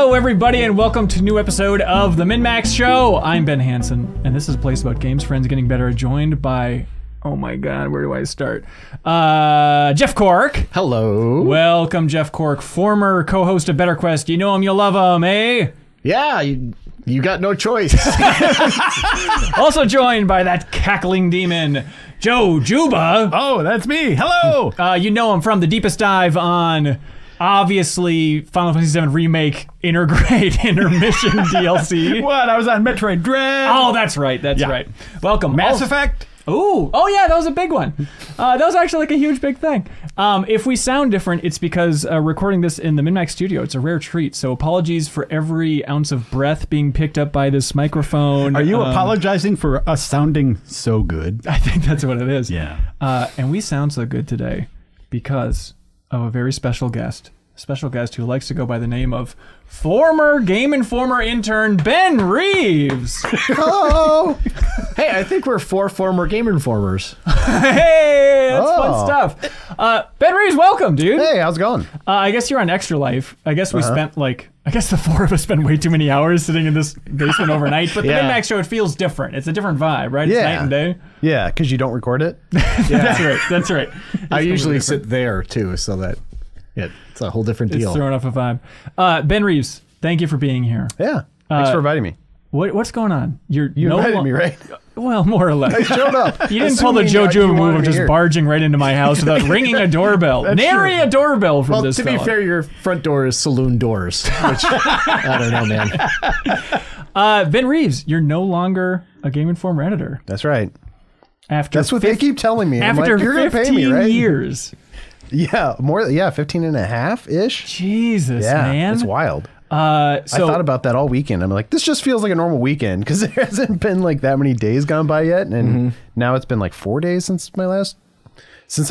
Hello, everybody, and welcome to a new episode of the MinnMax Show. I'm Ben Hansen, and this is a place about games friends getting better, joined by, oh my god, where do I start? Jeff Cork. Hello. Welcome, Jeff Cork, former co-host of Better Quest. You know him, you love him, eh? Yeah, you got no choice. Also joined by that cackling demon, Joe Juba. Oh, that's me. Hello. You know him from the deepest dive on... obviously, Final Fantasy VII Remake Intermission DLC. What? I was on Metroid Dread. Oh, that's right. That's right. Welcome. Mass Effect. Ooh. Oh, yeah, that was a big one. That was actually like a huge, big thing. If we sound different, it's because recording this in the MinnMax studio, it's a rare treat. So apologies for every ounce of breath being picked up by this microphone. Are you apologizing for us sounding so good? I think that's what it is. Yeah. And we sound so good today because of a very special guest. A special guest who likes to go by the name of former Game Informer intern Ben Reeves. Hello. Hey, I think we're 4 former Game Informers. Hey, that's fun stuff. Ben Reeves, welcome, dude. Hey, how's it going? I guess you're on Extra Life. I guess we spent I guess the 4 of us spent way too many hours sitting in this basement overnight. But the MinnMax Show, it feels different. It's a different vibe, right? It's night and day. Yeah, because you don't record it. That's right. That's right. I usually sit there too, so that it's a whole different deal. It's throwing off a vibe. Ben Reeves, thank you for being here. Yeah, thanks for inviting me. What's going on? You invited me, right? Well, more or less. I showed up. You didn't pull the Jojo move of just barging right into my house without ringing a doorbell. Nary a doorbell from this fella. Well, to be fair, your front door is saloon doors, which I don't know, man. Ben Reeves, you're no longer a Game Informer editor. That's right. That's what they keep telling me. After like, you're 15 gonna pay me, right? years. Yeah, 15 and a half-ish. Jesus, man. It's wild. So, I thought about that all weekend. I'm like, this just feels like a normal weekend because there hasn't been like that many days gone by yet, and now it's been like 4 days since I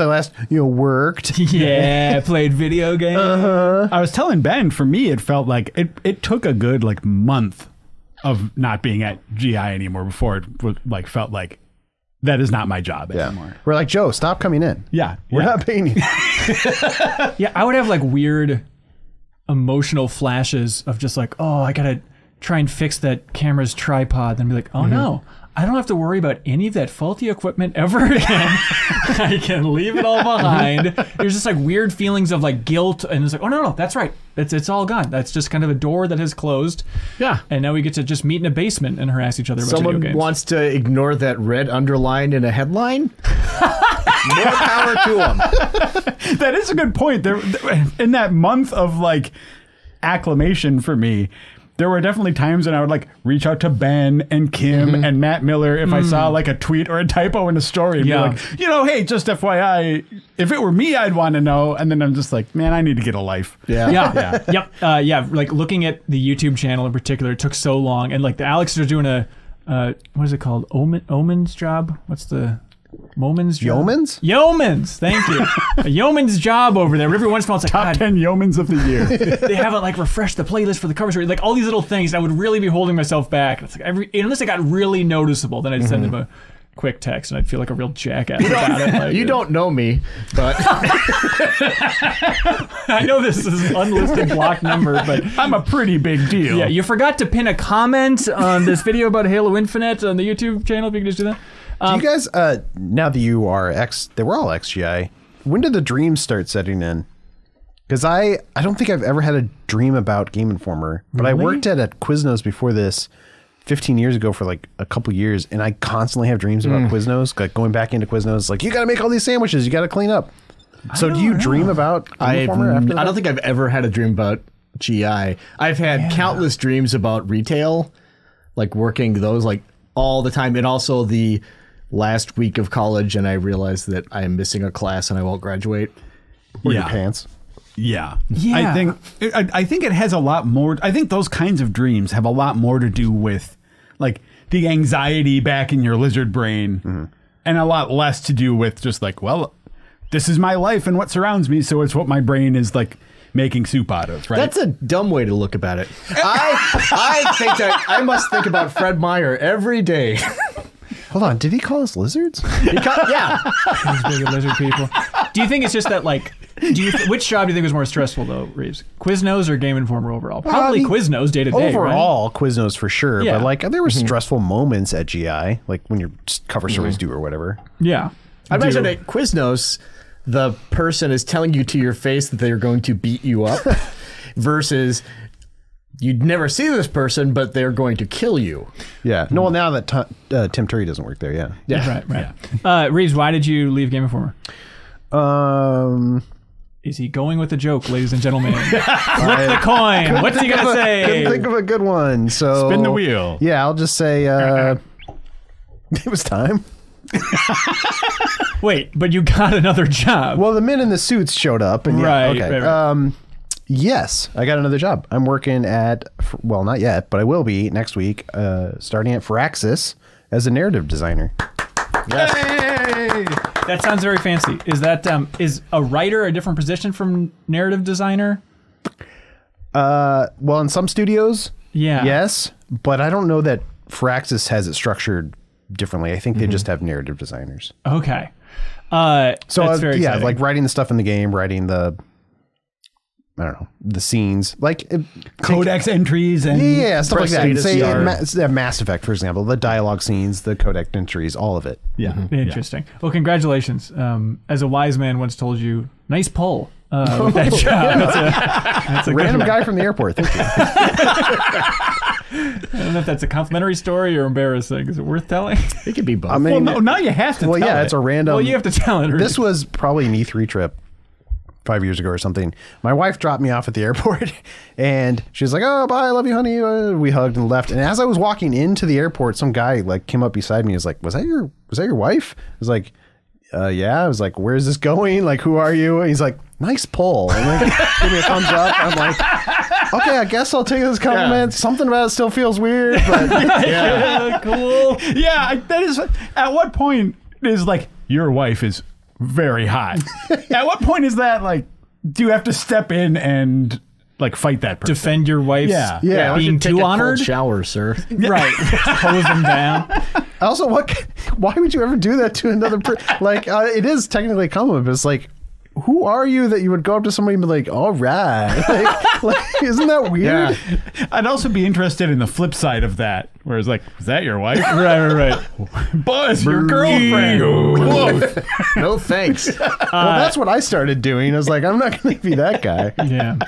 last worked. Yeah, played video games. I was telling Ben, for me, it felt like it took a good month of not being at GI anymore before it felt like that is not my job anymore. We're like, Joe, stop coming in. Yeah, we're not paying you. Yeah, I would have weird emotional flashes of just oh, I gotta try and fix that camera's tripod, then be like, oh no, I don't have to worry about any of that faulty equipment ever again. I can leave it all behind. There's just weird feelings of guilt, and it's oh no, that's right, it's all gone. That's just kind of a door that has closed. Yeah, and now we get to just meet in a basement and harass each other about video games. Someone wants to ignore that red underline in a headline. More power to them. That is a good point. There, in that month of acclamation for me, there were definitely times when I would reach out to Ben and Kim and Matt Miller if I saw a tweet or a typo in a story and be like, hey, just FYI, if it were me, I'd want to know. And then I'm just like, man, I need to get a life. Yep. Looking at the YouTube channel in particular, it took so long. And the Alex are doing a, what is it called? Omen's job? What's the... Yeoman's job? Yeoman's, thank you. A yeoman's job over there. Every once in a while, it's top 10 yeomans of the year. They haven't refreshed the playlist for the cover story. All these little things. I would really be holding myself back. It's unless it got really noticeable, then I'd send them a quick text, and I'd feel like a real jackass about it. You don't know me, but I know this is an unlisted block number, but I'm a pretty big deal. Yeah, you forgot to pin a comment on this video about Halo Infinite on the YouTube channel. If you could just do that. Do you guys, now that you are they were all XGI, when did the dreams start setting in? Because I don't think I've ever had a dream about Game Informer, but I worked at Quiznos before this 15 years ago for a couple years, and I constantly have dreams about Quiznos, going back into Quiznos, you got to make all these sandwiches, you got to clean up. So do you dream about Game Informer after that? I don't think I've ever had a dream about GI. I've had countless dreams about retail, working those all the time, and also the last week of college, and I realized that I am missing a class and I won't graduate. Or your pants. Yeah. I think it has a lot more. I think those kinds of dreams have a lot more to do with the anxiety back in your lizard brain, and a lot less to do with just well, this is my life and what surrounds me, so it's what my brain is making soup out of, right? That's a dumb way to look about it. I think that I must think about Fred Meyer every day. Hold on, did he call us lizards? Yeah. These big lizard people. Do you think it's just that Which job do you think was more stressful, though, Reeves? Quiznos or Game Informer overall? Probably Quiznos day to day. Overall, Quiznos for sure. Yeah. But like, there were stressful moments at GI, like when your cover stories due or whatever. Yeah. I imagine at Quiznos, the person is telling you to your face that they're going to beat you up, versus you'd never see this person, but they're going to kill you. Yeah. No, well, now that Tim Turry doesn't work there, yeah. Yeah. Right. Reeves, why did you leave Game Informer? Is he going with a joke, ladies and gentlemen? Flip the coin. What's he gonna say? Couldn't think of a good one. So Spin the wheel. Yeah, I'll just say it was time. Wait, but you got another job. Well, the men in the suits showed up, and Right. yes, I got another job. I'm working at, well, not yet, but I will be next week, starting at Firaxis as a narrative designer. Yes. Hey! That sounds very fancy. Is that is a writer a different position from narrative designer? Well, in some studios, Yeah. yes, but I don't know that Firaxis has it structured differently. I think they just have narrative designers. Okay. So that's very exciting. like writing the stuff in the game, writing the, I don't know, the scenes, like Codex entries and stuff like that. Press Say Mass Effect, for example, the dialogue scenes, the codec entries, all of it. yeah. Interesting. Well, congratulations. As a wise man once told you, nice pull with that job. That's a Random good guy from the airport. Thank you. I don't know if that's a complimentary story or embarrassing. Is it worth telling? It could be both. I mean, Well, no, now you have to well, tell yeah, it. it's a random. Well, you have to tell it. This was probably an E3 trip 5 years ago or something. My wife dropped me off at the airport and she was like, "Oh, bye, I love you, honey." We hugged and left. And as I was walking into the airport, some guy like came up beside me and was like, was that your wife?" I was like, yeah. I was like, "Where's this going? Like, who are you?" And he's like, "Nice pull." And like, give me a thumbs up. I'm like, okay, I guess I'll take this compliment. Something about it still feels weird, but yeah, cool. Yeah, that is. At what point is like your wife is very hot? At what point is that like? Do you have to step in and like fight that person? Defend your wife's Yeah. Why don't you being take too a honored? cold shower, sir. Right. Hose them down. also, why would you ever do that to another person? Like, it is technically a compliment, but it's like, who are you that you would go up to somebody and be like, "All right," like isn't that weird? Yeah. I'd also be interested in the flip side of that, where it's like, "Is that your wife?" right. Buzz, your girlfriend. No thanks. Well, that's what I started doing. I was like, I'm not going to be that guy. Yeah.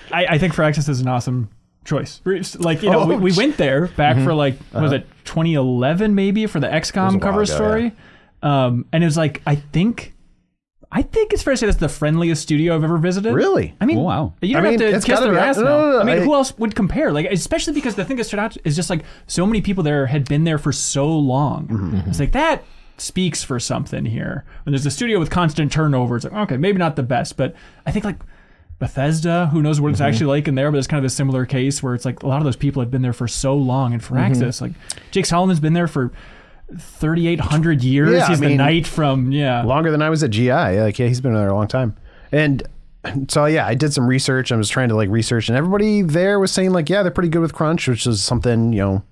I think Firaxis is an awesome choice. Like, you know, we went there back for like, was it 2011 maybe for the XCOM cover ago, story? And it was like, I think it's fair to say that's the friendliest studio I've ever visited. Really? I mean, Oh, wow. you don't I mean, have to it's kiss gotta their be- ass no, now. no, no, I mean, I- who else would compare? Like, especially because the thing that stood out is just like so many people there had been there for so long. It's like that speaks for something here. When there's a studio with constant turnover, it's like, okay, maybe not the best, but I think like Bethesda, who knows what it's actually like in there, but it's kind of a similar case where it's like a lot of those people have been there for so long. And Firaxis, like Jake Solomon's been there for 3,800 years. Yeah, He's I the mean, knight from, Longer than I was at GI. Like, yeah, he's been there a long time. And so, yeah, I did some research. I was trying to like research, and everybody there was saying like, yeah, they're pretty good with crunch, which is something, you know,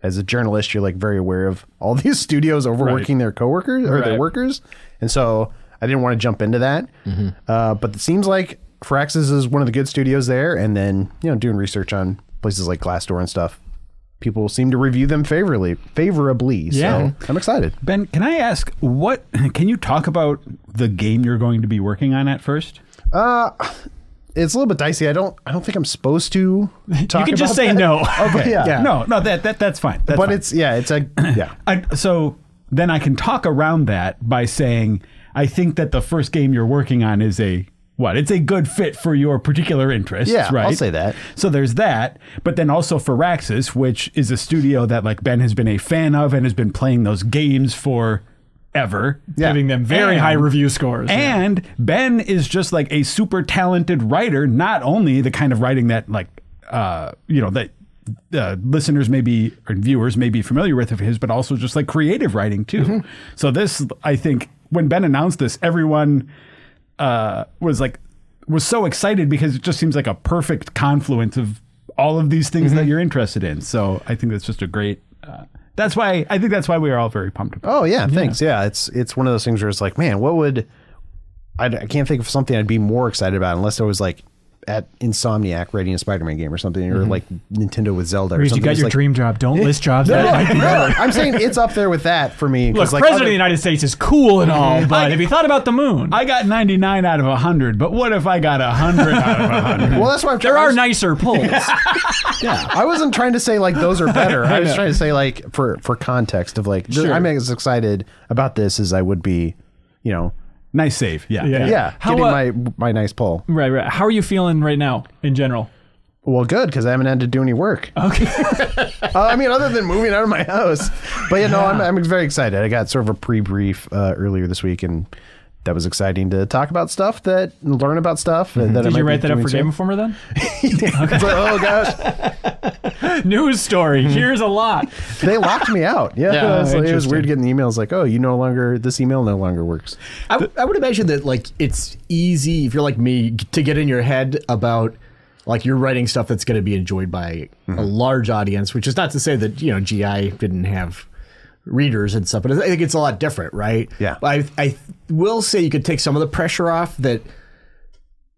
as a journalist, you're like very aware of all these studios overworking their coworkers or their Right. workers. And so I didn't want to jump into that. But it seems like Firaxis is one of the good studios there. And then, you know, doing research on places like Glassdoor and stuff, people seem to review them favorably. Yeah. So I'm excited. Ben, can I ask can you talk about the game you're going to be working on at first? It's a little bit dicey. I don't think I'm supposed to talk You can just about say that. no. Okay. Yeah. No, that's fine. That's But fine. it's yeah. So then I can talk around that by saying I think that the first game you're working on is it's a good fit for your particular interests, Yeah, right? I'll say that. So there's that, but then also Firaxis, which is a studio that like Ben has been a fan of and has been playing those games for ever. Yeah. Giving them very And- high review scores. And Ben is just like a super talented writer, not only the kind of writing that like, that listeners may be, or viewers may be familiar with of his, but also just like creative writing too. So this, I think when Ben announced this, everyone was so excited because it just seems like a perfect confluence of all of these things that you're interested in. So I think that's just a great, that's why we are all very pumped about it. Oh yeah, thanks. Yeah, it's one of those things where it's like, man, what would I can't think of something I'd be more excited about unless there was like at Insomniac writing a Spider-Man game or something, or like Nintendo with Zelda or Reeves, something. you got It's your like, dream job. Don't list jobs. No, that might be better. I'm saying it's up there with that for me. Look, Like President of the United States is cool and all, but have you thought about the moon? I got 99 out of 100, but what if I got 100 out of 100? well, that's why I'm There trying. are nicer polls. Yeah, I wasn't trying to say like those are better. I was trying to say like for context of like Sure. I'm as excited about this as I would be, you know. Nice save. Yeah. Yeah, How, getting my nice pull. Right. How are you feeling right now in general? Well, good, because I haven't had to do any work. Okay. I mean, other than moving out of my house. But you know, I'm very excited. I got sort of a pre-brief earlier this week, and that was exciting to talk about stuff, learn about stuff. That I Did might you be write that up doing for soon. Game Informer then? It's like, oh gosh, News story. Here's a lot. they locked me out. Yeah, Yeah, it was interesting. weird getting emails like, oh, this email no longer works. I would imagine that like it's easy if you're like me to get in your head about like you're writing stuff that's going to be enjoyed by a large audience, which is not to say that GI didn't have readers and stuff, but I think it's a lot different, right? Yeah. I will say you could take some of the pressure off that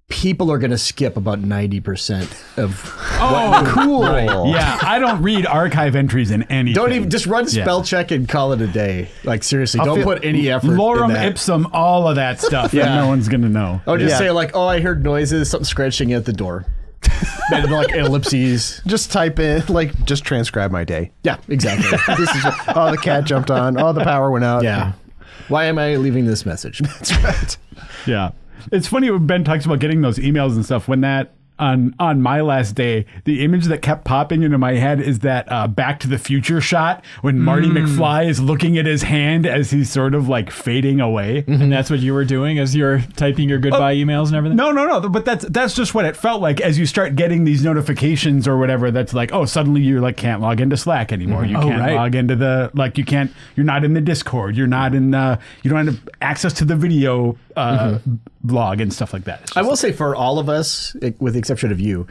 people are going to skip about 90% of. Oh, cool. Right. Yeah, I don't read archive entries in anything. Don't even just run spell check and call it a day. Like seriously, don't put any effort. Lorem in that. ipsum, all of that stuff that no one's going to know. Oh, just Yeah. say like, oh, I heard noises, something scratching at the door. And like ellipses. Just type in, like, just transcribe my day. Yeah, exactly. This is the cat jumped on. Oh, the power went out. Yeah. Why am I leaving this message? That's right. Yeah. It's funny when Ben talks about getting those emails and stuff. When that on my last day, the image that kept popping into my head is that Back to the Future shot when Marty McFly is looking at his hand as he's sort of like fading away. And that's what you were doing as you're typing your goodbye emails and everything? No. But that's just what it felt like as you start getting these notifications or whatever. That's like, oh, suddenly you like can't log into Slack anymore. You can't log into you're not in the Discord. You're not in you don't have access to the video blog and stuff like that. I will say for all of us, with the exception of you,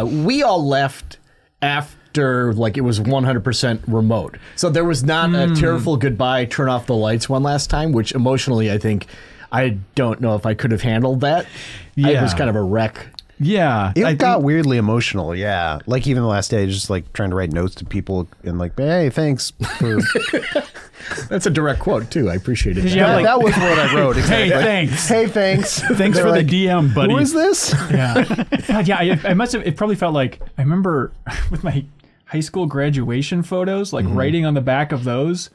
we all left after like it was 100% remote. So there was not a tearful goodbye, turn off the lights one last time, which emotionally I think I don't know if I could have handled that. I was kind of a wreck. Yeah. It got weirdly emotional, yeah. Like even the last day, just like trying to write notes to people and like, hey, thanks for... That's a direct quote too. I appreciate it. Did you have, like- that was what I wrote. Hey, Exactly. thanks. Hey, thanks. Thanks They're for like, the DM, buddy. Who is this? Yeah. God, yeah, I must have, it probably felt like, I remember with my high school graduation photos, like writing on the back of those.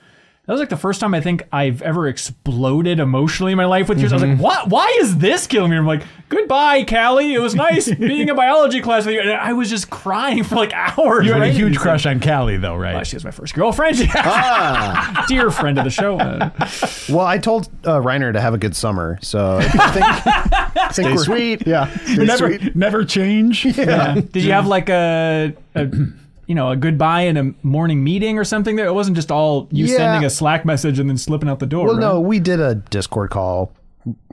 That was like the first time I think I've ever exploded emotionally in my life with yours. I was like, what? Why is this killing me? I'm like, goodbye, Callie. It was nice being in biology class with you. And I was just crying for like hours. You had a writing huge these crush on Callie, though, right? things. She was my first girlfriend. Dear friend of the show. Well, I told Reiner to have a good summer, so I think we're sweet. Yeah. Never change. Yeah. Did you have like a goodbye and a morning meeting or something there? It wasn't just all you Yeah. sending a Slack message and then slipping out the door. Well, right? no, we did a Discord call.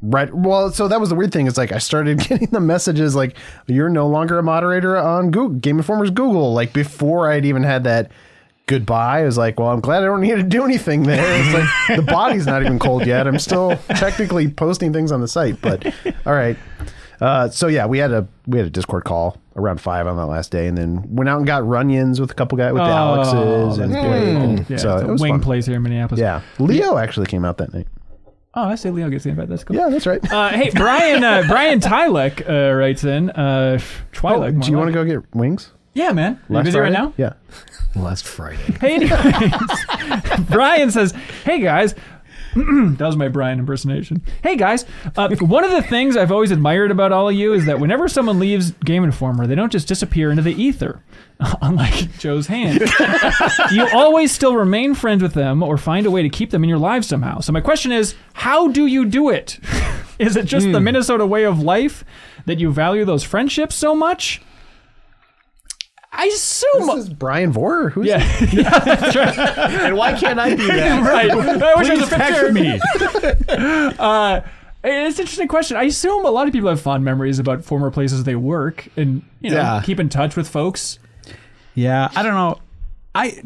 Right. Well, so that was the weird thing. It's like I started getting the messages like, you're no longer a moderator on Google, Game Informer's Google. Like before I'd even had that goodbye, I was like, well, I'm glad I don't need to do anything there. It's like the body's not even cold yet. I'm still technically posting things on the site, but all right. So yeah, we had a Discord call around 5 on that last day, and then went out and got Runyons with a couple guys with the Alexes and Blake. And Yeah, so it's it a was wing fun. place here in Minneapolis. Yeah, Leo actually came out that night. Oh, I say Leo gets the invite. That's cool. Yeah, that's right. Hey, Brian Tylek writes in. Twi'lek. Do you want to go get wings? Yeah, man. Are you Last busy right Friday? now? Yeah. Last Friday. Hey, anyways, Brian says, hey, guys. That was my Brian impersonation. Hey, guys. One of the things I've always admired about all of you is that whenever someone leaves Game Informer, they don't just disappear into the ether, unlike Joe's hand. You always still remain friends with them or find a way to keep them in your lives somehow. So my question is, how do you do it? Is it just the Minnesota way of life that you value those friendships so much? I assume... This is Brian Vorer. Who's Yeah, that's right. And why can't I do that? Right. I wish I was Please a text picture. me. It's an interesting question. I assume a lot of people have fond memories about former places they work and keep in touch with folks. Yeah, I don't know.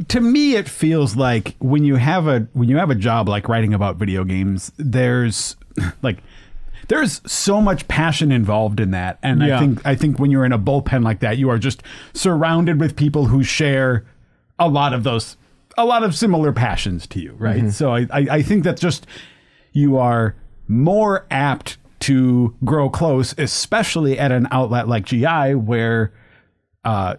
To me it feels like when you have a job like writing about video games, there's like there's so much passion involved in that, and I think when you're in a bullpen like that, you are just surrounded with people who share a lot of similar passions to you, right? So I think that just you are more apt to grow close, especially at an outlet like GI, where for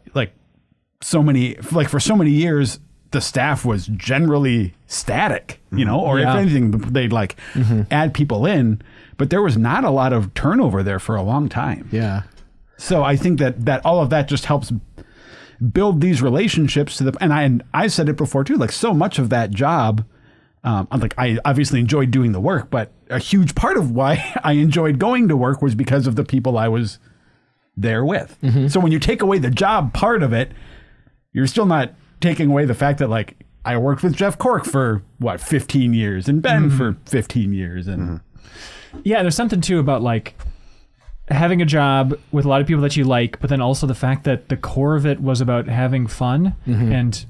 so many years the staff was generally static, or if anything, they'd add people in, but there was not a lot of turnover there for a long time. Yeah. So I think that all of that just helps build these relationships and I said it before too, so much of that job, I obviously enjoyed doing the work, but a huge part of why I enjoyed going to work was because of the people I was there with. So when you take away the job part of it, you're still not taking away the fact that I worked with Jeff Cork for 15 years and Ben for 15 years. And yeah, there's something too about having a job with a lot of people that you like, but then also the fact that the core of it was about having fun and,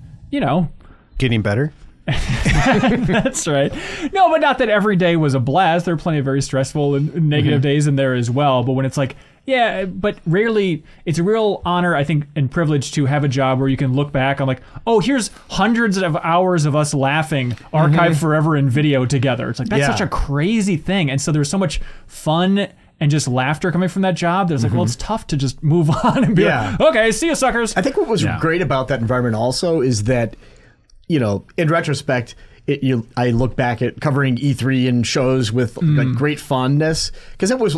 getting better. That's right. No, but not that every day was a blast. There are plenty of very stressful and negative days in there as well. But when it's yeah, but rarely, it's a real honor, I think, and privilege to have a job where you can look back on oh, here's hundreds of hours of us laughing, archived forever in video together. It's that's such a crazy thing. And so there's so much fun and just laughter coming from that job. There's well, it's tough to just move on and be okay, see you, suckers. I think what was great about that environment also is that, in retrospect, I look back at covering E3 and shows with great fondness, because it was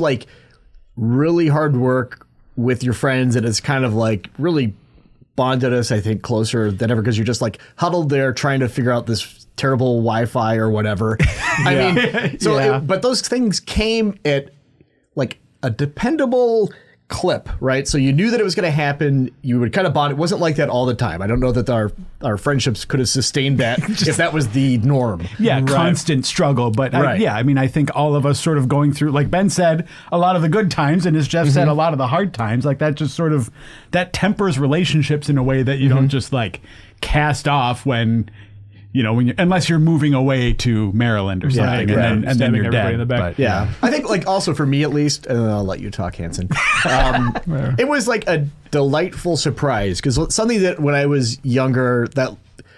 really hard work with your friends, and it's kind of really bonded us, I think, closer than ever, because you're just huddled there trying to figure out this terrible Wi-Fi or whatever. I mean, but those things came at a dependable clip, right? So you knew that it was going to happen. You would kind of bond. It wasn't like that all the time. I don't know that our friendships could have sustained that if that was the norm. Yeah, constant struggle. But I think all of us sort of going through, like Ben said, a lot of the good times, and as Jeff said, a lot of the hard times. That just sort of that relationships in a way that you don't just cast off when unless you're moving away to Maryland or something, and then you're dead. In the back. But, I think also for me at least, and I'll let you talk, Hanson. It was a delightful surprise, because something that when I was younger, that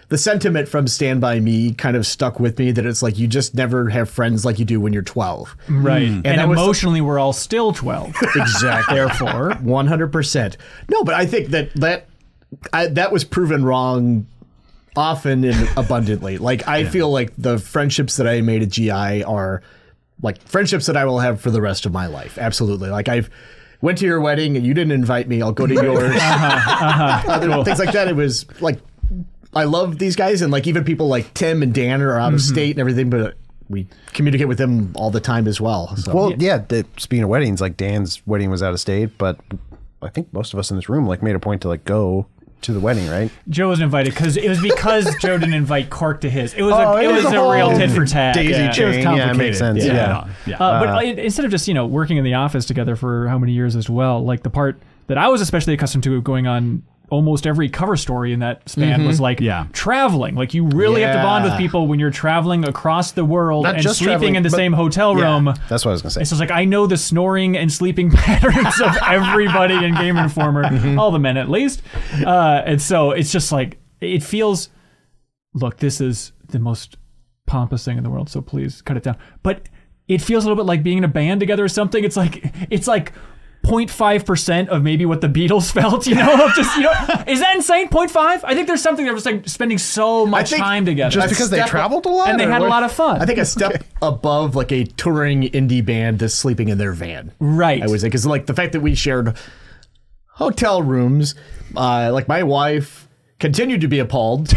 the sentiment from Stand By Me kind of stuck with me, that it's you just never have friends like you do when you're 12. Right. And emotionally, we're all still 12. Exactly. Therefore, 100%. No, but I think that was proven wrong often and abundantly. I feel the friendships that I made at GI are friendships that I will have for the rest of my life. Absolutely. I've went to your wedding and you didn't invite me. I'll go to yours. Cool. Things like that. It was I love these guys, and even people like Tim and Dan are out of state and everything, but we communicate with them all the time as well. So. Well, speaking of weddings, Dan's wedding was out of state, but I think most of us in this room made a point to go to the wedding, right? Joe wasn't invited because Joe didn't invite Cork to his. It was a real tit for tat. Daisy chain. Yeah, it makes sense. But instead of just working in the office together for how many years as well, the part that I was especially accustomed to going on almost every cover story in that span was traveling. You really have to bond with people when you're traveling across the world and sleeping in the same hotel room. That's what I was going to say. And so it's I know the snoring and sleeping patterns of everybody in Game Informer, all the men at least. And so it's just it feels, look, this is the most pompous thing in the world, so please cut it down. But it feels a little bit like being in a band together or something. It's like 0.5% of maybe what the Beatles felt, is that insane? 0.5? I think there's something that was spending so much time together. Just because they traveled a lot? And they had a lot of fun. I think a step above a touring indie band that's sleeping in their van. Right. I would say, because the fact that we shared hotel rooms, my wife continued to be appalled.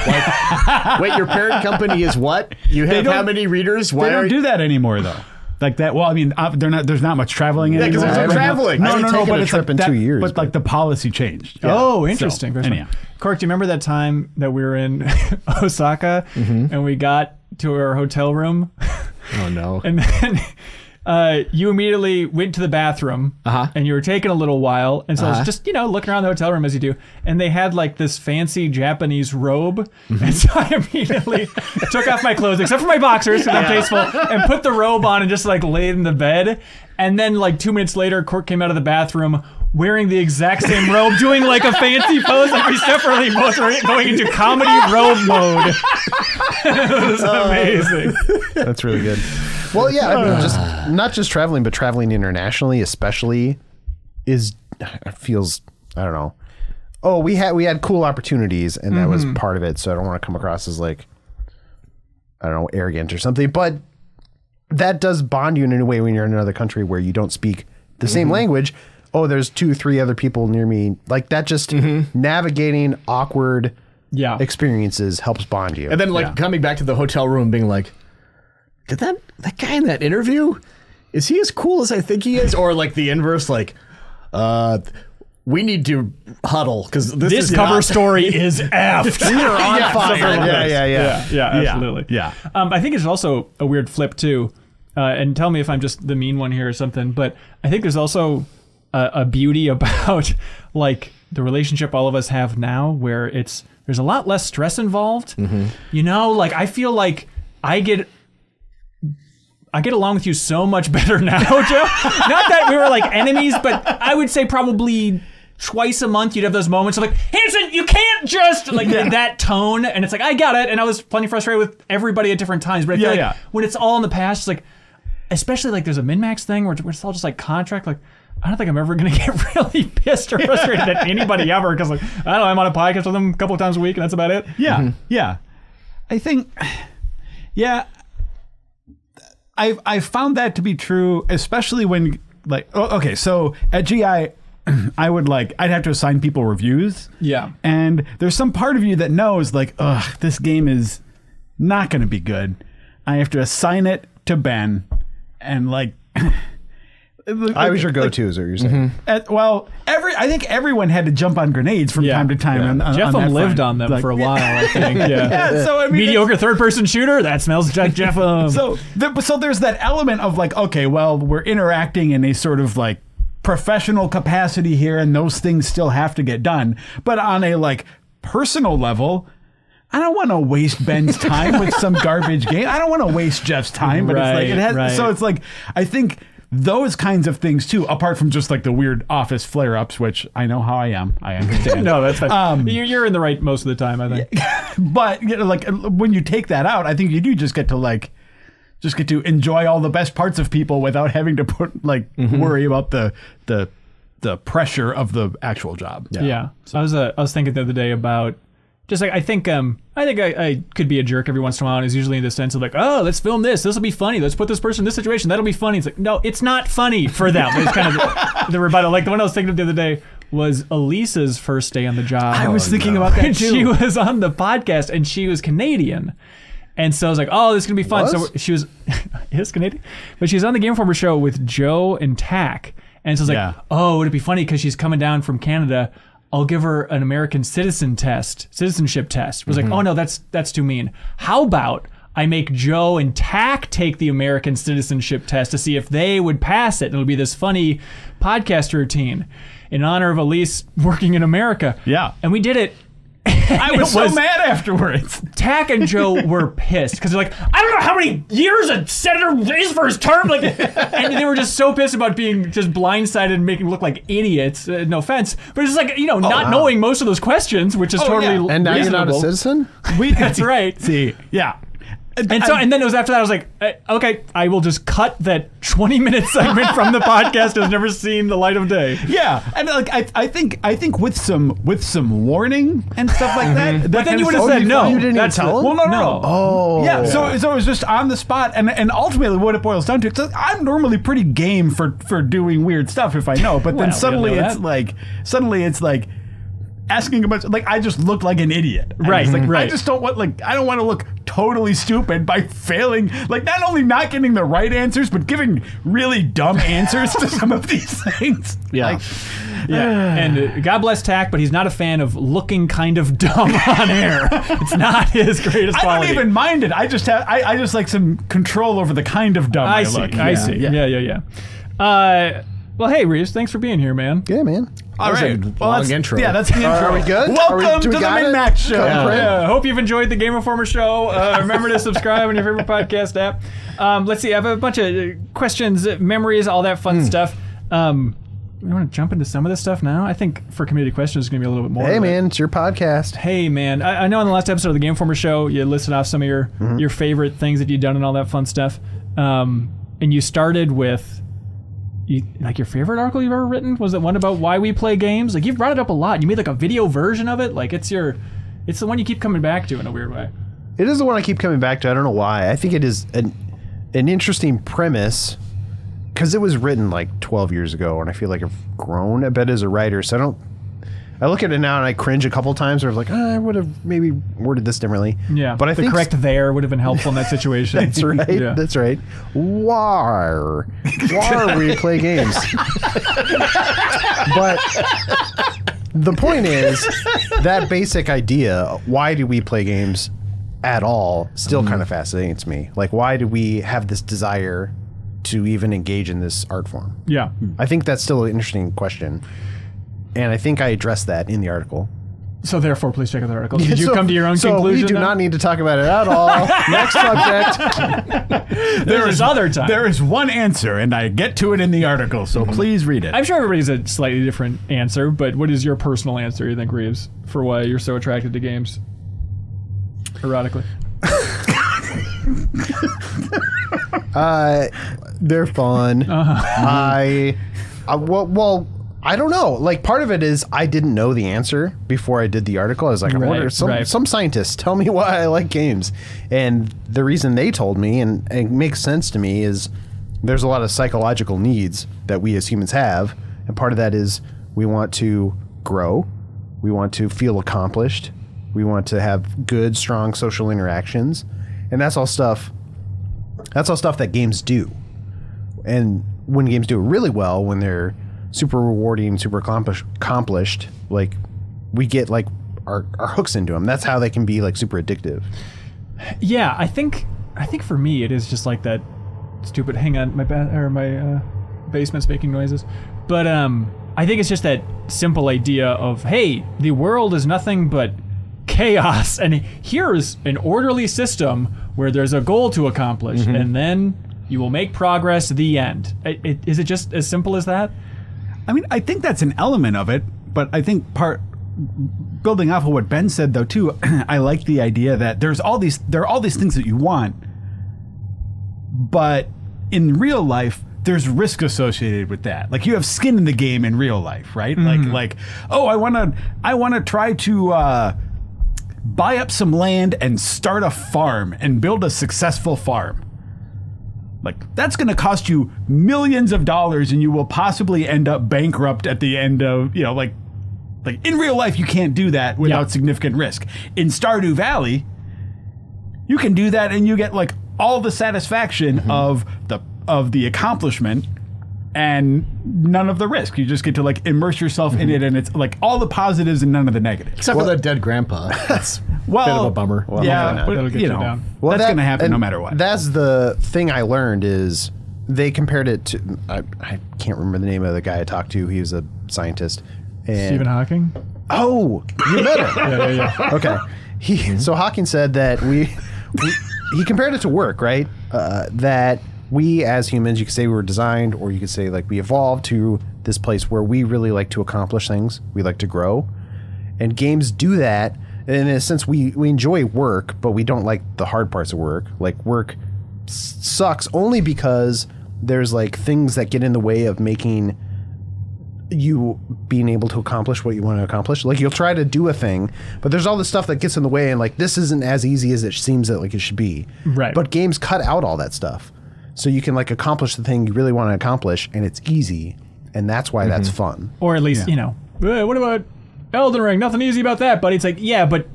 Wait, your parent company is what? You have how many readers? Why don't do that anymore, though. That, well, I mean, there's not much traveling anymore. Yeah, because there's no traveling. No, but it's trip in 2 years. But the policy changed. Yeah. Oh, interesting. So, anyhow. Cork, do you remember that time that we were in Osaka and we got to our hotel room? Oh, no. And then you immediately went to the bathroom and you were taking a little while. And so I was just, looking around the hotel room as you do. And they had like this fancy Japanese robe. And so I immediately took off my clothes, except for my boxers, because I'm tasteful, and put the robe on and just like laid in the bed. And then like 2 minutes later, Court came out of the bathroom wearing the exact same robe, doing like a fancy pose. Like we separately both were going into comedy robe mode. It was amazing. That's really good. Well, yeah, I mean, just not just traveling, but traveling internationally, especially, feels, I don't know. Oh, we had cool opportunities, and that was part of it. So I don't want to come across as like, I don't know, arrogant or something. But that does bond you in a way when you're in another country where you don't speak the same language. Oh, there's 2-3 other people near me. Like that, just navigating awkward experiences helps bond you. And then like coming back to the hotel room, being like, did that guy in that interview, is he as cool as I think he is? Or like the inverse, like, we need to huddle because this cover story is effed. We are on fire. Yeah, absolutely. Yeah. I think it's also a weird flip too. And tell me if I'm just the mean one here or something, but I think there's also a beauty about like the relationship all of us have now, where there's a lot less stress involved. Like I feel like I get along with you so much better now, Joe. Not that we were like enemies, but I would say probably twice a month you'd have those moments of like, Hanson, you can't just like that tone. And it's like, I got it. And I was plenty frustrated with everybody at different times. But I feel like when it's all in the past, it's like, especially like there's a MinnMax thing where it's all just like contract. Like, I don't think I'm ever going to get really pissed or frustrated at anybody ever. Because like, I don't know, I'm on a podcast with them a couple of times a week and that's about it. Yeah. Yeah. I think, I've found that to be true, especially when like, okay, so at GI, I'd have to assign people reviews. Yeah. And there's some part of you that knows like, this game is not going to be good. I have to assign it to Ben and like, I was your go-to, is what you're saying. I think everyone had to jump on grenades from time to time. Yeah. Jeffem lived on them for a while, I think. So I mean, mediocre third-person shooter, that smells like Jeffem. So there's that element of like, okay, well, we're interacting in a sort of like professional capacity here, and those things still have to get done. But on a like personal level, I don't want to waste Ben's time with some garbage game. I don't want to waste Jeff's time. But so it's like, I think those kinds of things too, apart from just like the weird office flare-ups, which I know how I am. I understand. No, that's fine. You're in the right most of the time, I think. But like when you take that out, I think you do just get to enjoy all the best parts of people without having to worry about the pressure of the actual job. Yeah. So I was thinking the other day about just like I think I could be a jerk every once in a while, and it's usually in the sense of like, oh, let's film this. This will be funny. Let's put this person in this situation. That'll be funny. It's like, no, it's not funny for them. It's kind of the rebuttal. Like the one I was thinking of the other day was Elisa's first day on the job. I was thinking about that too. She was on the podcast and she was Canadian. And so I was like, oh, this is going to be fun. So she was is Canadian, but she was on the Game Informer show with Joe and Tack. And so I was like, oh, would it be funny because she's coming down from Canada? I'll give her an American citizenship test. I was like, oh no, that's too mean. How about I make Joe and Tack take the American citizenship test to see if they would pass it. And it'll be this funny podcast routine in honor of Elise working in America. Yeah. And we did it. I was so mad afterwards. Tack and Joe were pissed because they're like, I don't know how many years a senator is for his term. Like, and they were just so pissed about being just blindsided and making look like idiots. No offense, but it's just like not knowing most of those questions, which is totally And now reasonable. you're not a citizen. That's right. See, yeah. And then it was after that I was like, okay, I will just cut that 20-minute segment from the podcast has never seen the light of day. Yeah, and like I think with some warning and stuff like that. But then you would have said no. You didn't tell him? Well, no. Oh, yeah. So it was just on the spot, and ultimately what it boils down to, it's I'm normally pretty game for doing weird stuff if I know, but then suddenly it's like. Asking a bunch, like I just looked like an idiot. Right, I just don't want I don't want to look totally stupid by failing, like not only not getting the right answers, but giving really dumb answers to some of these things. Yeah. And God bless Tack, but he's not a fan of looking kind of dumb on air. It's not his greatest quality. I don't even mind it. I just like some control over the kind of dumb I look. I see. Yeah. Well, hey, Reeves, thanks for being here, man. Yeah, man. All right. Long intro. Yeah, that's the intro. Are we good? Welcome to the MinnMax show. Yeah, hope you've enjoyed the Game Informer show. Remember to subscribe on your favorite podcast app. Let's see. I have a bunch of questions, memories, all that fun stuff. We want to jump into some of this stuff now. I think for community questions, it's going to be a little bit more. Hey, man, it's your podcast. Hey, man. I know in the last episode of the Game Informer show, you listed off some of your favorite things that you've done and all that fun stuff. And you started with... like your favorite article you've ever written? Was it one about why we play games? Like you've brought it up a lot. You made like a video version of it. Like it's the one you keep coming back to in a weird way. It is the one I keep coming back to. I don't know why. I think it is an interesting premise because it was written like 12 years ago, and I feel like I've grown a bit as a writer. So I look at it now and I cringe a couple times where I'm like, I would have maybe worded this differently. Yeah, but I think correct there would have been helpful in that situation. That's right. Yeah. That's right. Why we play games? But the point is that basic idea, why do we play games at all, still kind of fascinates me. Like, why do we have this desire to even engage in this art form? Yeah. I think that's still an interesting question. And I think I addressed that in the article. So therefore, please check out the article. Did you come to your own conclusion? We do not need to talk about it at all. Next subject. There is other time. There is one answer, and I get to it in the article, so please read it. I'm sure everybody's a slightly different answer, but what is your personal answer, you think, Reeves, for why you're so attracted to games? Erotically. They're fun. Well, I don't know. Like, part of it is I didn't know the answer before I did the article. I was like, I wonder, some scientists tell me why I like games. And the reason they told me, and it makes sense to me, is there's a lot of psychological needs that we as humans have. And part of that is we want to grow. We want to feel accomplished. We want to have good, strong social interactions. And that's all stuff that games do. And when games do it really well, when they're super rewarding, super accomplished, like we get like our hooks into them. That's how they can be like super addictive. Yeah, I think for me it is just like that stupid. Hang on, my basement's making noises. But I think it's just that simple idea of, hey, the world is nothing but chaos, and here's an orderly system where there's a goal to accomplish, and then you will make progress. The end. Is it just as simple as that? I mean, I think that's an element of it, but I think building off of what Ben said though too, I like the idea that there are all these things that you want, but in real life there's risk associated with that. Like you have skin in the game in real life, right? Like oh, I want to try to buy up some land and start a farm and build a successful farm. Like, that's going to cost you millions of dollars, and you will possibly end up bankrupt at the end of, like in real life, you can't do that without significant risk. In Stardew Valley, you can do that, and you get like all the satisfaction of the accomplishment and none of the risk. You just get to like immerse yourself in it, and it's like all the positives and none of the negatives. Except for the dead grandpa. That's a bit of a bummer. Well, yeah, but, get you down. Well, that's going to happen no matter what. That's the thing I learned is they compared it to, I can't remember the name of the guy I talked to. He was a scientist. And, Stephen Hawking? Oh, you met him. Yeah. Okay. So Hawking said that he compared it to work, right? That we as humans, you could say we were designed, or you could say like we evolved to this place where we really like to accomplish things. We like to grow. And games do that. And in a sense, we enjoy work, but we don't like the hard parts of work. Like work sucks only because there's like things that get in the way of making you being able to accomplish what you want to accomplish. Like you'll try to do a thing, but there's all this stuff that gets in the way, and like this isn't as easy as it seems that like it should be. Right. But games cut out all that stuff. So you can like accomplish the thing you really want to accomplish, and it's easy, and that's why that's fun. Or at least, what about Elden Ring? Nothing easy about that, buddy. It's like, yeah, but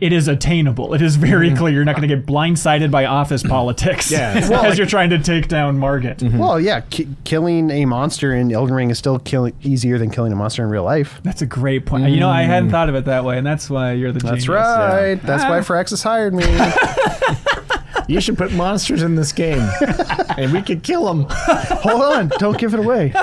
it is attainable. It is very clear you're not going to get blindsided by office politics as you're trying to take down Margit. Well, yeah, killing a monster in Elden Ring is still easier than killing a monster in real life. That's a great point. You know, I hadn't thought of it that way, and that's why you're the genius. That's right. Yeah. That's why Firaxis hired me. You should put monsters in this game, and we could kill them. Hold on, don't give it away.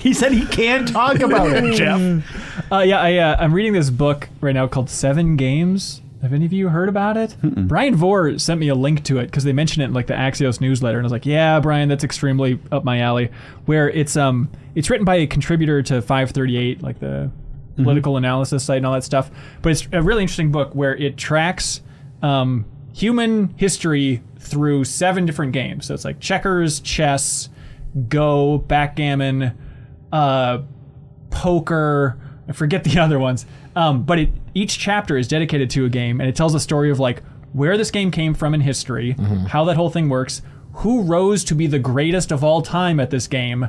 He said he can't talk about it, Jeff. I'm reading this book right now called 7 Games. Have any of you heard about it? Brian Vore sent me a link to it because they mentioned it in like the Axios newsletter, and I was like, yeah, Brian, that's extremely up my alley. Where it's written by a contributor to 538, like the political analysis site and all that stuff. But it's a really interesting book where it tracks human history through 7 different games. So it's like checkers, chess, Go, backgammon, poker, I forget the other ones. But each chapter is dedicated to a game, and it tells a story of like where this game came from in history, how that whole thing works, who rose to be the greatest of all time at this game,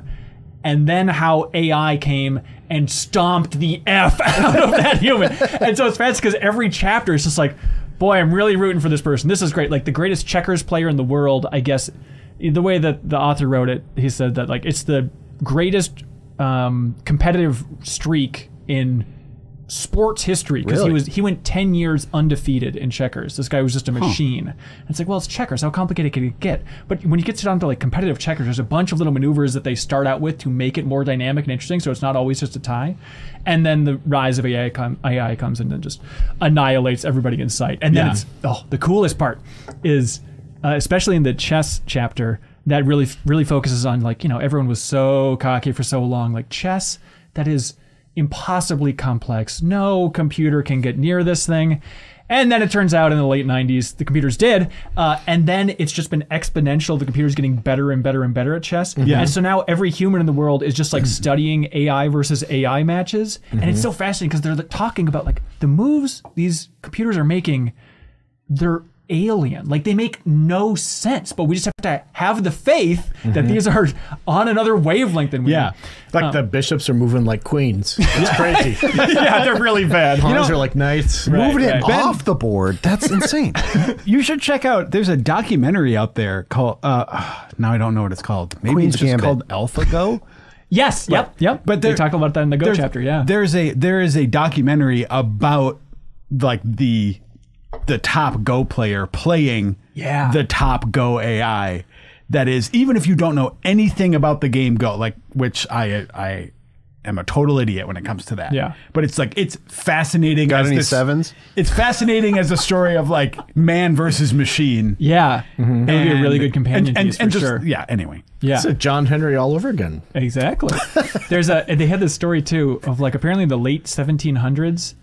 and then how AI came and stomped the F out of that human. And so it's fast because every chapter is just like, boy, I'm really rooting for this person. This is great. Like the greatest checkers player in the world, I guess. The way that the author wrote it, he said that like it's the greatest competitive streak in sports history because he went 10 years undefeated in checkers. This guy was just a machine. And it's like, well, it's checkers. How complicated can it get? But when you get down to like competitive checkers, there's a bunch of little maneuvers that they start out with to make it more dynamic and interesting, so it's not always just a tie. And then the rise of AI comes in and just annihilates everybody in sight. And then the coolest part is, especially in the chess chapter, that really focuses on like, you know, everyone was so cocky for so long. Like chess, that is impossibly complex. No computer can get near this thing. And then it turns out in the late 90s, the computers did. And then it's just been exponential. The computer's getting better and better and better at chess. And so now every human in the world is just like studying AI versus AI matches. And it's so fascinating because they're talking about like the moves these computers are making, they're alien. Like they make no sense, but we just have to have the faith that these are on another wavelength than we are. Like the bishops are moving like queens. It's crazy. Yeah, they're really bad. Pawns are like knights. Moving it off the board. That's insane. You should check out, there's a documentary out there called, now I don't know what it's called. Maybe Queen's it's just Gambit. called AlphaGo. Yes, yep. But they talk about that in the Go chapter, There is a documentary about like the top Go player playing the top Go AI. That is, even if you don't know anything about the game Go, like which I am a total idiot when it comes to that. Yeah. But it's like it's fascinating. Got any sevens? It's fascinating as a story of like man versus machine. Yeah. That would be a really good companion piece for just, sure. Yeah, anyway. Yeah. It's a John Henry all over again. Exactly. They had this story too of like apparently in the late 1700s,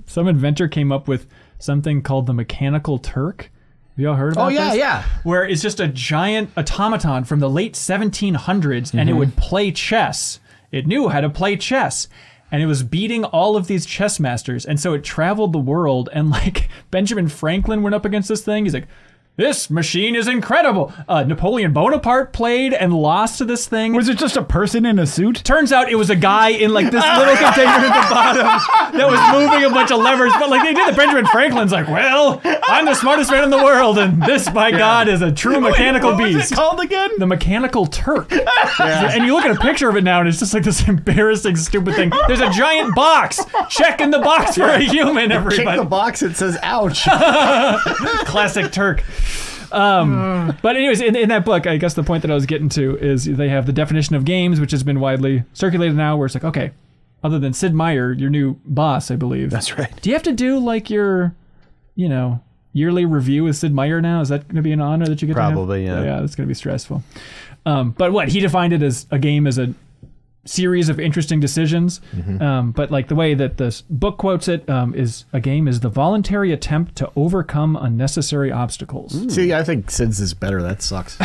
some inventor came up with something called the Mechanical Turk. Have you all heard about this? Yeah. Where it's just a giant automaton from the late 1700s, and it would play chess. It knew how to play chess. And it was beating all of these chess masters. And so it traveled the world, and like Benjamin Franklin went up against this thing. He's like, this machine is incredible. Napoleon Bonaparte played and lost to this thing. Was it just a person in a suit? Turns out it was a guy in like this little container at the bottom that was moving a bunch of levers. But like they did it. Benjamin Franklin's like, well, I'm the smartest man in the world, and this, by God, is a true mechanical beast. What was it called again? The Mechanical Turk. And you look at a picture of it now, and it's just like this embarrassing, stupid thing. There's a giant box. Check in the box for a human, everybody. Check the box, it says ouch. Classic Turk. But anyways, in that book, I guess the point that I was getting to is they have the definition of games, which has been widely circulated now, where it's like, okay, other than Sid Meier, your new boss, I believe. That's right. Do you have to do like your, yearly review with Sid Meier now? Is that going to be an honor that you get Probably, to have? yeah. Yeah, that's going to be stressful. But what, he defined it as a game as a series of interesting decisions. But like the way that this book quotes it is a game is the voluntary attempt to overcome unnecessary obstacles. See, I think Sid's is better. That sucks.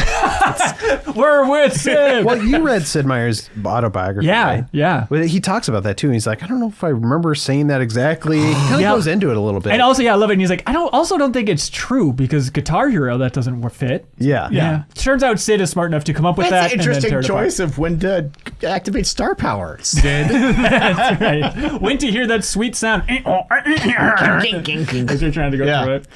We're with Sid. Well, you read Sid Meier's autobiography, right? Yeah. Well, he talks about that too. And he's like, I don't know if I remember saying that exactly. He kind of goes into it a little bit. And also, I love it. And he's like, I don't think it's true because Guitar Hero, that doesn't fit. Yeah. Turns out Sid is smart enough to come up with That's that. an interesting choice of when to activate star power. That's right. Wait to hear that sweet sound. As you're trying to go through it.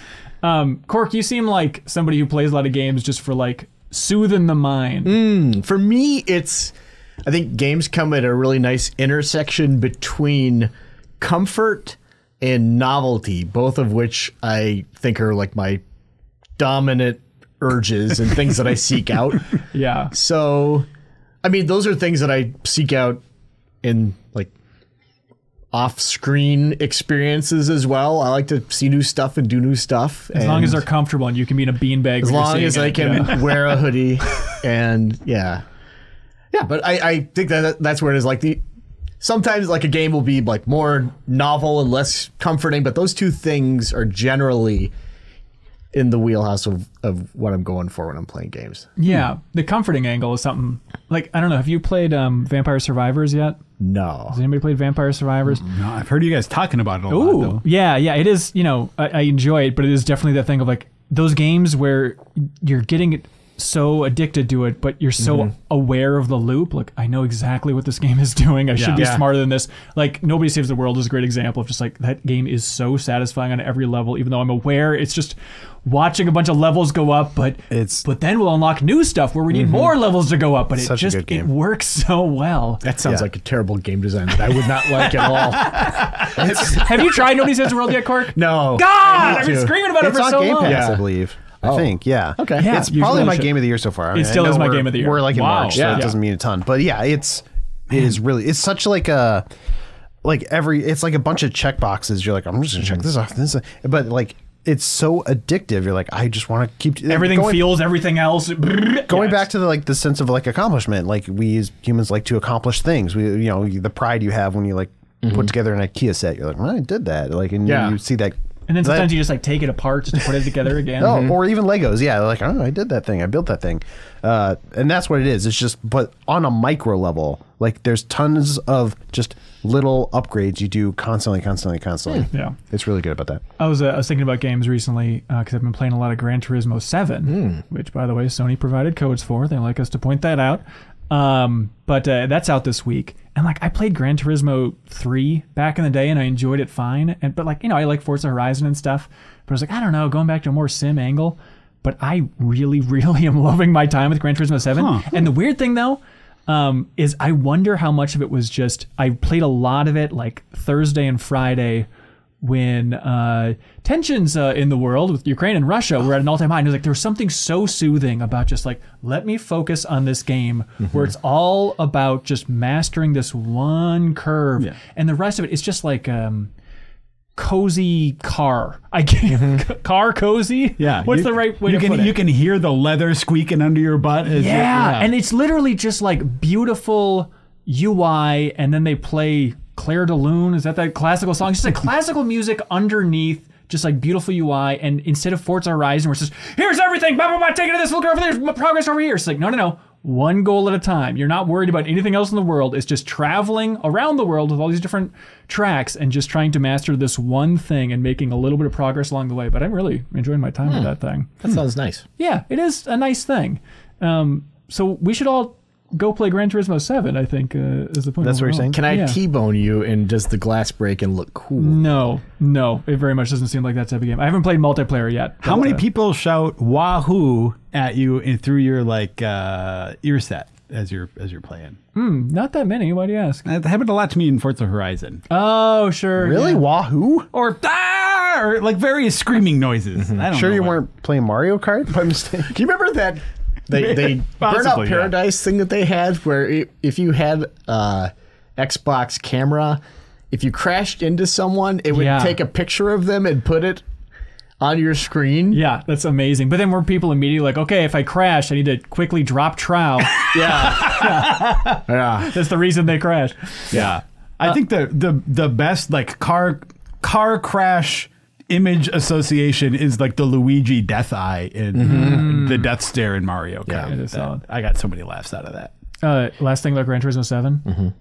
Cork, you seem like somebody who plays a lot of games just for like soothing the mind. For me, I think games come at a really nice intersection between comfort and novelty, both of which I think are like my dominant urges and things that I seek out. Yeah. So, I mean, those are things that I seek out in like off-screen experiences as well. I like to see new stuff and do new stuff. As long as they're comfortable and you can be in a beanbag. As long as I can wear a hoodie and but I think that's where it is. Like sometimes like a game will be like more novel and less comforting, but those two things are generally in the wheelhouse of what I'm going for when I'm playing games. Yeah, the comforting angle is something like, I don't know, have you played Vampire Survivors yet? No. Has anybody played Vampire Survivors? No, I've heard you guys talking about it a lot, though. Yeah, it is, I enjoy it, but it is definitely that thing of like those games where you're getting so addicted to it, but you're so aware of the loop. Like, I know exactly what this game is doing. I should be smarter than this. Like, Nobody Saves the World is a great example of just like that game is so satisfying on every level, even though I'm aware it's just watching a bunch of levels go up, but then we'll unlock new stuff where we need more levels to go up, but it works so well. That sounds like a terrible game design that I would not like at all. Have you tried Nobody Saves the World yet, Cork? No. God, I've been screaming about it for so long. It's on Game Pass, I believe. I think, Okay. Yeah, it's probably my game of the year so far. I mean, it still is my game of the year. We're like in March, so it doesn't mean a ton. But yeah, it is really, it's such like a, it's like a bunch of check boxes. You're like, I'm just gonna check this off. But like, it's so addictive. You're like, I just want to keep everything feels everything else. Going back to the sense of like accomplishment. Like we as humans like to accomplish things. We, the pride you have when you like put together an IKEA set. You're like, well, I did that. Like, and you see that. And then sometimes you just like take it apart just to put it together again. Or even Legos. Yeah, like, oh, I did that thing. I built that thing. And that's what it is. It's just, but on a micro level, like there's tons of just little upgrades you do constantly. Yeah. It's really good about that. I was thinking about games recently because I've been playing a lot of Gran Turismo 7, which, by the way, Sony provided codes for. They like us to point that out. But that's out this week. And like I played Gran Turismo 3 back in the day and I enjoyed it fine. But like, I like Forza Horizon and stuff. But I was like, I don't know, going back to a more sim angle. But I really, really am loving my time with Gran Turismo 7. And the weird thing though, is I wonder how much of it was just, I played a lot of it like Thursday and Friday when tensions in the world with Ukraine and Russia were at an all-time high. And it was like, there was something so soothing about just like, let me focus on this game where it's all about just mastering this one curve. Yeah. And the rest of it is just like cozy car. Car cozy? Yeah. What's the right way to put it? You can hear the leather squeaking under your butt. And it's literally just like beautiful UI, and then they play Claire de Lune, is that classical song? It's just like classical music underneath, just like beautiful UI. And instead of Forza Horizon, where it's just, here's everything, blah, blah, blah, take it to this, look over there, progress over here. It's like, no. One goal at a time. You're not worried about anything else in the world. It's just traveling around the world with all these different tracks and just trying to master this one thing and making a little bit of progress along the way. But I'm really enjoying my time with that thing. That sounds nice. Yeah, it is a nice thing. So we should all go play Gran Turismo 7, I think, is the point. That's what you're saying? Can I T-bone you, and does the glass break and look cool? No. It very much doesn't seem like that type of game. I haven't played multiplayer yet. How many people shout Wahoo at you through your like ear set as you're playing? Not that many. Why do you ask? It happened a lot to me in Forza Horizon. Oh, sure. Really? Yeah. Wahoo? Or like various screaming noises. I don't know you weren't playing Mario Kart by mistake? Do you remember that? They Burnout Paradise thing that they had, where if you had Xbox camera, if you crashed into someone, it would take a picture of them and put it on your screen. Yeah, that's amazing. But then were people immediately like, okay, if I crash, I need to quickly drop trowel. Yeah. That's the reason they crashed. Yeah. I think the best like car crash image association is like the Luigi death eye in the death stare in Mario Kart. Yeah, it is solid. I got so many laughs out of that. Last thing about Gran Turismo 7,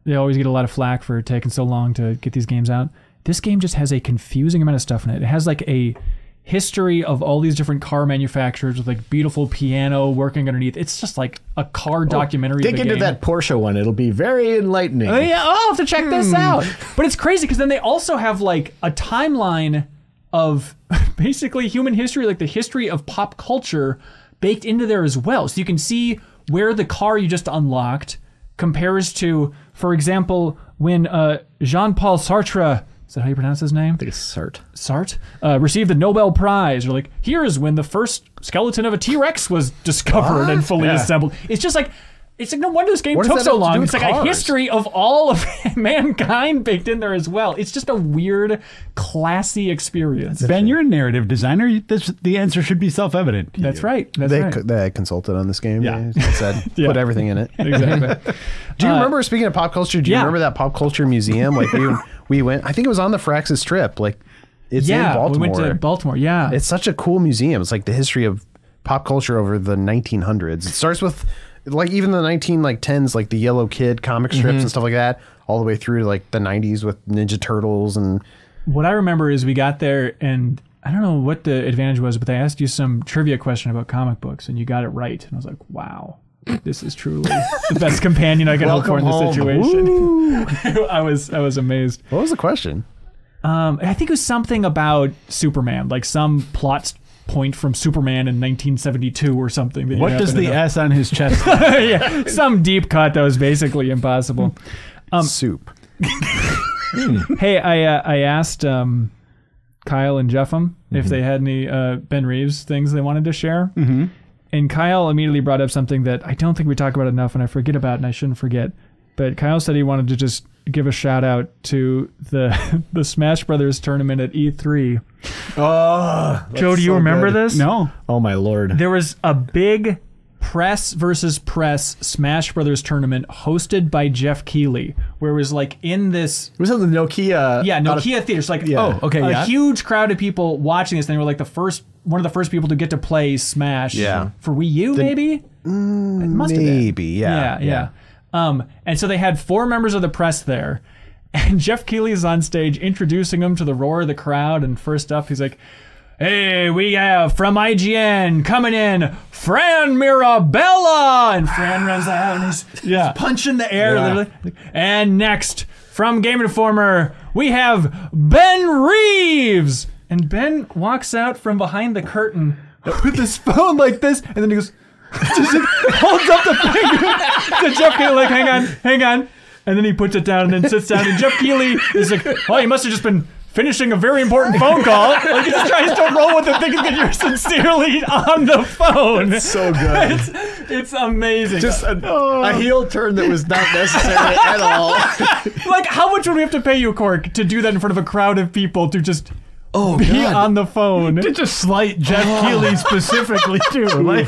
they always get a lot of flack for taking so long to get these games out. This game just has a confusing amount of stuff in it. It has like history of all these different car manufacturers with like beautiful piano working underneath. It's just like a car documentary. Dig into that Porsche one. It'll be very enlightening. Oh, yeah, I'll have to check this out. But it's crazy because then they also have like a timeline of basically human history, like the history of pop culture baked into there as well. So you can see where the car you just unlocked compares to, for example, when Jean-Paul Sartre, is that how you pronounce his name? I think it's Sartre. Sartre received the Nobel Prize. Or like, here's when the first skeleton of a T-Rex was discovered and fully assembled. It's just like, it's like no wonder this game took so long. It's like a history of all of mankind baked in there as well. It's just a weird, classy experience. Ben, you're a narrative designer. The answer should be self-evident. That's right. They consulted on this game. Yeah. They said, put everything in it. Exactly. Do you remember, speaking of pop culture, do you remember that pop culture museum? Like we went, I think it was on the Firaxis trip. Like it's in Baltimore. We went to Baltimore, yeah. It's such a cool museum. It's like the history of pop culture over the 1900s. It starts with like even the 1910s, like the Yellow Kid comic strips and stuff like that, all the way through to like the 90s with Ninja Turtles. And what I remember is we got there and I don't know what the advantage was, but they asked you some trivia question about comic books and you got it right. And I was like, wow, this is truly the best companion I can hope for in this situation. I was amazed. What was the question? I think it was something about Superman, like some plot point from Superman in 1972 or something. That what does the S on his chest? Yeah, some deep cut that was basically impossible. Soup. Hey, I asked Kyle and Jeffem if they had any Ben Reeves things they wanted to share. And Kyle immediately brought up something that I don't think we talk about enough and I forget about and I shouldn't forget. But Kyle said he wanted to just give a shout out to the Smash Brothers tournament at E3. Oh, Joe, do you remember this? No. Oh my lord. There was a big press versus press Smash Brothers tournament hosted by Jeff Keighley, where it was like in this... Was it the Nokia? Yeah, Nokia theater. So like, a huge crowd of people watching this. And they were like one of the first people to get to play Smash for Wii U, maybe? It must have been. Maybe, yeah. And so they had 4 members of the press there. And Jeff Keighley is on stage introducing them to the roar of the crowd. And first up, he's like, hey, we have from IGN coming in, Fran Mirabella. And Fran runs out and he's punching the air. Literally. And next, from Game Informer, we have Ben Reeves. And Ben walks out from behind the curtain with his phone like this. And then he goes, just holds up the finger to Jeff Keighley, like, hang on. And then he puts it down and then sits down. And Jeff Keighley is like, well, he must have just been finishing a very important phone call. Like, he just tries to roll with it, thinking that you're sincerely on the phone. It's so good. It's amazing. Just a heel turn that was not necessary at all. Like, how much would we have to pay you, Cork, to do that in front of a crowd of people to just... be on the phone. To just slight Jeff Keighley specifically, too. Like,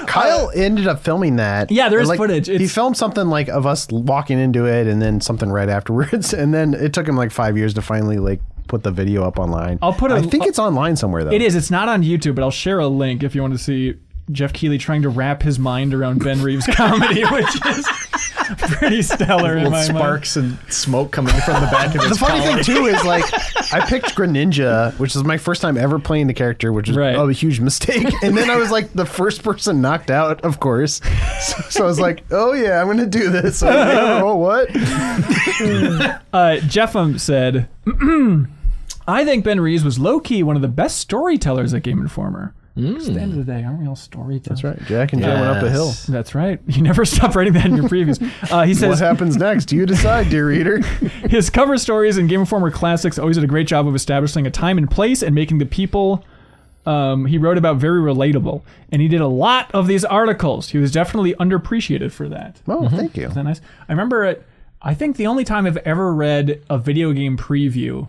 Kyle ended up filming that. Yeah, there is like, footage. He filmed something like of us walking into it and then something right afterwards. And then it took him like 5 years to finally like put the video up online. I think it's online somewhere, though. It is. It's not on YouTube, but I'll share a link if you want to see Jeff Keighley trying to wrap his mind around Ben Reeves' comedy, which is pretty stellar in my mind. Sparks and smoke coming from the back of his The funny thing, too, is like, I picked Greninja, which is my first time ever playing the character, which is a huge mistake. And then I was like the first person knocked out, of course. So I was like, oh yeah, I'm going to do this. Oh, what? Jeffem said, I think Ben Reeves was low-key one of the best storytellers at Game Informer. It's the end of the day, aren't we all storytellers? That's right. Jack and Jill went up a hill. That's right. You never stop writing that in your previews. He says, what happens next? You decide, dear reader. His cover stories in Game Informer classics always did a great job of establishing a time and place and making the people he wrote about very relatable. And he did a lot of these articles. He was definitely underappreciated for that. Oh, thank you. Is that nice? I remember I think the only time I've ever read a video game preview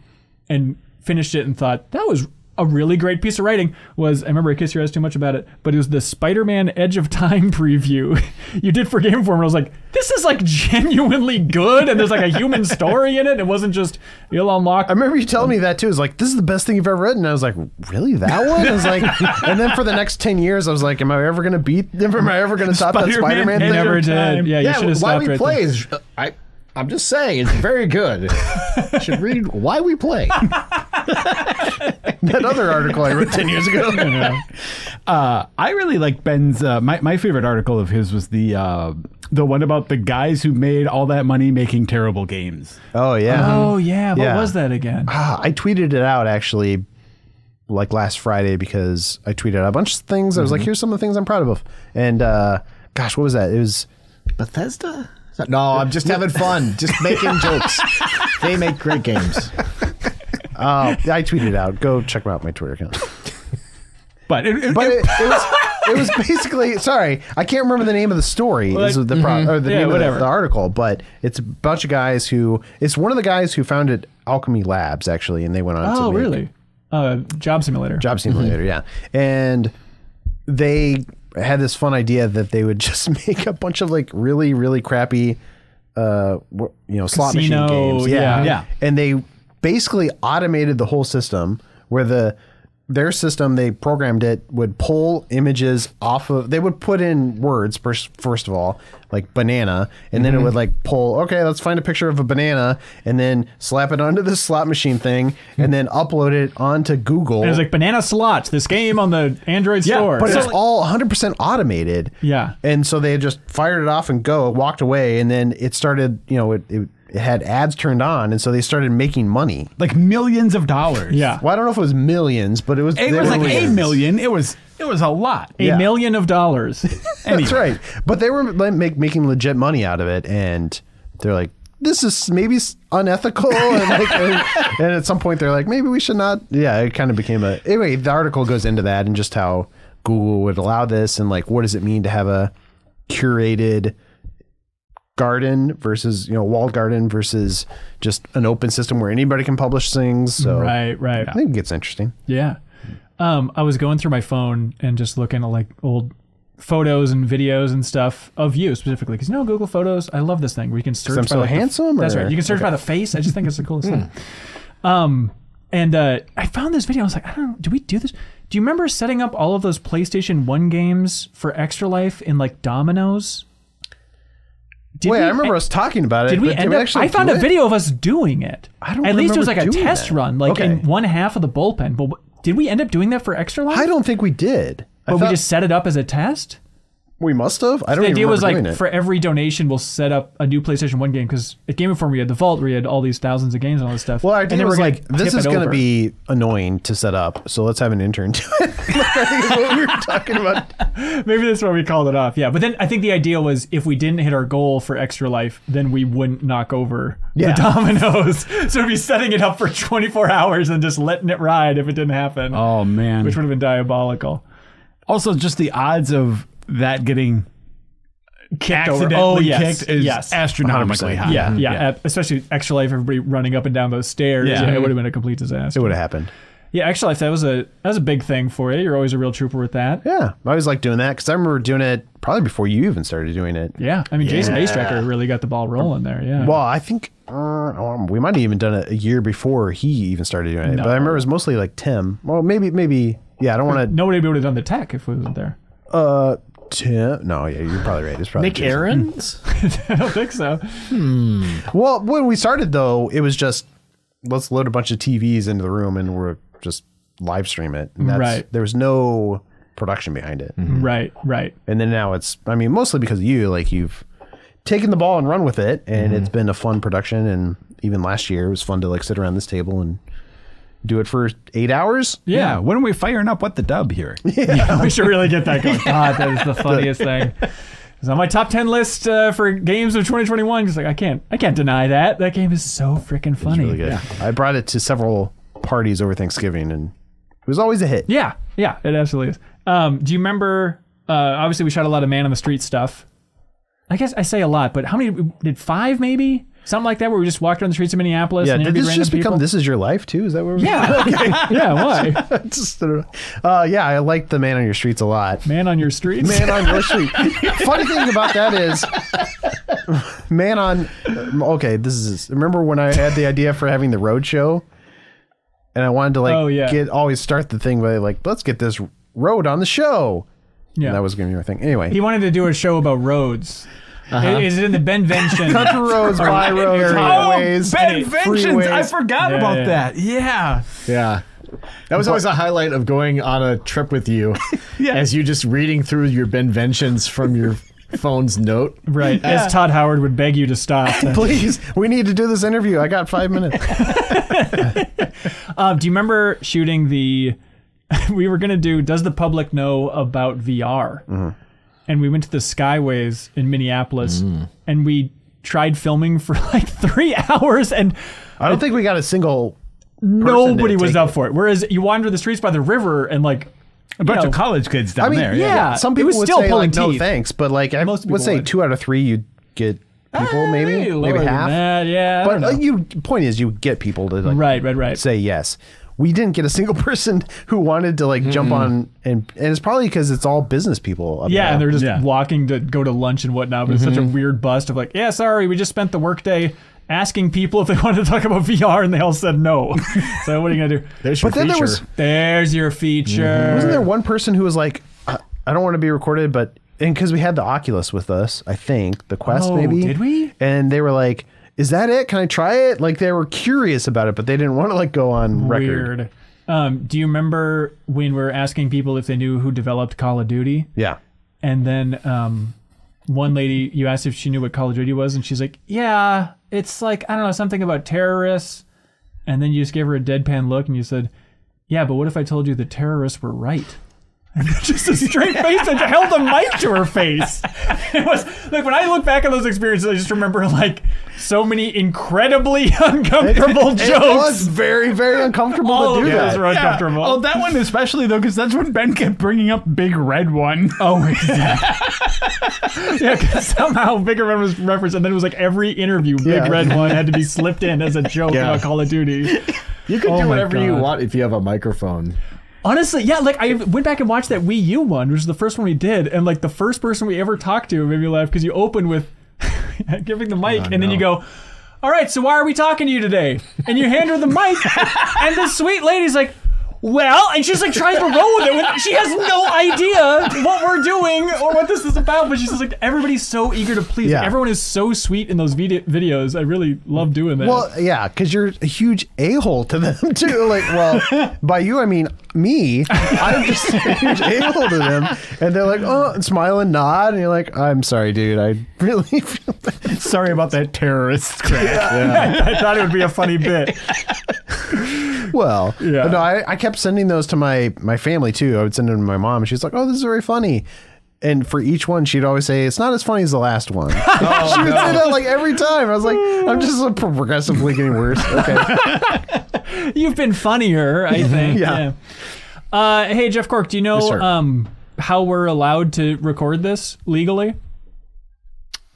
and finished it and thought, that was a really great piece of writing was, I remember I Kiss Your Ass Too Much about it, but it was the Spider-Man Edge of Time preview you did for Game Informer. I was like, this is like genuinely good, and there's like a human story in it. It wasn't just, you'll unlock. I remember you telling me that too. It was like, this is the best thing you've ever written. And I was like, really, that one? I was like, and then for the next 10 years, I was like, am I ever going to top that Spider-Man thing? Never did. Yeah, you should have stopped right Why We Play I'm just saying, it's very good. You should read Why We Play. that other article I wrote 10 years ago. I really like Ben's. My favorite article of his was the one about the guys who made all that money making terrible games. Oh, yeah. Oh, yeah. What Yeah. was that again? I tweeted it out, actually, like last Friday, because I tweeted out a bunch of things. I was like, here's some of the things I'm proud of. And, gosh, what was that? It was... Bethesda? No, I'm just having fun. Just making jokes. They make great games. I tweeted it out. Go check out my Twitter account. But it was basically, sorry, I can't remember the name of the story. This was the name of the article, but it's a bunch of guys who, it's one of the guys who founded Alchemy Labs, actually, and they went on to Oh, make really? Job Simulator. Job Simulator, yeah. And they had this fun idea that they would just make a bunch of like really, really crappy, slot machine games. yeah. And they basically automated the whole system where their system, they programmed it, would pull images off of, they would put in words first of all, like banana, and then it would like pull, okay, let's find a picture of a banana, and then slap it onto the slot machine thing, and then upload it onto Google. And it was like Banana Slots, this game on the Android store. But it's all 100% automated. Yeah. And so they just fired it off and walked away, and then it started, it had ads turned on, and so they started making money. like millions of dollars. Yeah. Well, I don't know if it was millions, but it was. It was like $8 million. It was a lot. $1 million. That's right. But they were like, making legit money out of it, and they're like, this is maybe unethical, and at some point they're like, maybe we should not. Yeah, it kind of became a. Anyway, the article goes into that and just how Google would allow this, and like, what does it mean to have a curated garden versus walled garden versus just an open system where anybody can publish things. So Right. I think it gets interesting. Yeah. I was going through my phone and just looking at like old photos and videos and stuff of you specifically, because Google Photos, I love this thing where you can search. I'm so by, like, handsome. That's right. You can search by the face. I just think it's the coolest thing. And I found this video. I was like, I don't know. Do we do this? Do you remember setting up all of those PlayStation 1 games for Extra Life in like Domino's? I remember us talking about it. Did we end up? I found a video of us doing it. I don't. At least it was like a doing test that. run, like in one half of the bullpen. But did we end up doing that for Extra Life? I don't think we did. But we just set it up as a test. We must have. I don't. The even idea was remember doing like it. for every donation, we'll set up a new PlayStation 1 game, because at Game Informer we had the Vault, where you had all these thousands of games and all this stuff. Well, our and idea then was we're like, gonna this tip is it going to over. be annoying to set up, so let's have an intern do it. I think is what we were talking about. Maybe that's why we called it off. Yeah, but then I think the idea was if we didn't hit our goal for Extra Life, then we wouldn't knock over the dominoes. So we'd be setting it up for 24 hours and just letting it ride if it didn't happen. Oh man. Which would have been diabolical. Also, just the odds of that getting Kicked over. accidentally yes. kicked is Yes. astronomically 100%. high. Yeah. Especially Extra Life, everybody running up and down those stairs. Yeah. It would have been a complete disaster. It would have happened. Yeah, Extra Life, that was a big thing for you. You're always a real trooper with that. Yeah, I always like doing that because I remember doing it probably before you even started doing it. Yeah, I mean, Jason Maestracker really got the ball rolling there. Yeah. Well, I think we might have even done it a year before he even started doing it. No. But I remember it was mostly like Tim. Well, maybe. Yeah, I don't want to. Nobody would have done the tech if we wasn't there. Tim. No, yeah, you're probably right. It's probably Nick Jason. Aaron's? I don't think so. Well, when we started though, it was just let's load a bunch of TVs into the room and we're just live stream it. And Right. There was no production behind it. Right. And then now it's, I mean, mostly because of you, like you've taken the ball and run with it, and it's been a fun production. And even last year, it was fun to like sit around this table and do it for 8 hours. Yeah. When are we firing up What the Dub here? Yeah, we should really get that going. God, that is the funniest thing. It's on my top 10 list for games of 2021. Just like I can't deny that. That game is so freaking funny. Really good. I brought it to several parties over Thanksgiving, and it was always a hit. Yeah, it absolutely is. Do you remember? Obviously, we shot a lot of Man on the Street stuff. I guess I say a lot, but how many did 5 maybe? Something like that, where we just walked around the streets of Minneapolis Yeah, and did interviewed this random just people? become This Is Your Life too? Is that where we're Yeah. Yeah, why? just, yeah, I like the Man on Your Streets a lot. Man on your streets? Man on Your Street. Funny thing about that is, Man on. Okay, this is. Remember when I had the idea for having the road show, and I wanted to like always start the thing by like, let's get this road on the show. Yeah. And that was going to be my thing. Anyway, He wanted to do a show about roads. Is it in the Benvention? country roads, by roads, Oh, highways, Benventions! freeways. I forgot about that. Yeah. Yeah. That was always a highlight of going on a trip with you, as you just reading through your Benventions from your phone's note. Right, as Todd Howard would beg you to stop. Please, we need to do this interview. I got 5 minutes. Do you remember shooting the... we were going to do, does the public know about VR? Mm-hmm. And we went to the Skyways in Minneapolis, and we tried filming for like 3 hours, and... I don't think we got a single... Nobody was up for it. Whereas you wander the streets by the river, and like... A bunch of college kids down there. Yeah. Some people it was would still say pulling like, no teeth. thanks, but like I Most would people say would. 2 out of 3 you'd get people, maybe half. Yeah, I don't know. But point is, you get people to like right. say yes. We didn't get a single person who wanted to like jump on, and it's probably because it's all business people. Up Yeah, there. and they're just walking to go to lunch and whatnot. But it's such a weird bust of like, yeah, sorry, we just spent the workday asking people if they wanted to talk about VR, and they all said no. So what are you gonna do? There's your feature. There's your feature. Wasn't there one person who was like, I don't want to be recorded, but because we had the Oculus with us, I think the Quest maybe. Did we? And they were like, "Is that it? Can I try it?" Like they were curious about it, but they didn't want to like go on record. Weird. Do you remember when we were asking people if they knew who developed Call of Duty? Yeah. And then one lady, you asked if she knew what Call of Duty was, and she's like, yeah, it's like, I don't know, something about terrorists. And then you just gave her a deadpan look, and you said, yeah, but what if I told you the terrorists were right? And just a straight face and held a mic to her face. It was like, when I look back at those experiences, I just remember like so many incredibly uncomfortable jokes. It was very, very uncomfortable All to do of that. those were uncomfortable. Oh, that one especially though, because that's when Ben kept bringing up Big Red One. Oh, exactly. Yeah, because somehow Big Red was referenced, and then it was like every interview, Big Red One had to be slipped in as a joke about Call of Duty. You can do my whatever you God. want if you have a microphone. Honestly, yeah, like I went back and watched that Wii U one, which is the first one we did, and like the first person we ever talked to made me laugh because you open with giving the mic, and then you go, all right, so why are we talking to you today? And you hand her the mic, and the sweet lady's like, well, and she's like tries to roll with it. She has no idea what we're doing or what this is about, but she's just like, everybody's so eager to please. Yeah. Like, everyone is so sweet in those videos. I really love doing that. Well, yeah, because you're a huge a-hole to them too. Like, well, by you I mean me. I'm just a huge a-hole to them, and they're like, oh, and smile and nod, and you're like, I'm sorry, dude. I really feel bad. Sorry about that terrorist crap. I thought it would be a funny bit. Well, but no, I kept sending those to my family too. I would send them to my mom, and she's like, "Oh, this is very funny." And for each one, she'd always say, "It's not as funny as the last one." She would say that like every time. I was like, "I'm just progressively getting worse." Okay, You've been funnier, I think. Yeah. Hey, Jeff Cork, do you know Yes, sir. how we're allowed to record this legally?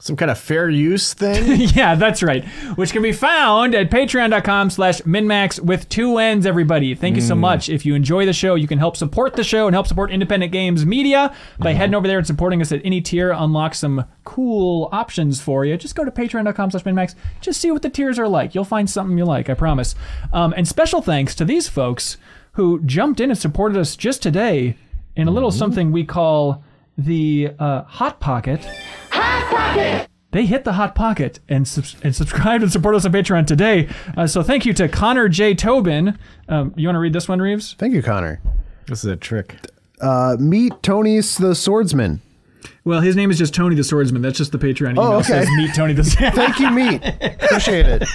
Some kind of fair use thing? Yeah, that's right. Which can be found at patreon.com/MinnMax with 2 N's, everybody. Thank you so much. If you enjoy the show, you can help support the show and help support independent games media by heading over there and supporting us at any tier. Unlock some cool options for you. Just go to patreon.com/MinnMax. Just see what the tiers are like. You'll find something you like, I promise. And special thanks to these folks who jumped in and supported us just today in a little something we call the Hot Pocket. They hit the Hot Pocket and subscribed and support us on Patreon today. So thank you to Connor J. Tobin. You want to read this one, Reeves? thank you, Connor. This is a trick. Meet Tony the Swordsman. Well, his name is just Tony the Swordsman. That's just the Patreon email. Oh, okay. Says meet Tony the Swordsman. Thank you, Meet. Appreciate it.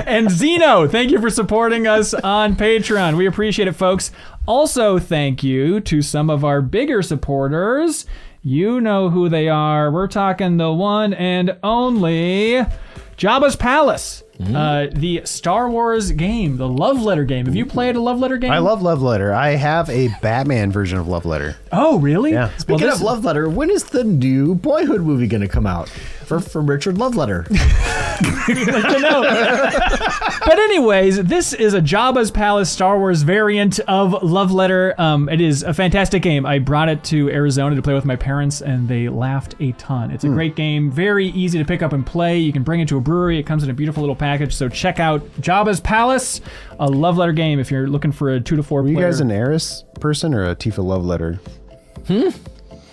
And Zeno, thank you for supporting us on Patreon. We appreciate it, folks. Also, thank you to some of our bigger supporters. You know who they are. We're talking the one and only Jabba's Palace, the Star Wars game, the Love Letter game. Have you played a Love Letter game? I love Love Letter. I have a Batman version of Love Letter. Oh, really? Yeah. Speaking of Love Letter, when is the new Boyhood movie going to come out? From Richard Loveletter. To know. But anyways, this is a Jabba's Palace Star Wars variant of Love Letter. It is a fantastic game. I brought it to Arizona to play with my parents, and they laughed a ton. It's a great game, very easy to pick up and play. You can bring it to a brewery. It comes in a beautiful little package. So check out Jabba's Palace, a Love Letter game if you're looking for a 2 to 4 player. Are you guys an Eris person or a Tifa Love Letter?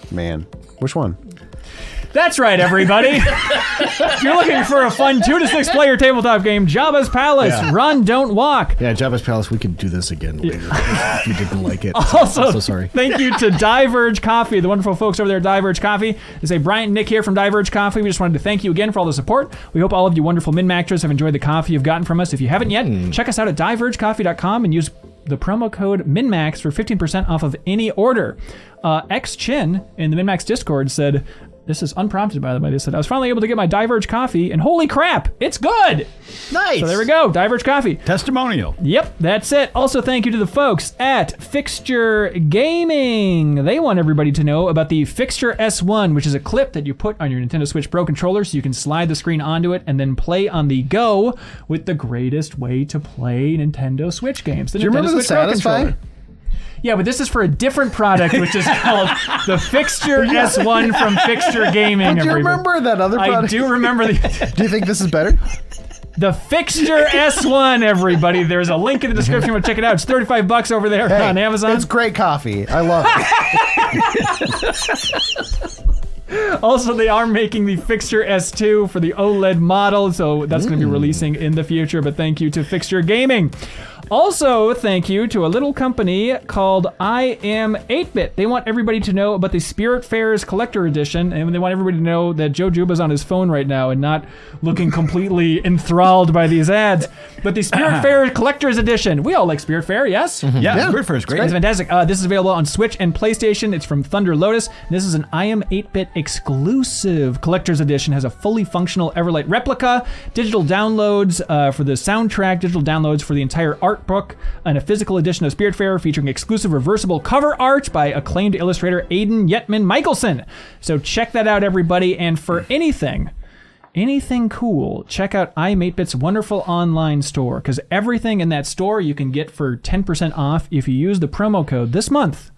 Man, which one? That's right, everybody. If you're looking for a fun 2 to 6 player tabletop game, Jabba's Palace, Run, Don't Walk. Yeah, Jabba's Palace, we could do this again later if you didn't like it. Also, I'm so sorry. Thank you to Diverge Coffee, the wonderful folks over there at Diverge Coffee. They say, Brian and Nick here from Diverge Coffee. We just wanted to thank you again for all the support. We hope all of you wonderful MinnMaxers have enjoyed the coffee you've gotten from us. If you haven't yet, check us out at divergecoffee.com and use the promo code MinnMax for 15% off of any order. X-Chin in the MinnMax Discord said, this is unprompted, by the way. They said, I was finally able to get my Diverge coffee, and holy crap, it's good. Nice. So there we go, Diverge coffee. Testimonial. Yep, that's it. Also, thank you to the folks at Fixture Gaming. They want everybody to know about the Fixture S1, which is a clip that you put on your Nintendo Switch Pro controller so you can slide the screen onto it and then play on the go with the greatest way to play Nintendo Switch games. Do you remember the Satisfy? Yeah, but this is for a different product, which is called the Fixture S1 from Fixture Gaming. Do you remember that other product? I do remember the... Do you think this is better? The Fixture S1, everybody. There's a link in the description. We'll check it out. It's $35 over there on Amazon. It's great coffee. I love it. Also, they are making the Fixture S2 for the OLED model, so that's going to be releasing in the future. But thank you to Fixture Gaming. Also, thank you to a little company called I Am 8-Bit. They want everybody to know about the Spirit Fairs Collector Edition, and they want everybody to know that Joe Juba's on his phone right now and not looking completely enthralled by these ads. But the Spirit Fair Collector's Edition. We all like Spirit Fair, yes? Yeah, Spirit Fair is great. It's fantastic. This is available on Switch and PlayStation. It's from Thunder Lotus. This is an I Am 8-Bit exclusive Collector's Edition. Has a fully functional Everlight replica, digital downloads for the soundtrack, digital downloads for the entire art book, and a physical edition of Spirit Fair featuring exclusive reversible cover art by acclaimed illustrator Aidan Yetman Michelson. So check that out, everybody. And for anything cool, check out I Am 8-Bit's wonderful online store, because everything in that store you can get for 10% off if you use the promo code this month,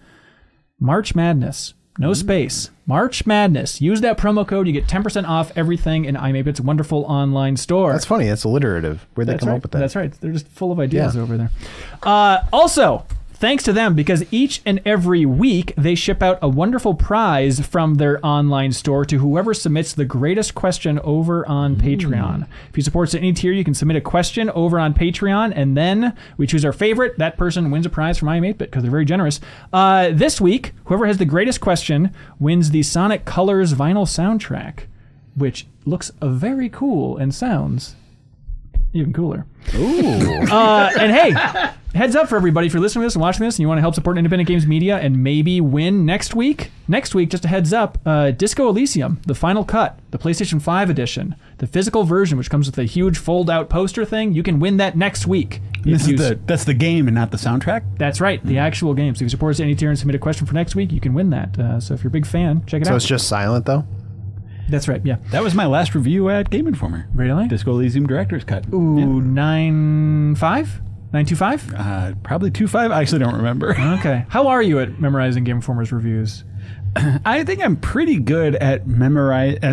March Madness. No space. March Madness. Use that promo code. You get 10% off everything in I Am 8-Bit's wonderful online store. That's funny. That's alliterative. Where'd they come up with that? That's right. They're just full of ideas over there. Also, thanks to them, because each and every week they ship out a wonderful prize from their online store to whoever submits the greatest question over on Patreon. If you support us at any tier, you can submit a question over on Patreon, and then we choose our favorite. That person wins a prize from I Am 8-Bit because they're very generous. This week, whoever has the greatest question wins the Sonic Colors vinyl soundtrack, which looks very cool and sounds even cooler. Ooh. And hey, heads up for everybody, if you're listening to this and watching this and you want to help support independent games media and maybe win next week, just a heads up, Disco Elysium, the final cut, the PlayStation 5 edition, the physical version, which comes with a huge fold-out poster thing, you can win that next week. That's the game and not the soundtrack? That's right, the actual game. So if you support us at any tier and submit a question for next week, you can win that. So if you're a big fan, check it out. So it's just silent, though? That's right, yeah. That was my last review at Game Informer. Really? Disco Elysium Director's Cut. Ooh, 9.5? 9.25? Probably 2.5. I actually don't remember. Okay. How are you at memorizing Game Informer's reviews? I think I'm pretty good at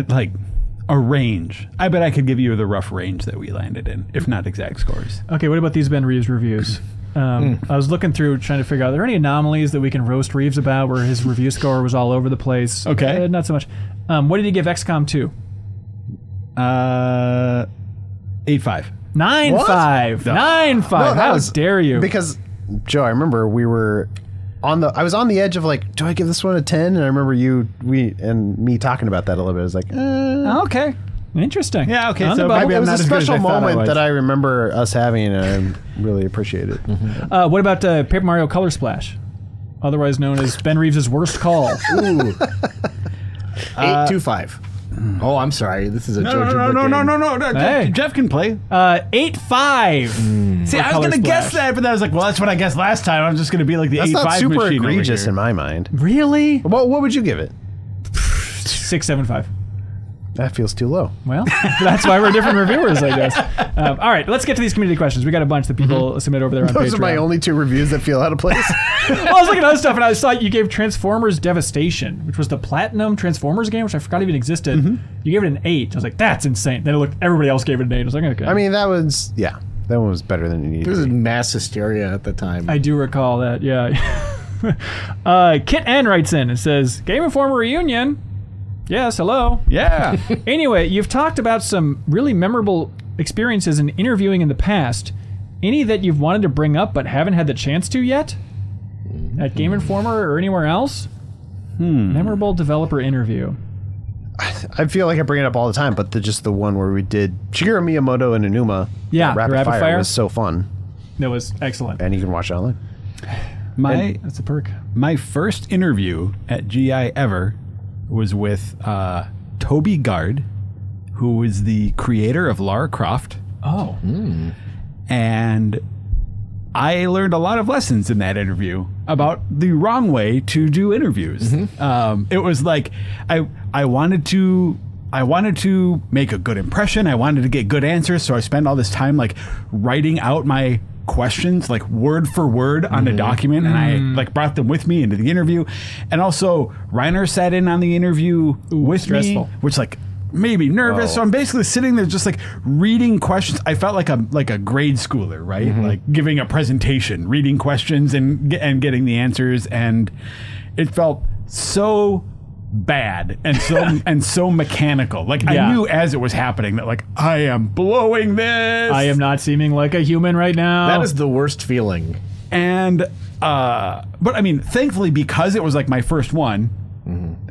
like a range. I bet I could give you the rough range that we landed in, if not exact scores. Okay, what about these Ben Reeves reviews? I was looking through trying to figure out, are there any anomalies that we can roast Reeves about where his review score was all over the place? Okay. Not so much. What did you give XCOM 2? 8.5. 9.5. No. 9.5. How dare you? Because, Joe, I remember I was on the edge of like, do I give this one a 10? And I remember me talking about that a little bit. I was like, okay. Interesting. Yeah, okay. On So the bubble. maybe it I'm was not a as good as special I thought I moment was. that I remember us having, and I really appreciate it. What about Paper Mario Color Splash? Otherwise known as Ben Reeves' worst call. Ooh. 8.25. Oh, I'm sorry. This is a Joe Juba game. No. Hey. Jeff can play. 8.5. See, I was going to guess that, but then I was like, well, that's what I guessed last time. I'm just going to be like the 8.5 That's not super machine egregious over in here. my mind. Really? Well, what would you give it? 6.75. That feels too low. Well, that's why we're different reviewers, I guess. All right, let's get to these community questions. We got a bunch that people submit over there on Those Patreon. are my only two reviews that feel out of place. Well, I was looking at other stuff, and I saw you gave Transformers Devastation, which was the Platinum Transformers game, which I forgot even existed. You gave it an 8. I was like, that's insane. Then everybody else gave it an 8. I was like, okay. I mean, that one was better than it needed There to was be. mass hysteria at the time. I do recall that, yeah. Kit N writes in and says, Game Informer reunion. Yes, hello. Yeah. Anyway, you've talked about some really memorable experiences in interviewing in the past. Any that you've wanted to bring up but haven't had the chance to yet? At Game Informer or anywhere else? Memorable developer interview. I feel like I bring it up all the time, but just the one where we did Shigeru Miyamoto and Enuma. Yeah, Rapid Fire was so fun. That was excellent. And you can watch it online. That's a perk. My first interview at GI ever was with Toby Gard, who is the creator of Lara Croft. Oh. And I learned a lot of lessons in that interview about the wrong way to do interviews. It was like I wanted to make a good impression. I wanted to get good answers, so I spent all this time like writing out my questions like word for word on a document, and I like brought them with me into the interview. And also Reiner sat in on the interview with stressful. me, which like made me nervous. So I'm basically sitting there just like reading questions. I felt like a grade schooler, right? Like giving a presentation, reading questions and getting the answers, and it felt so bad and so mechanical. Like I knew as it was happening that like I am blowing this. I am not seeming like a human right now. That is the worst feeling. And but I mean, thankfully, because it was like my first one,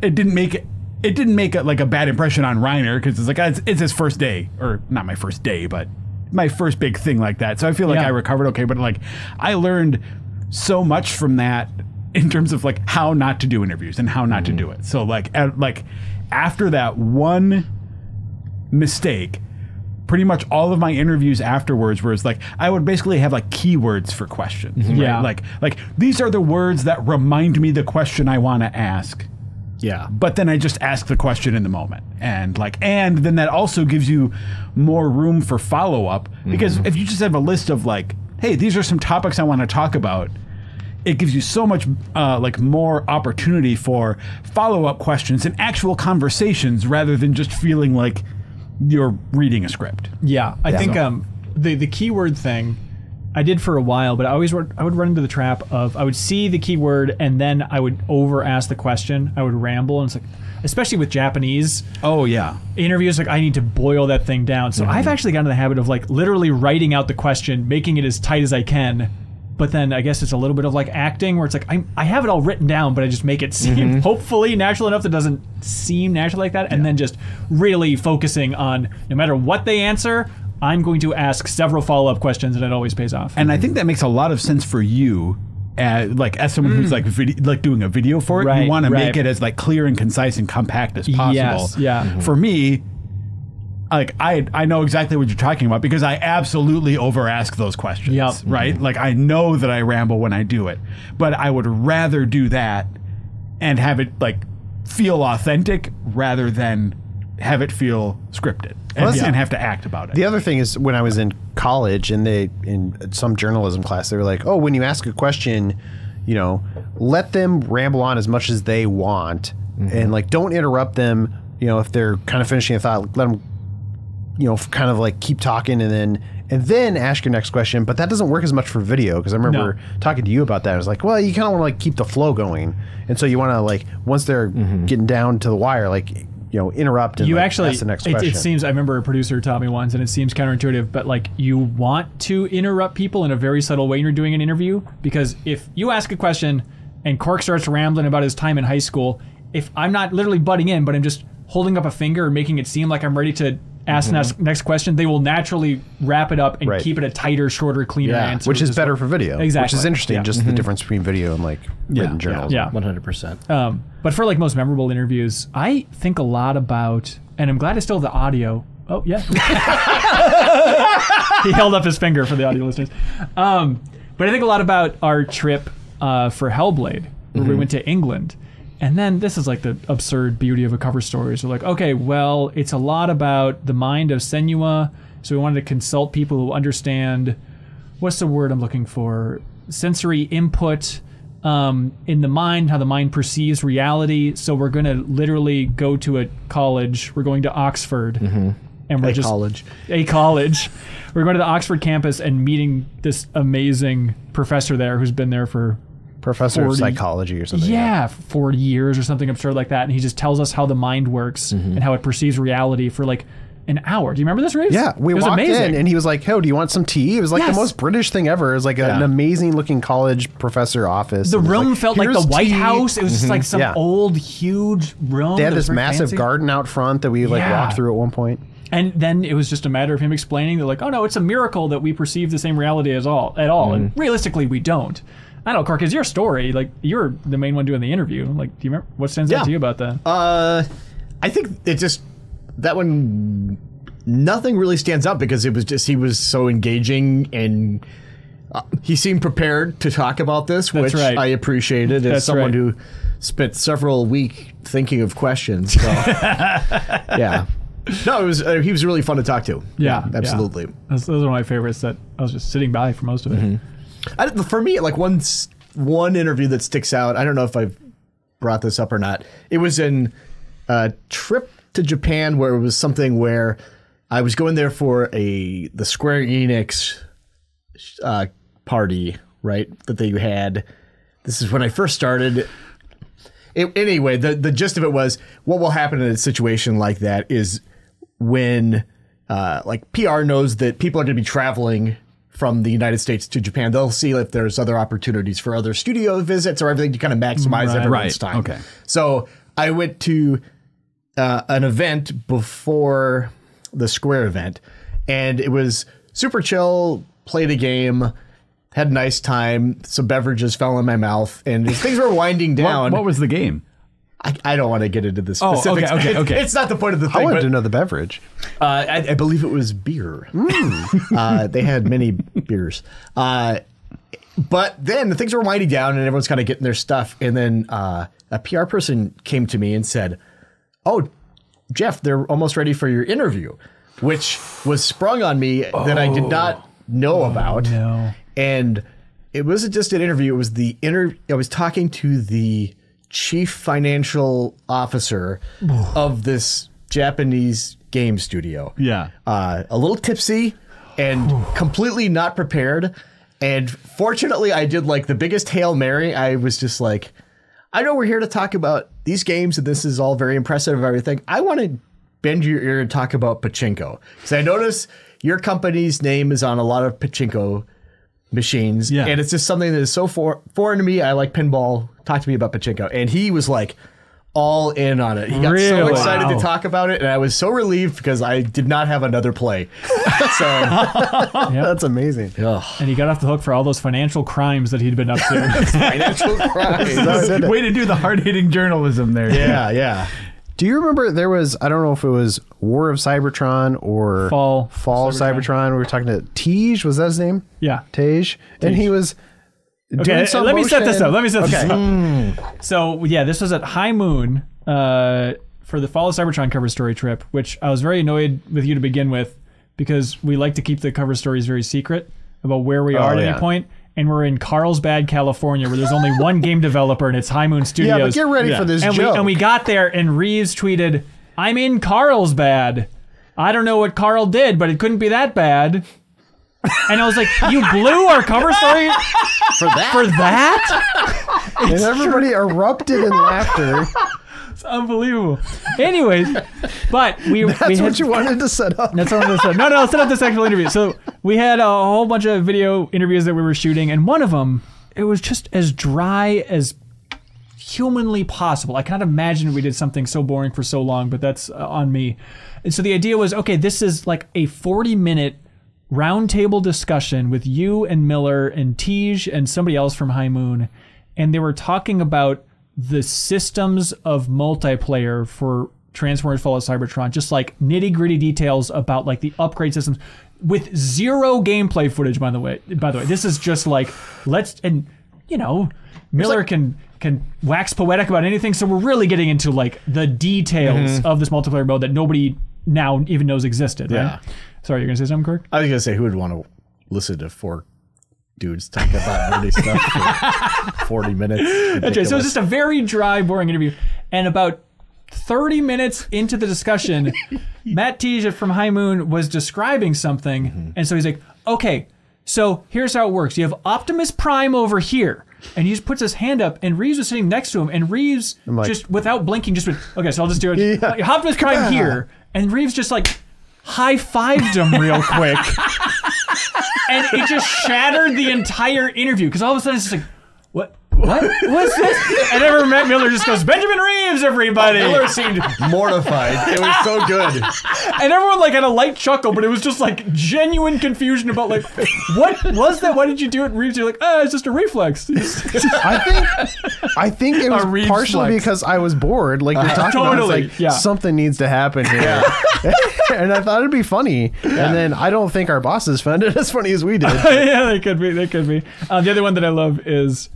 it didn't make like a bad impression on Reiner, because it's like it's his first day, or not my first day, but my first big thing like that. So I feel like I recovered okay, but like I learned so much from that in terms of like how not to do interviews and how not to do it. So like after that one mistake, pretty much all of my interviews afterwards was like I would basically have like keywords for questions. Yeah. Right? Like these are the words that remind me the question I want to ask. Yeah. But then I just ask the question in the moment. And then that also gives you more room for follow-up, because if you just have a list of like, hey, these are some topics I want to talk about, it gives you so much like more opportunity for follow-up questions and actual conversations, rather than just feeling like you're reading a script. Yeah, I think the keyword thing I did for a while, but I would run into the trap of I would see the keyword and then I would over ask the question. I would ramble, and it's like, especially with Japanese interviews, like I need to boil that thing down. So I've actually gotten in the habit of like literally writing out the question, making it as tight as I can. But then I guess it's a little bit of like acting, where it's like I have it all written down, but I just make it seem hopefully natural enough that it doesn't seem natural like that, and then just really focusing on no matter what they answer, I'm going to ask several follow-up questions, and it always pays off. And I think that makes a lot of sense for you, as someone who's like doing a video for it. You want to make it as like clear and concise and compact as possible. Yes, yeah. For me, like I know exactly what you're talking about, because I absolutely over ask those questions. Yep. Right? Like I know that I ramble when I do it, but I would rather do that and have it like feel authentic rather than have it feel scripted and have to act about it. The other thing is, when I was in college and in some journalism class, they were like, oh, when you ask a question, let them ramble on as much as they want, and like don't interrupt them. If they're kind of finishing a thought, let them kind of like keep talking, and then ask your next question. But that doesn't work as much for video, because I remember talking to you about that. I was like, well, you kind of want to like keep the flow going, and so you want to like, once they're getting down to the wire, like interrupt and ask the next question. It seems, I remember a producer taught me once, and it seems counterintuitive, but like you want to interrupt people in a very subtle way when you're doing an interview, because if you ask a question and Cork starts rambling about his time in high school, if I'm not literally butting in, but I'm just holding up a finger and making it seem like I'm ready to ask the next question, they will naturally wrap it up and keep it a tighter, shorter, cleaner answer. Which is better for video. Exactly. Which is interesting, just the difference between video and like written journalism. Yeah. 100%. But for like most memorable interviews, I think a lot about, and I'm glad I still have the audio. Oh, yeah. He held up his finger for the audio listeners. But I think a lot about our trip for Hellblade, where we went to England. And then this is like the absurd beauty of a cover story. So like, okay, well, it's a lot about the mind of Senua. So we wanted to consult people who understand, what's the word I'm looking for? Sensory input in the mind, how the mind perceives reality. So we're going to literally go to a college. We're going to Oxford. And we're a college. We're going to the Oxford campus and meeting this amazing professor there who's been there for Professor of psychology or something. Yeah, 40 years or something absurd like that. And he just tells us how the mind works and how it perceives reality for like an hour. Do you remember this, Reeves? Yeah, we walked in and he was like, "Hey, do you want some tea?" It was like the most British thing ever. It was like an amazing looking college professor office. The room like, felt like the White House. It was just like some old, huge room. They had this massive garden out front that we like walked through at one point. And then it was just a matter of him explaining that like, oh no, it's a miracle that we perceive the same reality at all. And realistically, we don't. I don't know, Clark, is your story, like, you're the main one doing the interview. Like, do you remember, what stands out to you about that? I think it just, that one, nothing really stands out because it was just, he was so engaging and he seemed prepared to talk about this, which I appreciated as someone who spent several weeks thinking of questions. So, yeah. No, it was he was really fun to talk to. Yeah, absolutely. Yeah. Those are one of my favorites that I was just sitting by for most of it. For me, like one interview that sticks out, I don't know if I've brought this up or not. It was in a trip to Japan where it was something where I was going there for the Square Enix party, right, that they had. This is when I first started. Anyway, the gist of it was what will happen in a situation like that is when like PR knows that people are going to be traveling from the United States to Japan, they'll see if there's other opportunities for other studio visits or everything to kind of maximize everyone's time. Okay. So I went to an event before the Square event, and it was super chill, played a game, had a nice time, some beverages fell in my mouth, and as things were winding down. What was the game? I don't want to get into the specifics. Okay. It's not the point of the thing. I wanted to know the beverage. I believe it was beer. They had many beers. But then the things were winding down and everyone's kind of getting their stuff. And then a PR person came to me and said, "Oh, Jeff, they're almost ready for your interview," which was sprung on me that I did not know about. No. And it wasn't just an interview. It was I was talking to the chief financial officer of this Japanese game studio. Yeah. A little tipsy and completely not prepared. And fortunately, I did like the biggest Hail Mary. I was just like, I know we're here to talk about these games and this is all very impressive and everything. I want to bend your ear and talk about pachinko. Because I notice your company's name is on a lot of pachinko machines. Yeah. And it's just something that is so foreign to me. I like pinball. Talk to me about pachinko. And he was like all in on it. He got so excited to talk about it. And I was so relieved because I did not have another play. So that's amazing. Ugh. And he got off the hook for all those financial crimes that he'd been up to. Financial crimes. Way to do the hard-hitting journalism there. Yeah, yeah. Do you remember there was, I don't know if it was War of Cybertron or Fall of Cybertron. We were talking to Tej, was that his name? Yeah. Tej. And he was doing some let me set this up. Okay. So, yeah, this was at High Moon for the Fall of Cybertron cover story trip, which I was very annoyed with you to begin with because we like to keep the cover stories very secret about where we are at any point. And we're in Carlsbad, California, where there's only one game developer, and it's High Moon Studios. Yeah, but get ready for this joke. And we got there, and Reeves tweeted, "I'm in Carlsbad. I don't know what Carl did, but it couldn't be that bad." And I was like, "You blew our cover story For that? for that?" And everybody erupted in laughter. It's unbelievable. Anyways, but That's what you wanted to set up. That's what I wanted to set up. No, I'll set up this actual interview. So we had a whole bunch of video interviews that we were shooting, and one of them, it was just as dry as humanly possible. I can't imagine we did something so boring for so long, but that's on me. And so the idea was, okay, this is like a 40-minute roundtable discussion with you and Miller and Tej and somebody else from High Moon, and they were talking about the systems of multiplayer for Transformers Fall of Cybertron, just like nitty-gritty details about like the upgrade systems with zero gameplay footage, by the way. This is just like, Miller can wax poetic about anything, so we're really getting into like the details of this multiplayer mode that nobody now even knows existed, right? Yeah. Sorry, you're gonna say something, Kirk? I was going to say, who would want to listen to four dudes talk about nerdy stuff for 40 minutes? Okay, so it's just a very dry, boring interview. And about 30 minutes into the discussion, Matt Tej from High Moon was describing something. And so he's like, okay, So here's how it works. You have Optimus Prime over here. And he just puts his hand up, and Reeves was sitting next to him, and Reeves just, without blinking, just went, okay, so I'll just do it. Yeah. Optimus Prime here. And Reeves just like high-fived him real quick. And it just shattered the entire interview, because all of a sudden it's just like, what? What's this? And then Matt Miller just goes, Benjamin Reeves, everybody. Miller seemed mortified. It was so good. And everyone like had a light chuckle, but it was just like genuine confusion about like, what was that? Why did you do it? And Reeves, you're like, it's just a reflex. I think it was partially because I was bored. Like you're talking totally. about, like, something needs to happen here. Yeah. And I thought it'd be funny. Yeah. And then I don't think our bosses found it as funny as we did. Yeah, they could be. The other one that I love is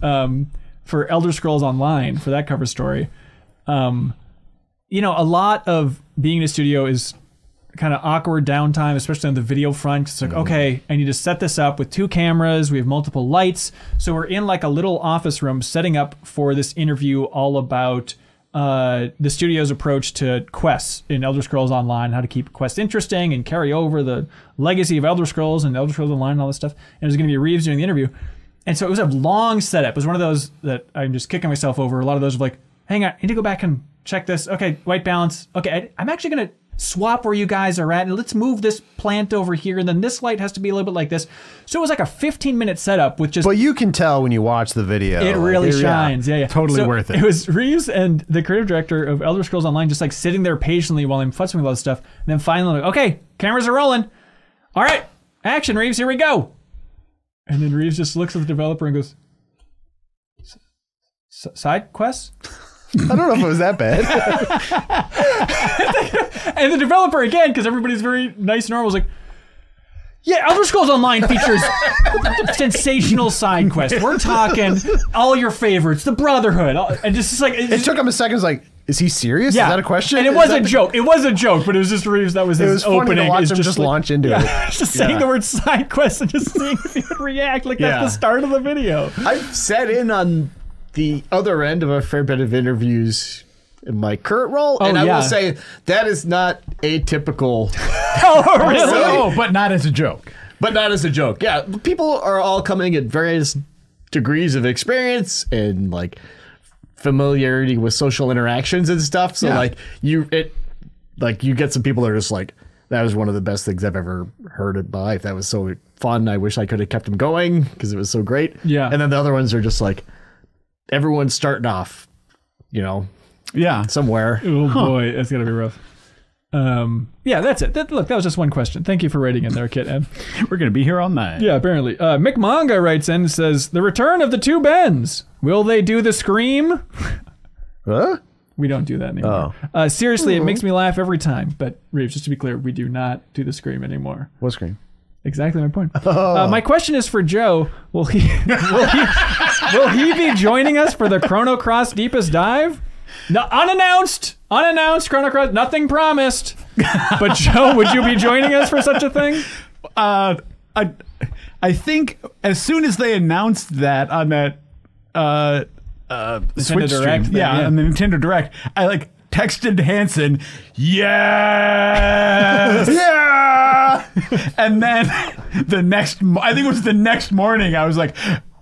for Elder Scrolls Online, for that cover story. You know, a lot of being in a studio is kind of awkward downtime, especially on the video front. It's like, okay, I need to set this up with 2 cameras. We have multiple lights. So we're in like a little office room setting up for this interview all about the studio's approach to quests in Elder Scrolls Online, how to keep quests interesting and carry over the legacy of Elder Scrolls and Elder Scrolls Online and all this stuff. And it was going to be Reeves doing the interview. And so it was a long setup. It was one of those that I'm just kicking myself over. A lot of those of like, hang on, I need to go back and check this. Okay, white balance. Okay, I'm actually going to swap where you guys are at, and let's move this plant over here, and then this light has to be a little bit like this. So it was like a 15-minute setup with just... But you can tell when you watch the video. It really shines. Yeah. Totally worth it. It was Reeves and the creative director of Elder Scrolls Online just like sitting there patiently while I'm futzing with all this stuff. And then finally, like, okay, cameras are rolling. All right, action, Reeves, here we go. And then Reeves just looks at the developer and goes, side quests? I don't know if it was that bad. And the developer, again, because everybody's very nice and normal, was like, yeah, Elder Scrolls Online features sensational side quests. We're talking all your favorites, the Brotherhood. And just like... It took him a second. I was like, is he serious? Yeah. Is that a question? And it was a joke. It was a joke, but it was just Reeves. That was his opening. It was funny to watch him just launch into it. Just saying the word side quest and just seeing if he would react. Like that's the start of the video. I've sat in on the other end of a fair bit of interviews in my current role, and I will say that is not atypical. Oh, really? Oh, but not as a joke. But not as a joke. Yeah, people are all coming at various degrees of experience and like familiarity with social interactions and stuff. So like you get some people that are just like, that was one of the best things I've ever heard in my life. That was so fun. I wish I could have kept them going because it was so great. Yeah. And then the other ones are just like, everyone's starting off, you know, somewhere. Oh boy, that's gonna be rough. Yeah, that's it. Look, that was just one question. Thank you for writing in there, Kit Ed. We're gonna be here all night. Yeah, apparently. Mick Manga writes in and says, the return of the 2 Bens. Will they do the scream? Huh? We don't do that anymore. Seriously, it makes me laugh every time. But Reeves, just to be clear, we do not do the scream anymore. What scream? Exactly my point. My question is for Joe. Will he be joining us for the Chrono Cross Deepest Dive? No, unannounced Chrono Cross, nothing promised. But Joe, would you be joining us for such a thing? I think as soon as they announced that on that Switch Direct stream, on the Nintendo Direct, I like texted Hanson, yes, yeah, and then I think it was the next morning, I was like,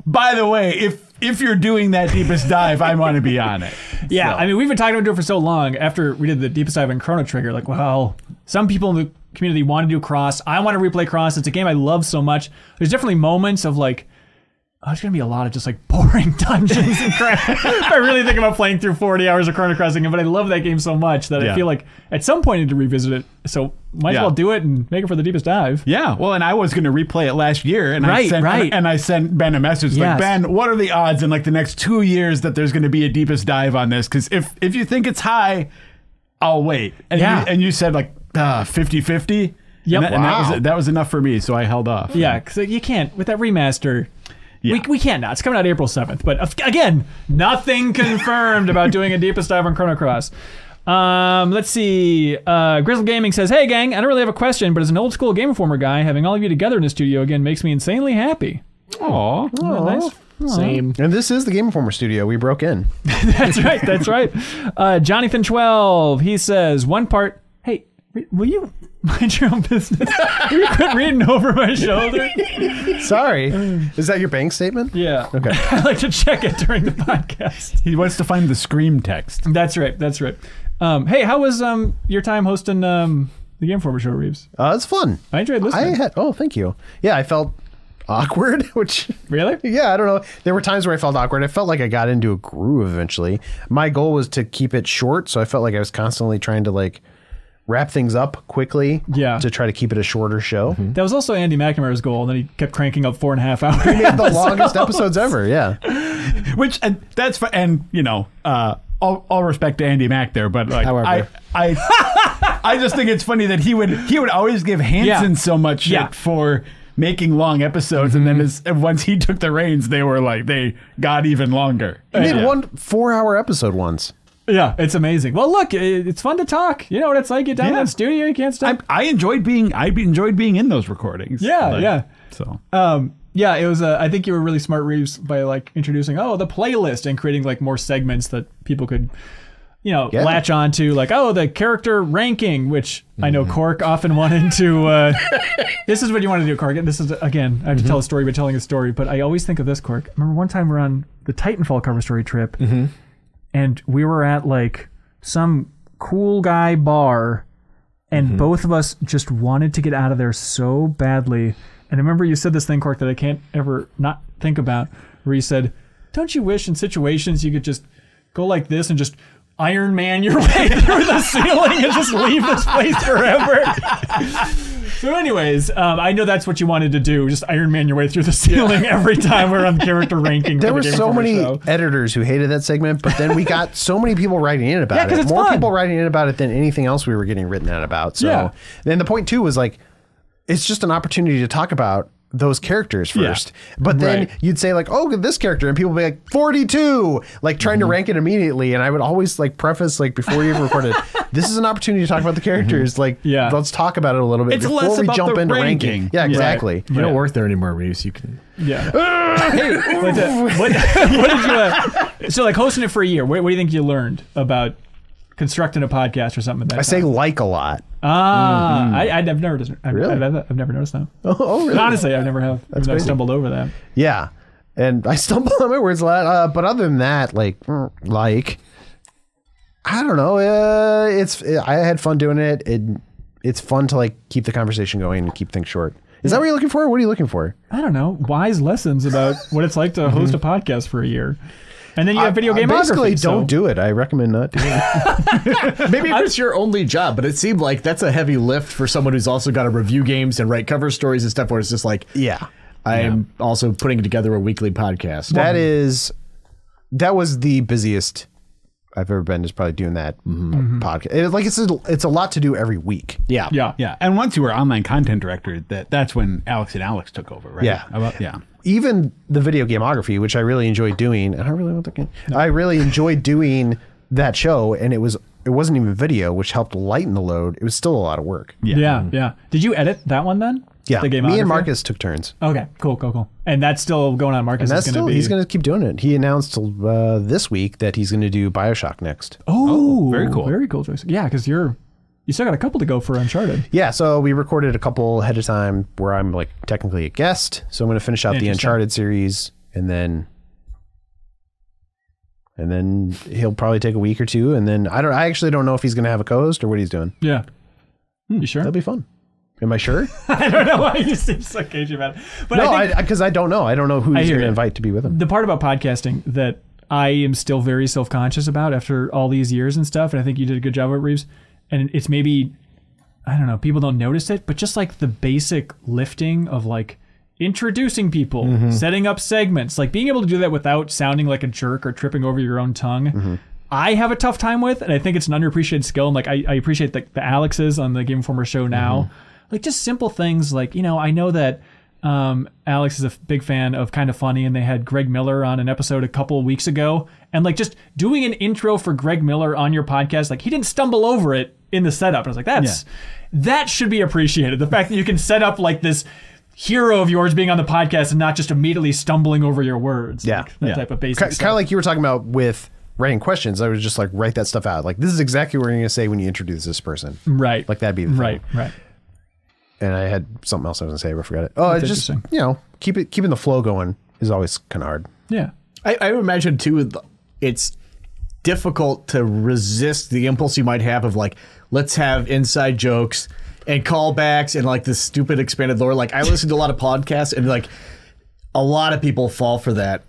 by the way, if you're doing that Deepest Dive, I want to be on it. Yeah, so. I mean, we've been talking about it for so long. After we did the Deepest Dive in Chrono Trigger, like, well, some people in the community want to do Cross. I want to replay Cross. It's a game I love so much. There's definitely moments of like, there's going to be a lot of just like boring dungeons and crap. I really think about playing through 40 hours of Chrono Cross again, but I love that game so much that I feel like at some point I need to revisit it. So might as well do it and make it for the Deepest Dive. Yeah, well, and I was going to replay it last year, and I sent Ben a message like, Ben, what are the odds in like the next 2 years that there's going to be a Deepest Dive on this? Because if you think it's high, I'll wait. And you said like 50-50. Yep. And that was enough for me, so I held off. Yeah, because you can't, with that remaster... Yeah. We can't now. It's coming out April 7th. But again, nothing confirmed about doing a Deepest Dive on Chrono Cross. Let's see. Grizzle Gaming says, hey, gang, I don't really have a question, but as an old school Game Informer guy, having all of you together in the studio again makes me insanely happy. Aw. Nice. Same. And this is the Game Informer studio. We broke in. That's right. Jonathan12, he says, one part... Hey, Will you mind your own business? Will you quit reading over my shoulder? Sorry. Is that your bank statement? Yeah. Okay. I like to check it during the podcast. He wants to find the scream text. That's right. Hey, how was your time hosting the Game Informer show, Reeves? It's fun. I enjoyed listening. Oh, thank you. Yeah, I felt awkward, which... Really? Yeah, I don't know. There were times where I felt awkward. I felt like I got into a groove eventually. My goal was to keep it short, so I felt like I was constantly trying to like wrap things up quickly to try to keep it a shorter show. Mm-hmm. That was also Andy McNamara's goal, and then he kept cranking up 4.5 hours. We made the longest episodes ever, yeah. Which, and that's, and you know, all respect to Andy Mack there, but like, However. I just think it's funny that he would always give Hansen so much shit for making long episodes, and then once he took the reins, they got even longer. He made one 4-hour episode once. Yeah, it's amazing. Well, look, it's fun to talk. You know what it's like. Get down in that studio, you can't stop. I enjoyed being in those recordings. Yeah. So. Yeah, it was. I think you were really smart, Reeves, by like introducing the playlist and creating like more segments that people could, latch onto. Like, the character ranking, which I know Cork often wanted to. This is what you want to do, Cork. This is again. I have to tell a story by telling a story, but I always think of this, Cork. Remember one time we're on the Titanfall cover story trip. And we were at like some cool guy bar, and both of us just wanted to get out of there so badly. And I remember you said this thing, Cork, that I can't ever not think about, where you said, don't you wish in situations you could just go like this and just Iron Man your way through the ceiling and just leave this place forever? So anyways, I know that's what you wanted to do, just Iron Man your way through the ceiling every time we're on the character ranking. There were so many editors who hated that segment, but then we got so many people writing in about it. More people writing in about it than anything else we were getting written in about. So then the point too was like, it's just an opportunity to talk about those characters first. But then you'd say like, this character, and people would be like 42, like trying to rank it immediately. And I would always like preface like before you even recorded, this is an opportunity to talk about the characters. Like, let's talk about it a little bit before we jump into ranking. Yeah, exactly. You don't work there anymore, Reeves. You can. Yeah. Hey, what did you? So like hosting it for a year, what do you think you learned about constructing a podcast or something? I say like a lot. I've never Really? I've never noticed that. Oh, really? Honestly, I've never have. I've stumbled over that. Yeah, and I stumble on my words a lot. But other than that, like I don't know. I had fun doing it. It's fun to like keep the conversation going and keep things short. Is that what you're looking for? What are you looking for? I don't know. Wise lessons about what it's like to host a podcast for a year. And then you have video game basically, don't do it. I recommend not doing it. Maybe if it's your only job, but it seemed like that's a heavy lift for someone who's also got to review games and write cover stories and stuff where it's just like, I'm also putting together a weekly podcast. That was the busiest I've ever been, is probably doing that podcast. It's a lot to do every week. Yeah. And once you were online content director, that's when Alex and Alex took over, right? Yeah. Even the video gameography, which I really enjoyed doing, and I really enjoyed doing that show, and it wasn't even video, which helped lighten the load. It was still a lot of work. Yeah. Did you edit that one then? Yeah. Me and Marcus took turns. Okay, cool. And that's still going on. Marcus is going to be... He's going to keep doing it. He announced this week that he's going to do BioShock next. Oh, very cool. Very cool choice. Yeah, because you still got a couple to go for Uncharted. Yeah, so we recorded a couple ahead of time where I'm like technically a guest. So I'm going to finish out the Uncharted series, and then he'll probably take a week or two, and then I actually don't know if he's going to have a co-host or what he's doing. Yeah. You sure? That'll be fun. Am I sure? I don't know why you seem so cagey about it. But no, because I don't know. I don't know who he's going to invite to be with him. The part about podcasting that I am still very self-conscious about after all these years and stuff, and I think you did a good job with it, Reeves, and it's maybe, I don't know, people don't notice it, but just like the basic lifting of like introducing people, setting up segments, like being able to do that without sounding like a jerk or tripping over your own tongue, I have a tough time with, and I think it's an underappreciated skill. And like I appreciate the Alexes on the Game Informer show now. Like just simple things like, I know that Alex is a big fan of Kind of Funny, and they had Greg Miller on an episode a couple of weeks ago, and like just doing an intro for Greg Miller on your podcast, like he didn't stumble over it in the setup. And I was like, that should be appreciated. The fact that you can set up like this hero of yours being on the podcast and not just immediately stumbling over your words. Yeah. Like, that type of basic stuff. Kind of like you were talking about with writing questions, I would just like write that stuff out. Like, this is exactly what you're going to say when you introduce this person. Right. Like, that'd be the thing. Right. And I had something else I was going to say, but I forgot it. Oh, That's it's just, interesting. keeping the flow going is always kind of hard. Yeah. I imagine too, it's difficult to resist the impulse you might have of like, let's have inside jokes and callbacks and like this stupid expanded lore. Like I listen to a lot of podcasts and like a lot of people fall for that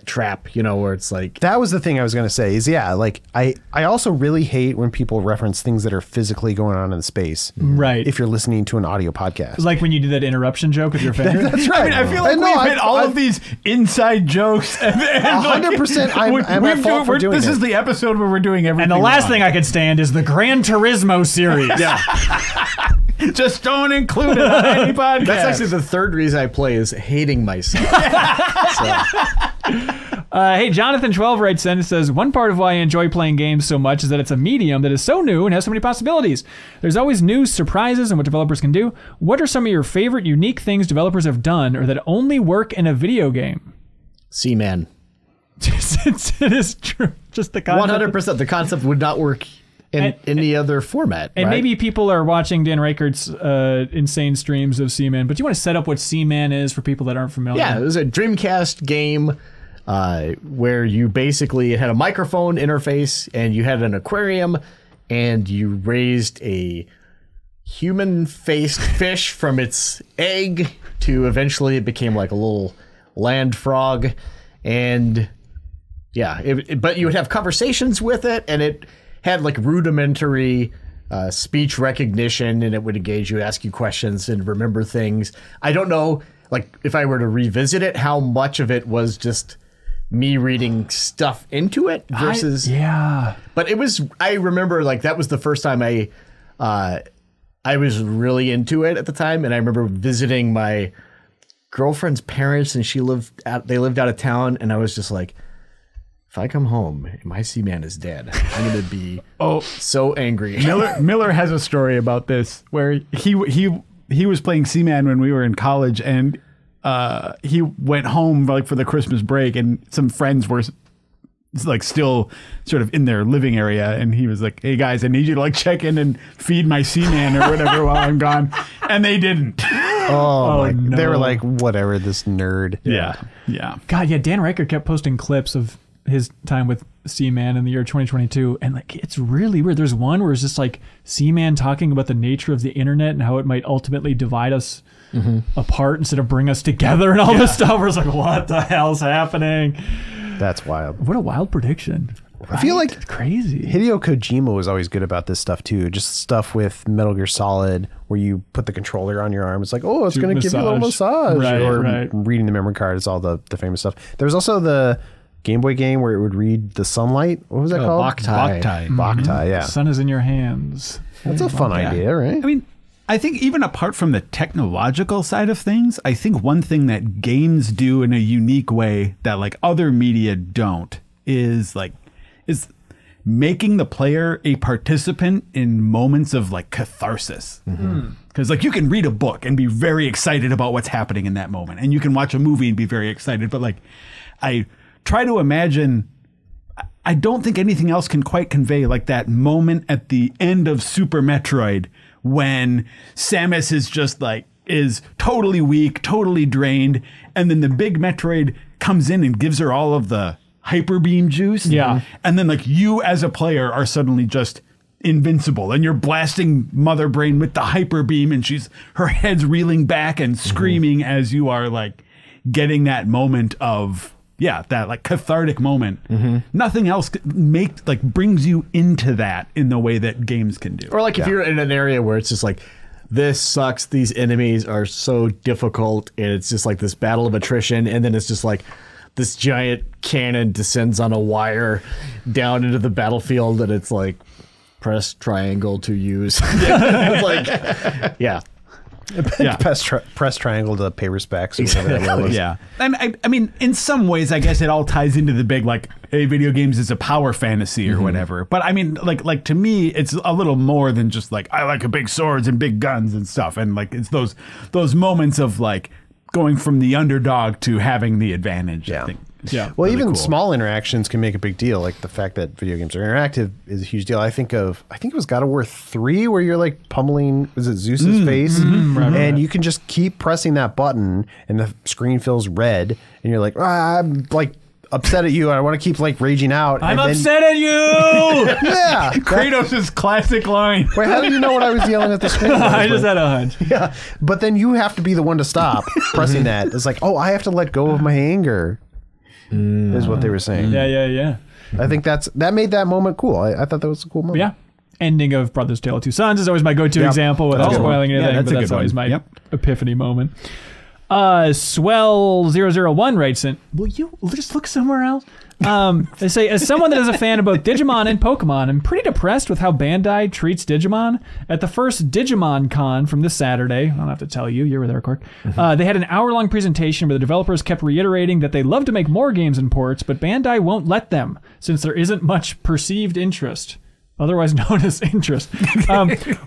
trap, where it's like, That was the thing I was going to say is, like I also really hate when people reference things that are physically going on in space. Right. If you're listening to an audio podcast. Like when you did that interruption joke with your finger. That's right. I feel like we've hit all of these inside jokes. And 100%. I'm at fault for doing This it. is the episode where we're doing everything. And the last wrong. thing I could stand is the Gran Turismo series. yeah. Just don't include it on any podcast. That's actually the third reason I play is hating myself. Hey, Jonathan12 writes in and says, one part of why I enjoy playing games so much is that it's a medium that is so new and has so many possibilities. There's always new surprises in what developers can do. What are some of your favorite unique things developers have done or that only work in a video game? Seaman. It is true. Just the concept. 100%. The concept would not work in any other format. And right? maybe people are watching Dan Reichert's insane streams of Seaman, but do you want to set up what Seaman is for people that aren't familiar? Yeah, it was a Dreamcast game where you basically had a microphone interface and you had an aquarium and you raised a human-faced fish from its egg to eventually it became like a little land frog. And yeah, but you would have conversations with it and it had like rudimentary speech recognition and it would engage you, ask you questions and remember things. I don't know, like if I were to revisit it, how much of it was just me reading stuff into it versus but it was, I remember like that was the first time I was really into it at the time. And I remember visiting my girlfriend's parents and they lived out of town and I was just like, if I come home and my Seaman is dead, I'm going to be so angry. Miller has a story about this where he was playing Seaman when we were in college, and he went home like for the Christmas break, and some friends were like still sort of in their living area, and he was like, "Hey guys, I need you to like check in and feed my Seaman or whatever while I'm gone," and they didn't. No. They were no. like, whatever, this nerd. Yeah. God, yeah, Dan Reichert kept posting clips of his time with Seaman in the year 2022, and like it's really weird. There's one where it's just like Seaman talking about the nature of the internet and how it might ultimately divide us apart instead of bring us together and all this stuff. Where it's like, what the hell's happening? That's wild. What a wild prediction. I feel like It's crazy. Hideo Kojima was always good about this stuff too. Just stuff with Metal Gear Solid where you put the controller on your arm. It's like, oh, it's going to give you a little massage. Right, or right. reading the memory card is all the famous stuff. There was also the Game Boy game where it would read the sunlight. What was that called? Boktai. Boktai, yeah. Sun is in your hands. That's a fun idea, right? I mean, I think even apart from the technological side of things, I think one thing that games do in a unique way that like other media don't is making the player a participant in moments of like catharsis. Because like you can read a book and be very excited about what's happening in that moment, and you can watch a movie and be very excited. But like, I try to imagine, I don't think anything else can quite convey like that moment at the end of Super Metroid when Samus is just like, is totally weak, totally drained. And then the big Metroid comes in and gives her all of the hyper beam juice. Yeah. And then like you as a player are suddenly just invincible and you're blasting Mother Brain with the hyper beam and her head's reeling back and screaming as you are like getting that moment of, that like cathartic moment. Nothing else brings you into that in the way that games can do. Or like if you're in an area where it's just like, this sucks, these enemies are so difficult, and it's just like this battle of attrition, and then it's just like this giant cannon descends on a wire down into the battlefield, and it's like, press triangle to use. Press triangle to pay respects. Or whatever that was. Yeah. And I mean, in some ways, I guess it all ties into the big, like, hey, video games is a power fantasy or whatever. But I mean, like to me, it's a little more than just like, I like big swords and big guns and stuff. And like, it's those moments of like going from the underdog to having the advantage. Yeah. I think Yeah. Well, Really even cool. small interactions can make a big deal. Like the fact that video games are interactive is a huge deal. I think it was God of War 3 where you're like pummeling, is it Zeus's face? And you can just keep pressing that button and the screen fills red and you're like, I'm like upset at you. I want to keep like raging out. I'm and upset at you. Yeah. Kratos' classic line. Wait, how do you know what I was yelling at the screen? I just had a hunch. Yeah. But then you have to be the one to stop pressing that. It's like, oh, I have to let go of my anger. Is what they were saying. Yeah. I think that made that moment cool. I thought that was a cool moment. Yeah. Ending of Brothers Tale of Two Sons is always my go-to example without That's a good one. spoiling anything, Yeah, that's but a that's good always one. my Yep. epiphany moment. Swell001 writes in, will you just look somewhere else? They say, as someone that is a fan of both Digimon and Pokemon, I'm pretty depressed with how Bandai treats Digimon. At the first Digimon Con from this Saturday, I don't have to tell you, you were there, Cork, they had an hour-long presentation where the developers kept reiterating that they love to make more games and ports, but Bandai won't let them, since there isn't much perceived interest. Otherwise known as interest.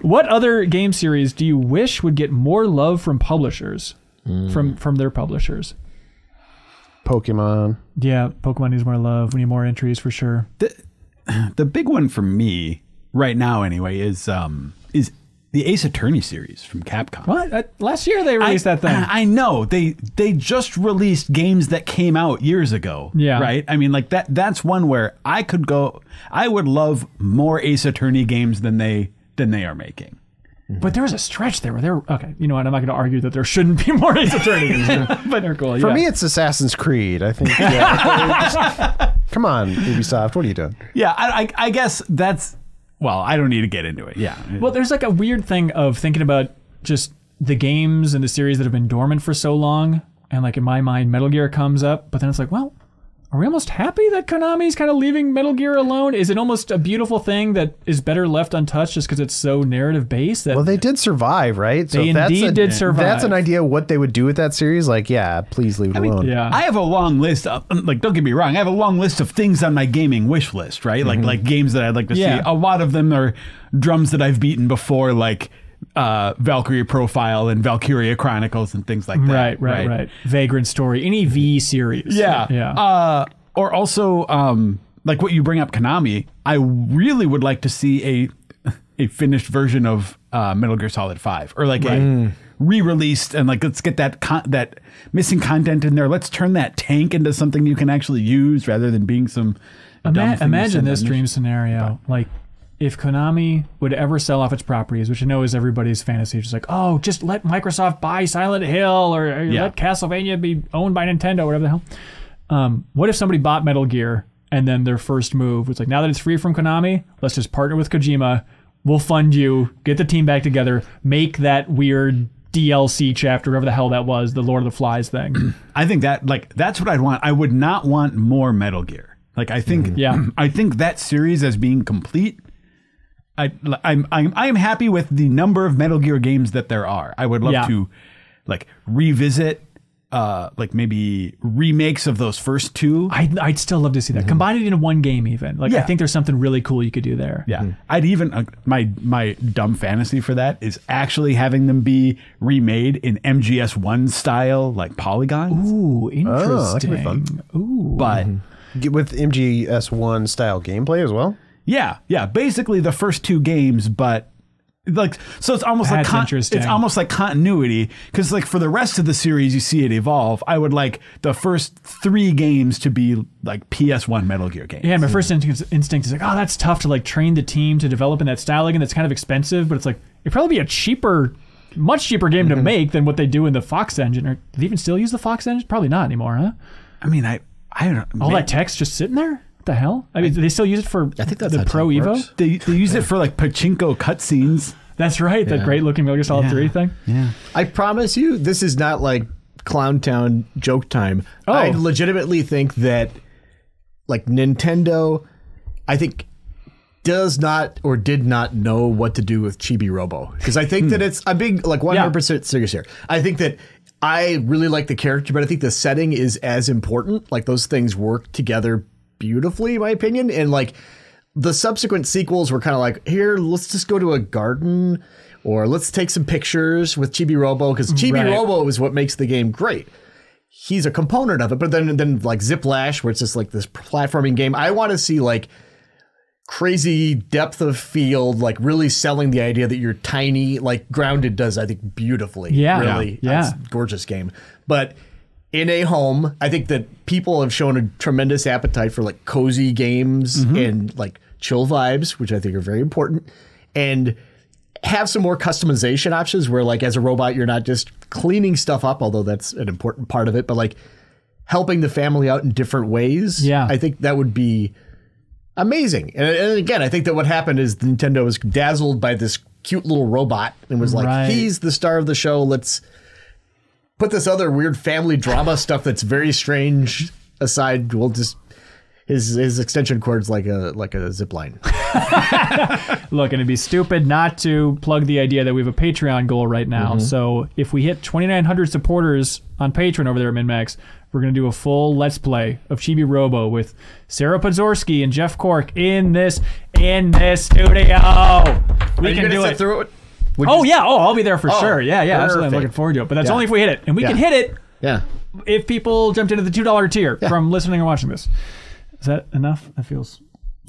What other game series do you wish would get more love from publishers? From their publishers? Pokemon. Yeah, Pokemon needs more love. We need more entries for sure. The big one for me right now, anyway, is the Ace Attorney series from Capcom. What? Last year they released that thing. I know they just released games that came out years ago. Yeah. Right. I mean, like that's one where I would love more Ace Attorney games than they are making. But there was a stretch there where they were okay. You know what? I'm not going to argue that there shouldn't be more Ace Attorney games, but they're cool. For me, it's Assassin's Creed. I think. Yeah, come on, Ubisoft. What are you doing? Yeah. I guess that's. Well, I don't need to get into it. Yeah. Well, there's like a weird thing of thinking about just the games and the series that have been dormant for so long, and like in my mind, Metal Gear comes up, but then it's like, well, are we almost happy that Konami's kind of leaving Metal Gear alone? Is it almost a beautiful thing that is better left untouched just because it's so narrative based? That Well, they did survive, right? They indeed did survive. That's an idea of what they would do with that series. Like, yeah, please leave it alone. yeah. I have a long list of, like, don't get me wrong, I have a long list of things on my gaming wish list, right? Like games that I'd like to see. A lot of them are drums that I've beaten before, like Valkyrie Profile and Valkyria Chronicles and things like that. Right. Vagrant Story, any V series. Yeah. Or also, like what you bring up, Konami, I really would like to see a finished version of Metal Gear Solid 5, or like a re-released, and like let's get that missing content in there. Let's turn that tank into something you can actually use rather than being some dumb thing you Imagine send this on dream scenario, like if Konami would ever sell off its properties, which I know is everybody's fantasy, just like, oh, just let Microsoft buy Silent Hill, or let Castlevania be owned by Nintendo, whatever the hell. What if somebody bought Metal Gear and then their first move was like, now that it's free from Konami, let's just partner with Kojima. We'll fund you, get the team back together, make that weird DLC chapter, whatever the hell that was, the Lord of the Flies thing. I think that, like, that's what I'd want. I would not want more Metal Gear. Like, I think, I think that series as being complete, I'm happy with the number of Metal Gear games that there are. I would love to, like, revisit, like maybe remakes of those first two. I'd still love to see that. Combine it into one game even. Like, I think there's something really cool you could do there. Yeah. I'd even, my dumb fantasy for that is actually having them be remade in MGS1 style, like polygons. Ooh, interesting. Oh, that could be fun. Ooh. But With MGS1 style gameplay as well? yeah. Basically the first two games, but like, so it's almost That's like interesting. it's almost like continuity, because like for the rest of the series you see it evolve. I would like the first three games to be like PS1 Metal Gear games. Yeah, my first instinct is like, oh, that's tough to like train the team to develop in that style again. That's kind of expensive, but it's like it'd probably be a much cheaper game to make than what they do in the Fox engine. Or do they even still use the Fox engine? Probably not anymore, huh? I mean, I don't know. All that text just sitting there? What the hell? I mean, do they still use it for I think that's the how Pro tech Evo? works. They use it for like pachinko cutscenes. That's right, that great looking Metal Gear Solid 3 thing. Yeah. I promise you, this is not like Clown Town joke time. Oh. I legitimately think that, like, Nintendo, I think, does not or did not know what to do with Chibi Robo. Because I think that it's a big, like, 100% serious here. I think that I really like the character, but I think the setting is as important. Like, those things work together beautifully, in my opinion. And, like, the subsequent sequels were kind of like, here, let's just go to a garden, or let's take some pictures with Chibi Robo, because Chibi Robo is what makes the game great. he's a component of it. But then like Ziplash, where it's just like this platforming game. I want to see like crazy depth of field, like really selling the idea that you're tiny, like Grounded does, I think, beautifully. Yeah. Really. Yeah. It's a gorgeous game. But in a home, I think that people have shown a tremendous appetite for like cozy games and like chill vibes, which I think are very important. And have some more customization options where like as a robot, you're not just cleaning stuff up, although that's an important part of it, but like helping the family out in different ways. Yeah. I think that would be amazing. And again, I think that what happened is Nintendo was dazzled by this cute little robot and was like, Right. he's the star of the show. Let's put this other weird family drama stuff that's very strange aside. We'll just his extension cord's like a zip line. Look, and it'd be stupid not to plug the idea that we have a Patreon goal right now. So if we hit 2,900 supporters on Patreon over there at MinnMax, we're going to do a full Let's Play of Chibi Robo with Sarah Podzorski and Jeff Cork in this studio. We can do it. Through it? I'll be there for sure. Yeah, absolutely. I'm perfect. looking forward to it. But that's only if we hit it. And we can hit it Yeah. if people jumped into the $2 tier from listening or watching this. Is that enough? That feels...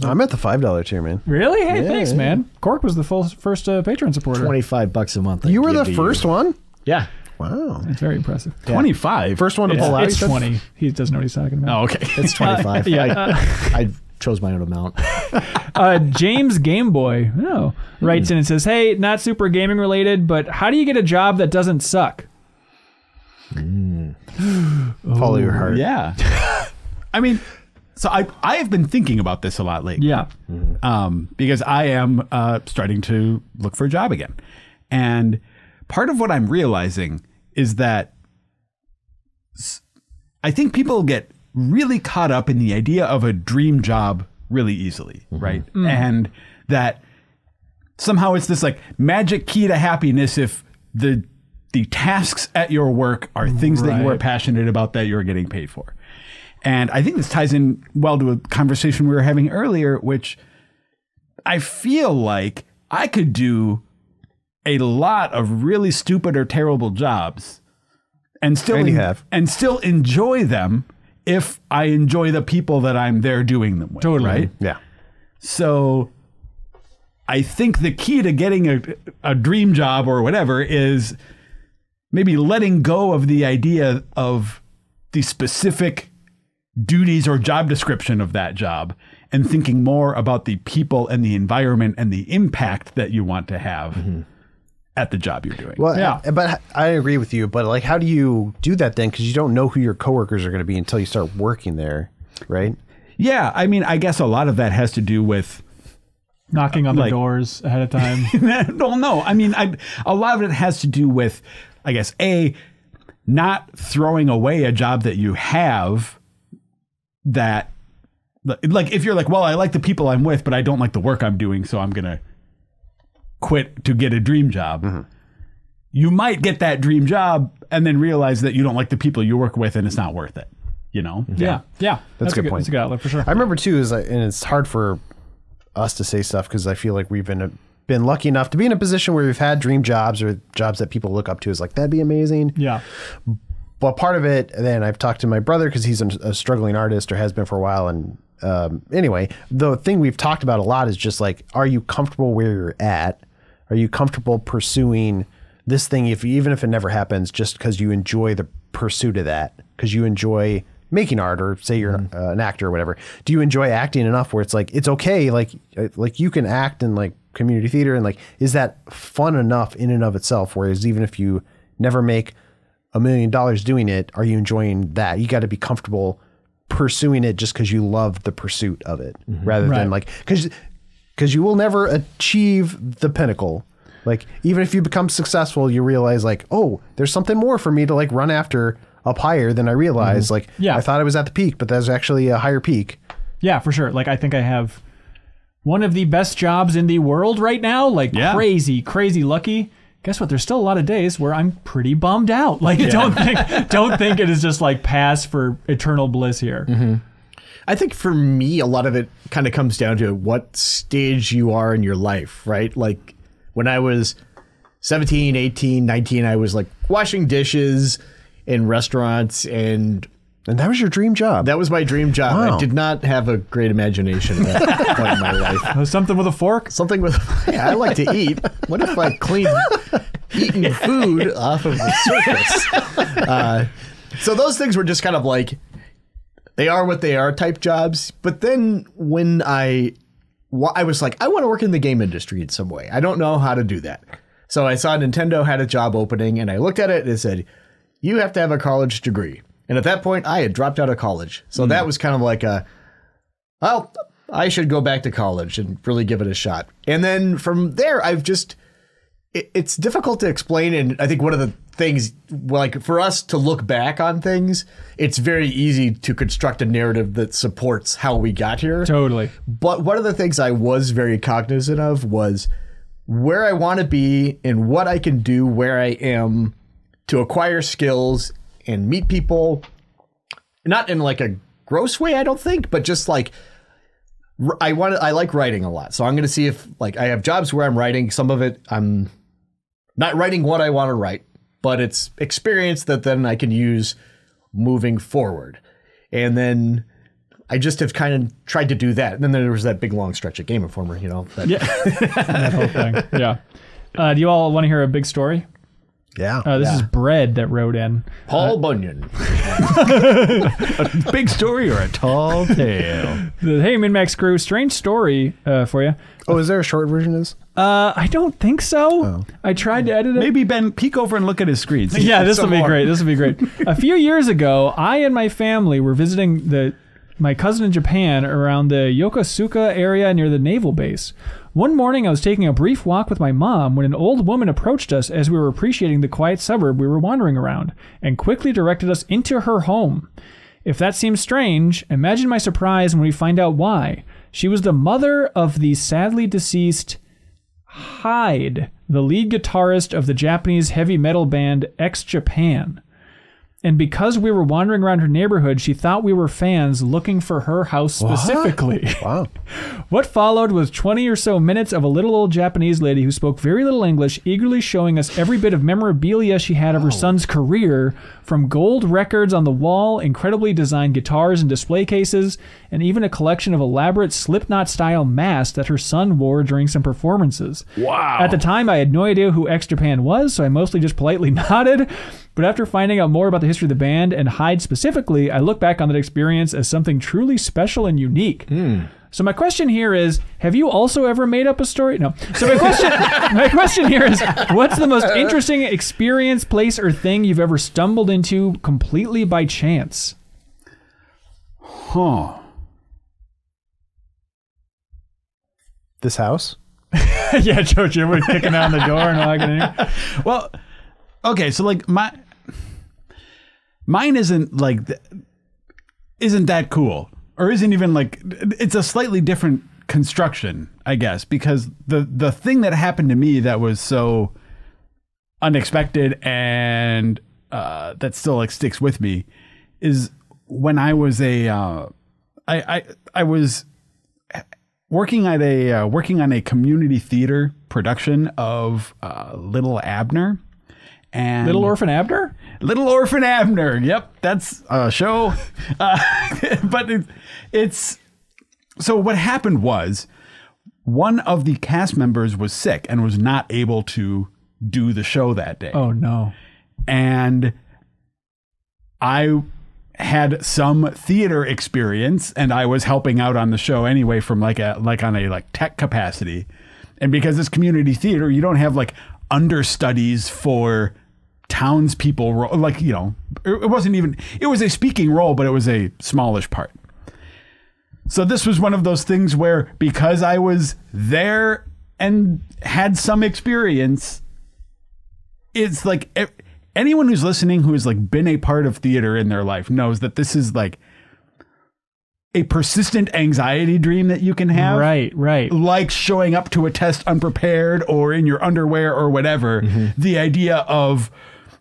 I'm at the $5 tier, man. Really? Hey, thanks, man. Cork was the first Patreon supporter. $25 a month. You were the first one? Yeah. Wow. That's very impressive. 25. First one to pull out. It's 20. He doesn't know what he's talking about. Oh, okay. It's 25. Yeah. I chose my own amount. James Gameboy writes in and says, hey, not super gaming related, but how do you get a job that doesn't suck? Follow your heart. Yeah. I mean, so I have been thinking about this a lot lately. Yeah. Because I am starting to look for a job again. And part of what I'm realizing is that I think people get really caught up in the idea of a dream job really easily, right? And that somehow it's this like magic key to happiness if the tasks at your work are things that you are passionate about that you're getting paid for. And I think this ties in well to a conversation we were having earlier, which I feel like I could do a lot of really stupid or terrible jobs and still enjoy them if I enjoy the people that I'm there doing them with. Totally. Right? Yeah. So I think the key to getting a dream job or whatever is maybe letting go of the idea of the specific duties or job description of that job and thinking more about the people and the environment and the impact that you want to have at the job you're doing. Well, but I agree with you. But like, how do you do that then? Because you don't know who your coworkers are going to be until you start working there, right? Yeah, I mean, I guess a lot of that has to do with Knocking on the doors ahead of time. no. I mean, a lot of it has to do with, I guess, not throwing away a job that you have that, like, if you're like, well, I like the people I'm with, but I don't like the work I'm doing, so I'm going to quit to get a dream job. You might get that dream job and then realize that you don't like the people you work with and it's not worth it, you know? Yeah. That's a good point. That's a good outlet for sure. I remember too, and it's hard for us to say stuff because I feel like we've been lucky enough to be in a position where we've had dream jobs or jobs that people look up to as like, that'd be amazing. Yeah. But part of it, then I've talked to my brother because he's a struggling artist or has been for a while. And anyway, the thing we've talked about a lot is just like, are you comfortable where you're at? Are you comfortable pursuing this thing, even if it never happens, just because you enjoy the pursuit of that? Because you enjoy making art, or say you're an actor or whatever. Do you enjoy acting enough where it's like, it's okay, like you can act in like community theater, and like, is that fun enough in and of itself? Whereas even if you never make $1 million doing it, are you enjoying that? You got to be comfortable pursuing it just because you love the pursuit of it, rather than like, because you will never achieve the pinnacle. Like, even if you become successful, you realize like, oh, there's something more for me to like run after up higher than I realized. Like, I thought I was at the peak, but there's actually a higher peak. Yeah, for sure. Like, I think I have one of the best jobs in the world right now. Like, crazy lucky. Guess what? There's still a lot of days where I'm pretty bummed out. Like, don't think it is just like pass for eternal bliss here. I think for me, a lot of it kind of comes down to what stage you are in your life, right? Like, when I was 17, 18, 19, I was like washing dishes in restaurants, and that was your dream job. that was my dream job. Wow. I did not have a great imagination at that point in my life. Something with a fork? Something with, yeah, I like to eat. What if I cleaned eating food off of the surface? So those things were just kind of like, they are what they are type jobs. But then when I was like, I want to work in the game industry in some way. I don't know how to do that. So I saw Nintendo had a job opening, and I looked at it and it said, you have to have a college degree. And at that point, I had dropped out of college. So that was kind of like well, I should go back to college and really give it a shot. And then from there, I've just, it's difficult to explain. And I think one of the things, like for us to look back on things, it's very easy to construct a narrative that supports how we got here. Totally. But one of the things I was very cognizant of was where I want to be and what I can do where I am to acquire skills and meet people, not in like a gross way, I don't think, but just like I like writing a lot. So I'm going to see if like I have jobs where I'm writing. Some of it I'm not writing what I want to write, but it's experience that then I can use moving forward. And then I just have kind of tried to do that. And then there was that big long stretch of Game Informer, you know. That, That whole thing. Yeah. Do you all want to hear a big story? Yeah. This is Bread that wrote in. Paul Bunyan. A big story or a tall tale? Hey, MinnMax crew, strange story for you. Oh, is there a short version of this? I don't think so. I tried to edit it. Maybe Ben, peek over and look at his screen. Yeah, this will be great. This will be great. A few years ago, I and my family were visiting my cousin in Japan around the Yokosuka area near the naval base. One morning, I was taking a brief walk with my mom when an old woman approached us as we were appreciating the quiet suburb we were wandering around and quickly directed us into her home. If that seems strange, imagine my surprise when we find out why. She was the mother of the sadly deceased Hyde, the lead guitarist of the Japanese heavy metal band X Japan. And because we were wandering around her neighborhood, she thought we were fans looking for her house specifically. Wow. What followed was 20 or so minutes of a little old Japanese lady who spoke very little English, eagerly showing us every bit of memorabilia she had of her son's career, from gold records on the wall, incredibly designed guitars and display cases, and even a collection of elaborate Slipknot-style masks that her son wore during some performances. Wow. At the time, I had no idea who X Japan was, so I mostly just politely nodded. But after finding out more about the history of the band and Hyde specifically, I look back on that experience as something truly special and unique. So my question here is, have you also ever made up a story? No. So my question here is, what's the most interesting experience, place, or thing you've ever stumbled into completely by chance? Huh. This house? Yeah, Jojo, we're kicking down the door and walking in here. Well, okay, so like mine isn't like isn't that cool, or isn't even like, it's a slightly different construction, I guess, because the thing that happened to me that was so unexpected and that still like sticks with me is when I was I was working on a community theater production of Little Abner. And Little Orphan Abner? Little Orphan Abner. Yep, that's a show. But it's so what happened was one of the cast members was sick and was not able to do the show that day. Oh no. And I had some theater experience and I was helping out on the show anyway from on a tech capacity. And because it's community theater, you don't have like understudies for townspeople, like, you know, it wasn't even, it was a speaking role, but it was a smallish part. So this was one of those things where because I was there and had some experience, it's like anyone who's listening who has like been a part of theater in their life knows that this is like a persistent anxiety dream that you can have. Right. Like showing up to a test unprepared or in your underwear or whatever. Mm-hmm. The idea of,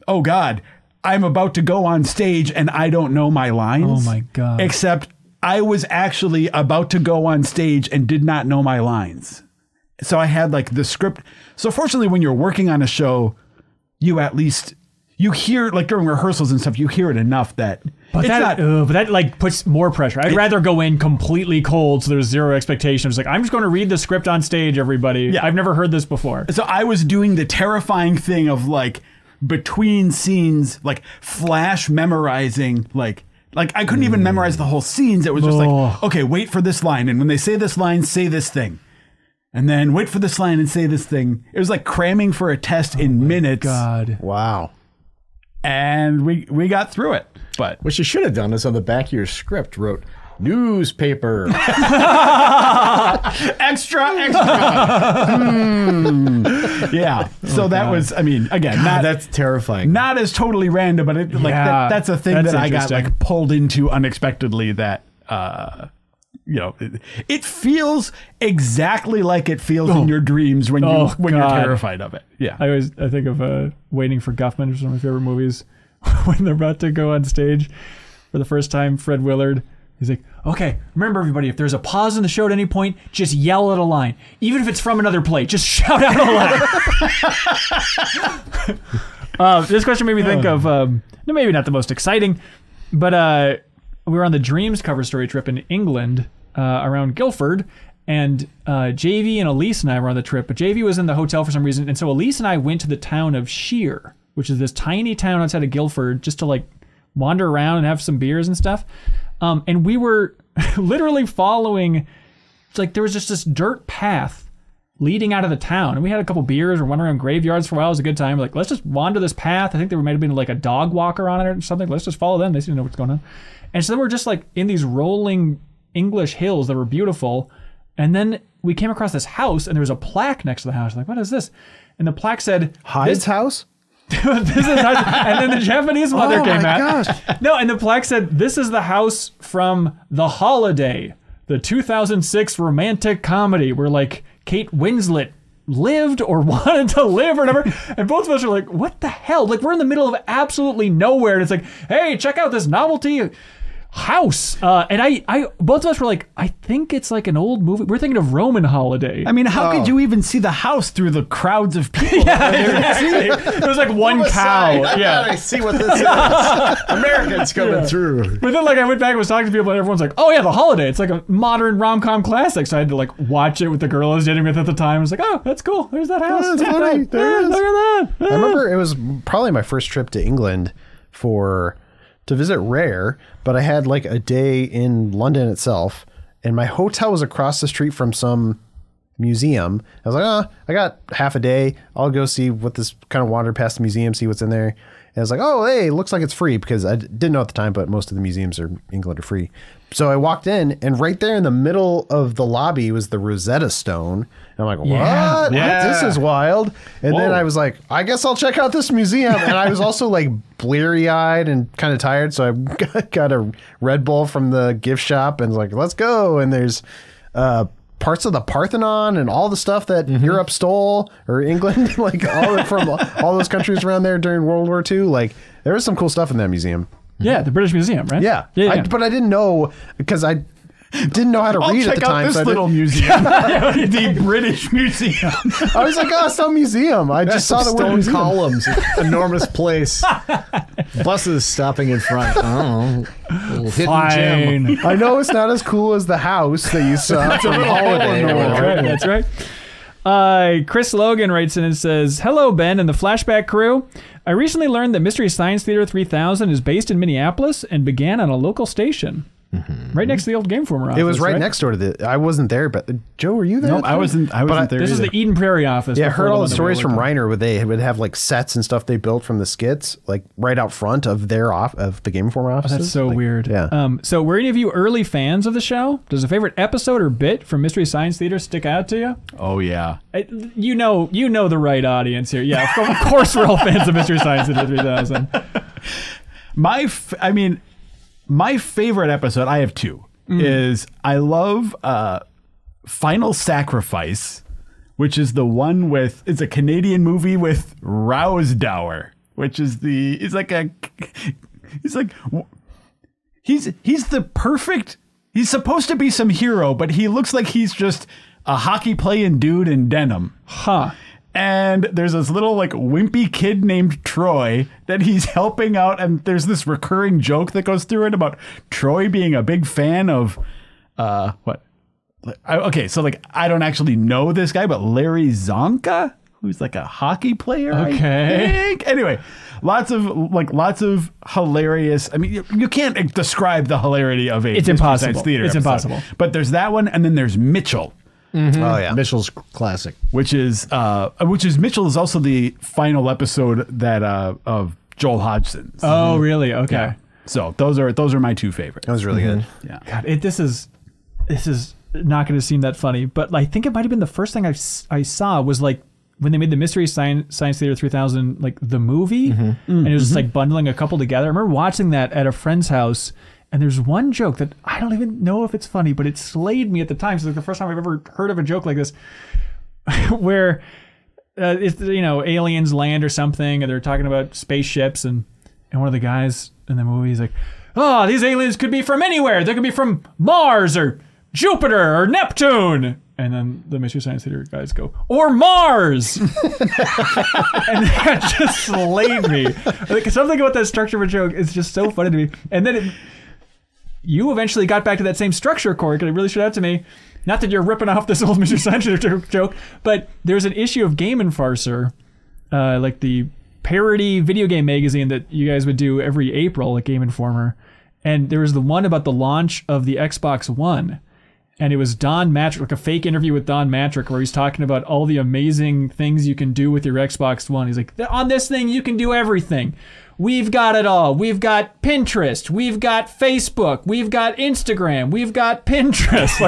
oh God, I'm about to go on stage and I don't know my lines. Oh my God. Except I was actually about to go on stage and did not know my lines. So I had like the script. So fortunately, when you're working on a show, you you hear, like during rehearsals and stuff, you hear it enough that But it's that, not. but that like puts more pressure. I'd rather go in completely cold, so there's zero expectations. Like I'm just going to read the script on stage, everybody. Yeah. I've never heard this before. So I was doing the terrifying thing of like between scenes, like flash memorizing, like I couldn't even memorize the whole scenes. It was just like, okay, wait for this line, and when they say this line, say this thing. And then wait for this line and say this thing. It was like cramming for a test in minutes. God. Wow. And we got through it. But What you should have done is on the back of your script wrote newspaper. extra. Yeah. So that was, I mean, again, God, that's terrifying. not as totally random, but that's a thing that's that I got interesting. like pulled into unexpectedly that it feels exactly like it feels in your dreams when you're God. terrified of it. Yeah. I think of Waiting for Guffman, which is one of my favorite movies. When they're about to go on stage for the first time, Fred Willard, he's like, okay, remember everybody, if there's a pause in the show at any point, just yell at a line. Even if it's from another play, just shout out a line. This question made me think of, maybe not the most exciting, but we were on the Dreams cover story trip in England around Guildford, and JV and Elise and I were on the trip, but JV was in the hotel for some reason, and so Elise and I went to the town of Sheer, which is this tiny town outside of Guildford, just to like wander around and have some beers and stuff. And we were literally following, it's like there was just this dirt path leading out of the town. And we had a couple beers, we're wandering around graveyards for a while. It was a good time. We're like, let's just wander this path. I think there might have been like a dog walker on it or something. Let's just follow them. They seem to know what's going on. And so then we're just like in these rolling English hills that were beautiful. And then we came across this house and there was a plaque next to the house. Like, what is this? And the plaque said, Hyde's house? this is nice. And then the Japanese mother came out. Gosh. No, and the plaque said, this is the house from The Holiday, the 2006 romantic comedy where like Kate Winslet lived or wanted to live or whatever. And both of us are like, what the hell? Like we're in the middle of absolutely nowhere. And it's like, hey, check out this novelty house. And I both of us were like, I think it's like an old movie. We're thinking of Roman Holiday. I mean, how could you even see the house through the crowds of people? It was like one cow. I see what this is. Americans coming through. But then, like, I went back and was talking to people, and everyone's like, "Oh yeah, The Holiday. It's like a modern rom-com classic." So I had to like watch it with the girl I was dating with at the time. I was like, "Oh, that's cool. There's that house. that's funny. There it is. Look at that." I remember it was probably my first trip to England to visit Rare, but I had like a day in London itself, and my hotel was across the street from some museum. I was like, I got half a day. I'll go see what this kind of wander past the museum, see what's in there. And I was like, oh, hey, looks like it's free, because I didn't know at the time, but most of the museums in England are free. So I walked in, and right there in the middle of the lobby was the Rosetta Stone. And I'm like, what? Yeah. This is wild. And then I was like, I guess I'll check out this museum. And I was also like bleary-eyed and kind of tired. So I got a Red Bull from the gift shop and was like, let's go. And there's parts of the Parthenon and all the stuff that Europe stole, or England, like from all those countries around there during World War II. Like there was some cool stuff in that museum. Yeah, the British Museum, right? Yeah. But I didn't know, because I didn't know how to read at the time. This so little museum, the British Museum. I was like, oh, some museum. I just saw the word Stone museum. columns, enormous place. Buses stopping in front. Oh, little hidden gem. Fine. I know it's not as cool as the house that you saw from Holiday. That's right. Chris Logan writes in and says, hello, Ben and the Flashback crew. I recently learned that Mystery Science Theater 3000 is based in Minneapolis and began on a local station. Right next to the old Game Informer office. It was right next door to the. I wasn't there, but Joe, were you there? No, I wasn't there. This is either. the Eden Prairie office. Yeah, I before heard all one the that we stories worked from on. Reiner where they would have like sets and stuff they built from the skits, like right out front of of the Game Informer offices. That's so weird. Yeah. So were any of you early fans of the show? Does a favorite episode or bit from Mystery Science Theater stick out to you? Oh yeah. You know the right audience here. Yeah, of course we're all fans of Mystery Science Theater 3000. My favorite episode, I have two, is I love Final Sacrifice, which is the one with, it's a Canadian movie with Rousdower, which is he's the perfect, he's supposed to be some hero, but he looks like he's just a hockey playing dude in denim. Huh. And there's this little like wimpy kid named Troy that he's helping out, and there's this recurring joke that goes through it about Troy being a big fan of what? Okay, so like I don't actually know this guy, but Larry Zonka, who's like a hockey player. Okay. I think. Anyway, lots of hilarious. I mean, you can't describe the hilarity of a It's Mystery impossible. Science Theater It's episode. impossible. But there's that one, and then there's Mitchell. Oh yeah. Mitchell's classic. Which is Mitchell is also the final episode that of Joel Hodgson's. Oh, really? Okay. Yeah. So those are my two favorites. That was really good. Yeah. God, this is not going to seem that funny, but I think it might have been the first thing I saw was like when they made the Mystery Science Theater 3000, like the movie, and it was just like bundling a couple together. I remember watching that at a friend's house. And there's one joke that I don't even know if it's funny, but it slayed me at the time. So it's like the first time I've ever heard of a joke like this, where it's aliens land or something, and they're talking about spaceships, and one of the guys in the movie is like, "Oh, these aliens could be from anywhere. They could be from Mars or Jupiter or Neptune." And then the Mystery Science Theater guys go, "Or Mars!" And that just slayed me. Like, something about that structure of a joke is just so funny to me. And then you eventually got back to that same structure, Corey, because it really stood out to me. Not that you're ripping off this old Mystery Science Theater joke, but there's an issue of Game Enforcer, like the parody video game magazine that you guys would do every April at Game Informer. And there was the one about the launch of the Xbox One. And it was Don Matrick, like a fake interview with Don Matrick, where he's talking about all the amazing things you can do with your Xbox One. He's like, on this thing, you can do everything. We've got it all. We've got Pinterest. We've got Facebook. We've got Instagram. We've got Pinterest.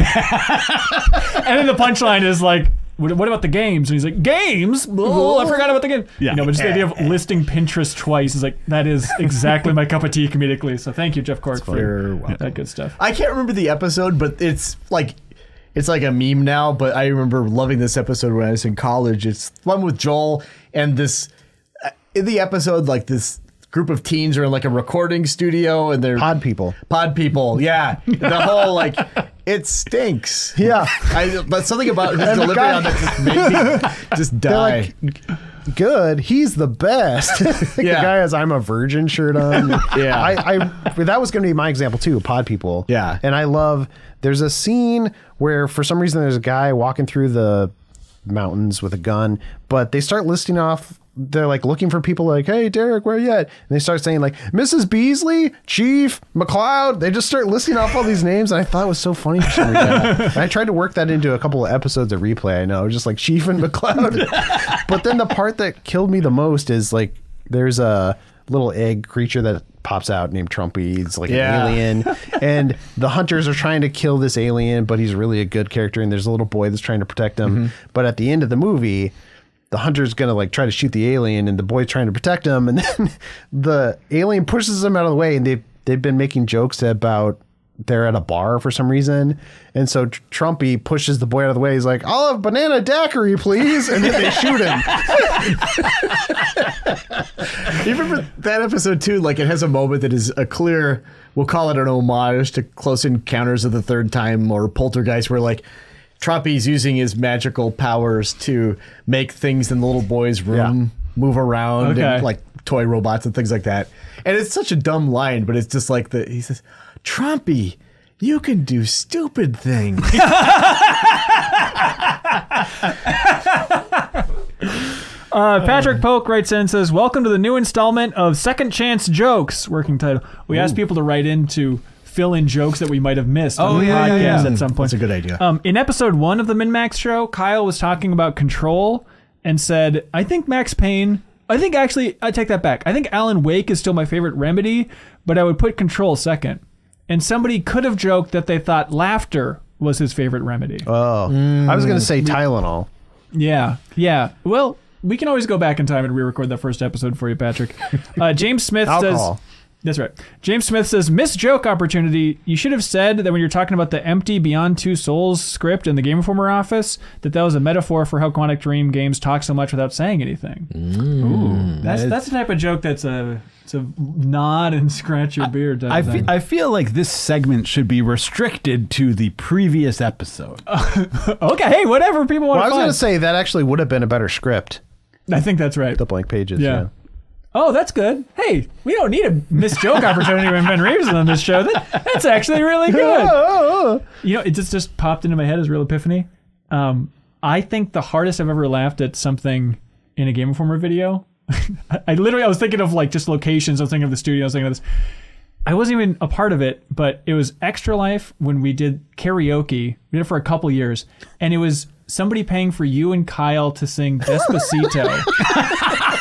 And then the punchline is like, what about the games? And he's like, games? Oh, I forgot about the game. Yeah. But just the idea of listing Pinterest twice is like, that is exactly my cup of tea comedically. So thank you, Jeff Cork, for that good stuff. I can't remember the episode, but it's like a meme now. But I remember loving this episode when I was in college. It's one with Joel and this in the episode, like this group of teens are in like a recording studio and they're Pod people. Yeah, the whole like it stinks. Yeah. But something about his delivery on that just made me just die. Like, good. He's the best. The guy has "I'm a virgin" shirt on. Yeah. That was going to be my example too. Pod people. Yeah. And I love. There's a scene where for some reason there's a guy walking through the mountains with a gun, but they start listing off. They're like looking for people like, "Hey, Derek, where are you at?" And they start saying like, "Mrs. Beasley, Chief, McLeod." They just start listing off all these names. And I thought it was so funny for some reason. And I tried to work that into a couple of episodes of Replay. I know, just like Chief and McLeod. But then the part that killed me the most is like, there's a little egg creature that pops out named Trumpy. He's like an alien. And the hunters are trying to kill this alien, but he's really a good character. And there's a little boy that's trying to protect him. But at the end of the movie, the hunter's gonna like try to shoot the alien and the boy's trying to protect him, and then the alien pushes him out of the way, and they've been making jokes about they're at a bar for some reason, and so Trumpy pushes the boy out of the way. He's like, "I'll have a banana daiquiri, please," and then they shoot him. You remember that episode too? Like it has a moment that is a clear, we'll call it an homage to Close Encounters of the Third Time or Poltergeist, where like Trumpy's using his magical powers to make things in the little boy's room move around and like toy robots and things like that. And it's such a dumb line, but it's just like he says, "Trumpy, you can do stupid things." Patrick Polk writes in and says, "Welcome to the new installment of Second Chance Jokes," working title. We asked people to write in to fill in jokes that we might have missed on the podcast at some point. That's a good idea. In episode 1 of the MinnMax show, Kyle was talking about Control and said, I think Max Payne, I take that back. I think Alan Wake is still my favorite Remedy, but I would put Control second. And somebody could have joked that they thought Laughter was his favorite Remedy. Oh, I was going to say Tylenol. Yeah. Well, we can always go back in time and re-record that first episode for you, Patrick. James Smith Alcohol. says... That's right. James Smith says, "Missed joke opportunity. You should have said that when you're talking about the empty Beyond Two Souls script in the Game Informer office, that was a metaphor for how Quantic Dream games talk so much without saying anything." Ooh. That's the type of joke that's It's a nod and scratch your beard type of thing. I feel like this segment should be restricted to the previous episode. Okay, hey, whatever people want Well, I to was find. going to say that actually would have been a better script. I think that's right. The blank pages. Yeah. Oh, that's good. Hey, we don't need a missed joke opportunity when Ben Reeves is on this show. That's actually really good. You know, it just popped into my head as real epiphany. I think the hardest I've ever laughed at something in a Game Informer video. I was thinking of like just locations. I was thinking of the studio. I was thinking of this. I wasn't even a part of it, but it was Extra Life when we did karaoke. We did it for a couple years, and it was somebody paying for you and Kyle to sing Despacito.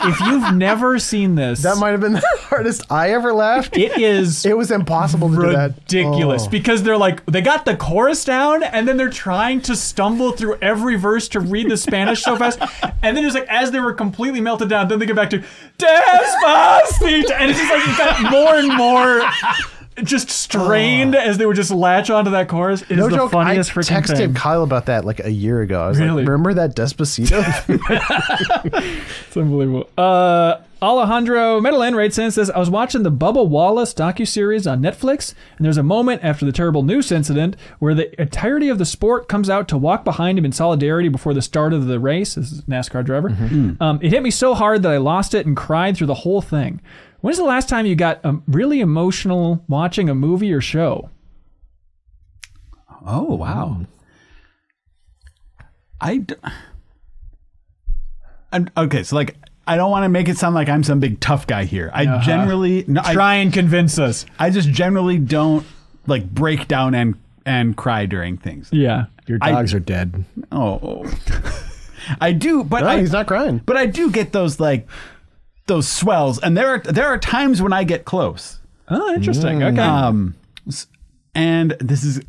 If you've never seen this, That might have been the hardest I ever laughed. it is It was impossible to do that. ridiculous because they got the chorus down and then they're trying to stumble through every verse to read the Spanish so fast, and then it's like as they were completely melted down, then they get back to Despacito, and it's just like it got more and more just strained as they would just latch onto that chorus. It is No the joke, I funniest freaking texted thing. Kyle about that like a year ago. I was Really? like, remember that Despacito? It's unbelievable. Alejandro Medellin writes in and says, I was watching the Bubba Wallace docuseries on Netflix, and there's a moment after the terrible noose incident where the entirety of the sport comes out to walk behind him in solidarity before the start of the race. This is a NASCAR driver. It hit me so hard that I lost it and cried through the whole thing. When's the last time you got really emotional watching a movie or show? Oh, wow. Okay, so like, I don't want to make it sound like I'm some big tough guy here. I generally... No, Try and convince us. I just generally don't like break down and cry during things. Yeah. Your dogs are dead. Oh. I do, but No, he's not crying. But I do get those like those swells, and there are times when I get close. Oh, interesting. Okay. And this is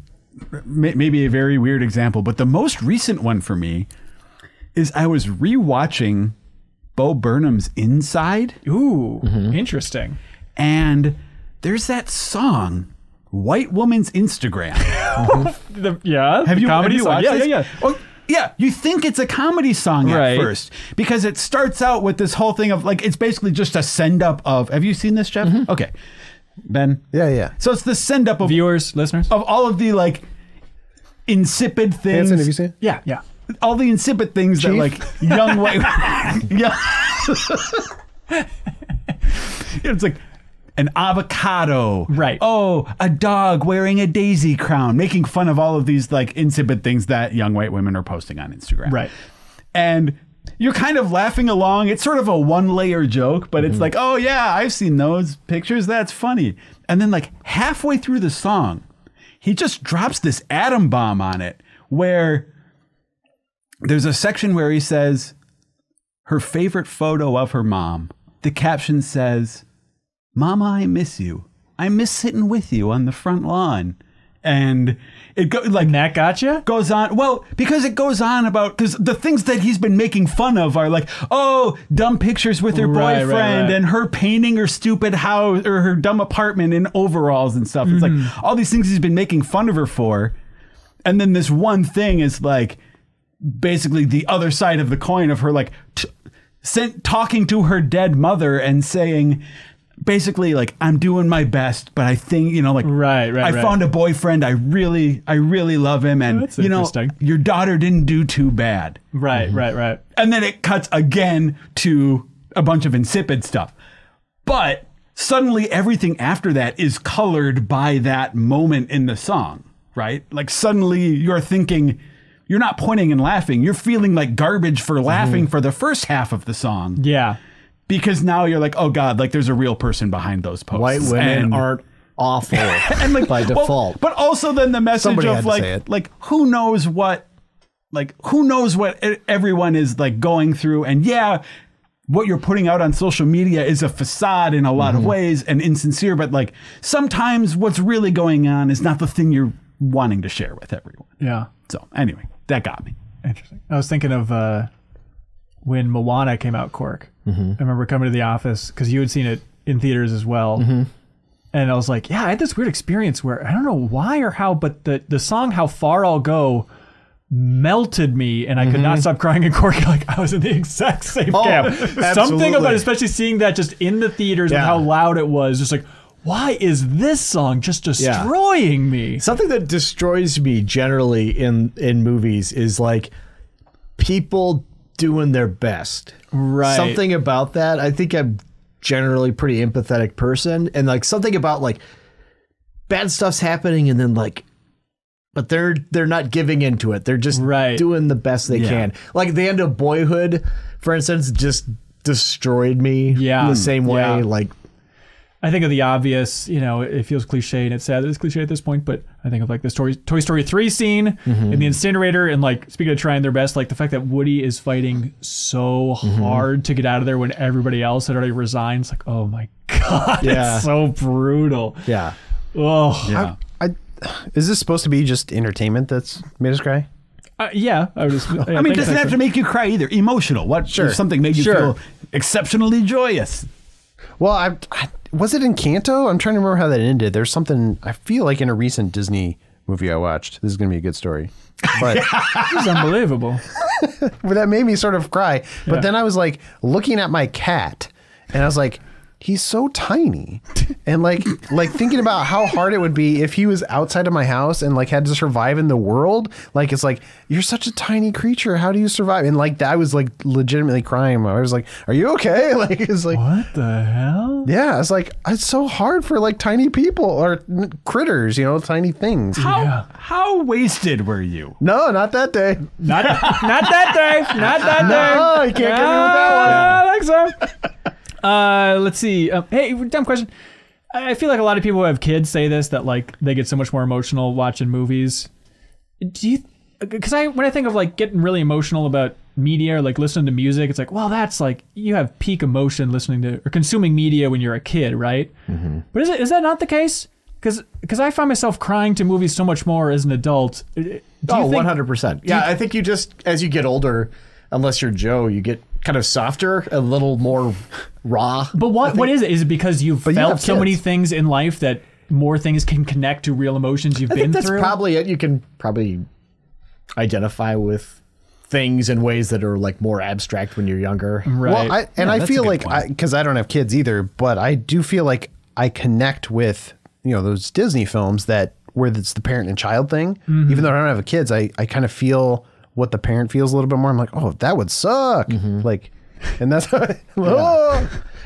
maybe a very weird example, but the most recent one for me is I was rewatching Bo Burnham's Inside, Ooh, interesting. and there's that song, White Woman's Instagram. Have you comedy song? watched this? Yeah. Well, yeah, you think it's a comedy song Right. at first because it starts out with this whole thing of like it's basically just a send up of. Have you seen this, Jeff? Okay, Ben. Yeah. So it's the send up of Viewers, listeners. of all of the like insipid things. Hanson, have you seen it? Yeah. All the insipid things that like young white. Yeah. It's like an avocado. Right. Oh, a dog wearing a daisy crown, making fun of all of these like insipid things that young white women are posting on Instagram. Right. And you're kind of laughing along. It's sort of a one-layer joke, but it's like, oh yeah, I've seen those pictures. That's funny. And then like halfway through the song, he just drops this atom bomb on it where there's a section where he says her favorite photo of her mom. The caption says, "Mama, I miss you. I miss sitting with you on the front lawn." And it That gotcha? goes on. Well, because it goes on about, because the things that he's been making fun of are like, oh, dumb pictures with her Right, boyfriend right. and her painting her stupid house or her dumb apartment in overalls and stuff. It's like all these things he's been making fun of her for. And then this one thing is like basically the other side of the coin of her like talking to her dead mother and saying, basically like, I'm doing my best, but I think, like Right. I found a boyfriend. I really love him. And That's interesting. Your daughter didn't do too bad. Right. And then it cuts again to a bunch of insipid stuff. But suddenly everything after that is colored by that moment in the song, right? Like suddenly you're thinking, you're not pointing and laughing. You're feeling like garbage for laughing for the first half of the song. Yeah. Because now you're like, oh God, like there's a real person behind those posts. White women aren't awful and like, by default. but also then the message Somebody had of to say it. like who knows what everyone is like going through, and yeah, what you're putting out on social media is a facade in a lot of ways and insincere, but like sometimes what's really going on is not the thing you're wanting to share with everyone. Yeah. So anyway, that got me. Interesting. I was thinking of when Moana came out, Cork. I remember coming to the office because you had seen it in theaters as well. And I was like, yeah, I had this weird experience where I don't know why or how, but the song How Far I'll Go melted me, and I could not stop crying and Corky. Like I was in the exact same camp. Something about, especially seeing that just in the theaters and how loud it was, just like, why is this song just destroying me? Something that destroys me generally in movies is like people doing their best. Right. Something about that. I think I'm generally a pretty empathetic person, and like something about like bad stuff's happening and then like, but they're not giving into it. They're just doing the best they can. Like the end of Boyhood, for instance, just destroyed me in the same way. Like, I think of the obvious, it feels cliche and it's sad that it's cliche at this point, but I think of like this Toy Story 3 scene in the incinerator, and like, speaking of trying their best, like the fact that Woody is fighting so hard to get out of there when everybody else had already resigned. It's like, oh my God, it's so brutal. Yeah. Oh. Yeah. Is this supposed to be just entertainment that's made us cry? Yeah. I mean, it doesn't have to make you cry either. Emotional. What if something made you feel exceptionally joyous? Well, was it Encanto? I'm trying to remember how that ended. There's something, I feel like in a recent Disney movie I watched. This is going to be a good story. But this is unbelievable. But that made me sort of cry. But then I was like looking at my cat and I was like, he's so tiny. And like thinking about how hard it would be if he was outside of my house and like had to survive in the world. Like, it's like, you're such a tiny creature. How do you survive? And like, I was like legitimately crying. I was like, are you okay? Like, it's like, what the hell? Yeah. It's like, it's so hard for like tiny people or critters, tiny things. How wasted were you? No, not that day. Not that day. Not that day. No, you can't get me with that one. I think so. Let's see. Hey, dumb question. I feel like a lot of people who have kids say this, that like they get so much more emotional watching movies. Do you? Because when I think of like getting really emotional about media or like listening to music, it's like, well, that's like you have peak emotion listening to or consuming media when you're a kid, right? But is that not the case? Because I find myself crying to movies so much more as an adult. 100%. Yeah, I think you just, as you get older, unless you're Joe, you get kind of softer, a little more raw. But what is it? Is it because you've felt so many things in life that more things can connect to real emotions you've been through? That's probably it. You can probably identify with things in ways that are like more abstract when you're younger. Right. Well, I feel like, because I don't have kids either, but I do feel like I connect with, those Disney films where it's the parent and child thing. Even though I don't have kids, I kind of feel what the parent feels a little bit more. I'm like, oh, that would suck. Like, and that's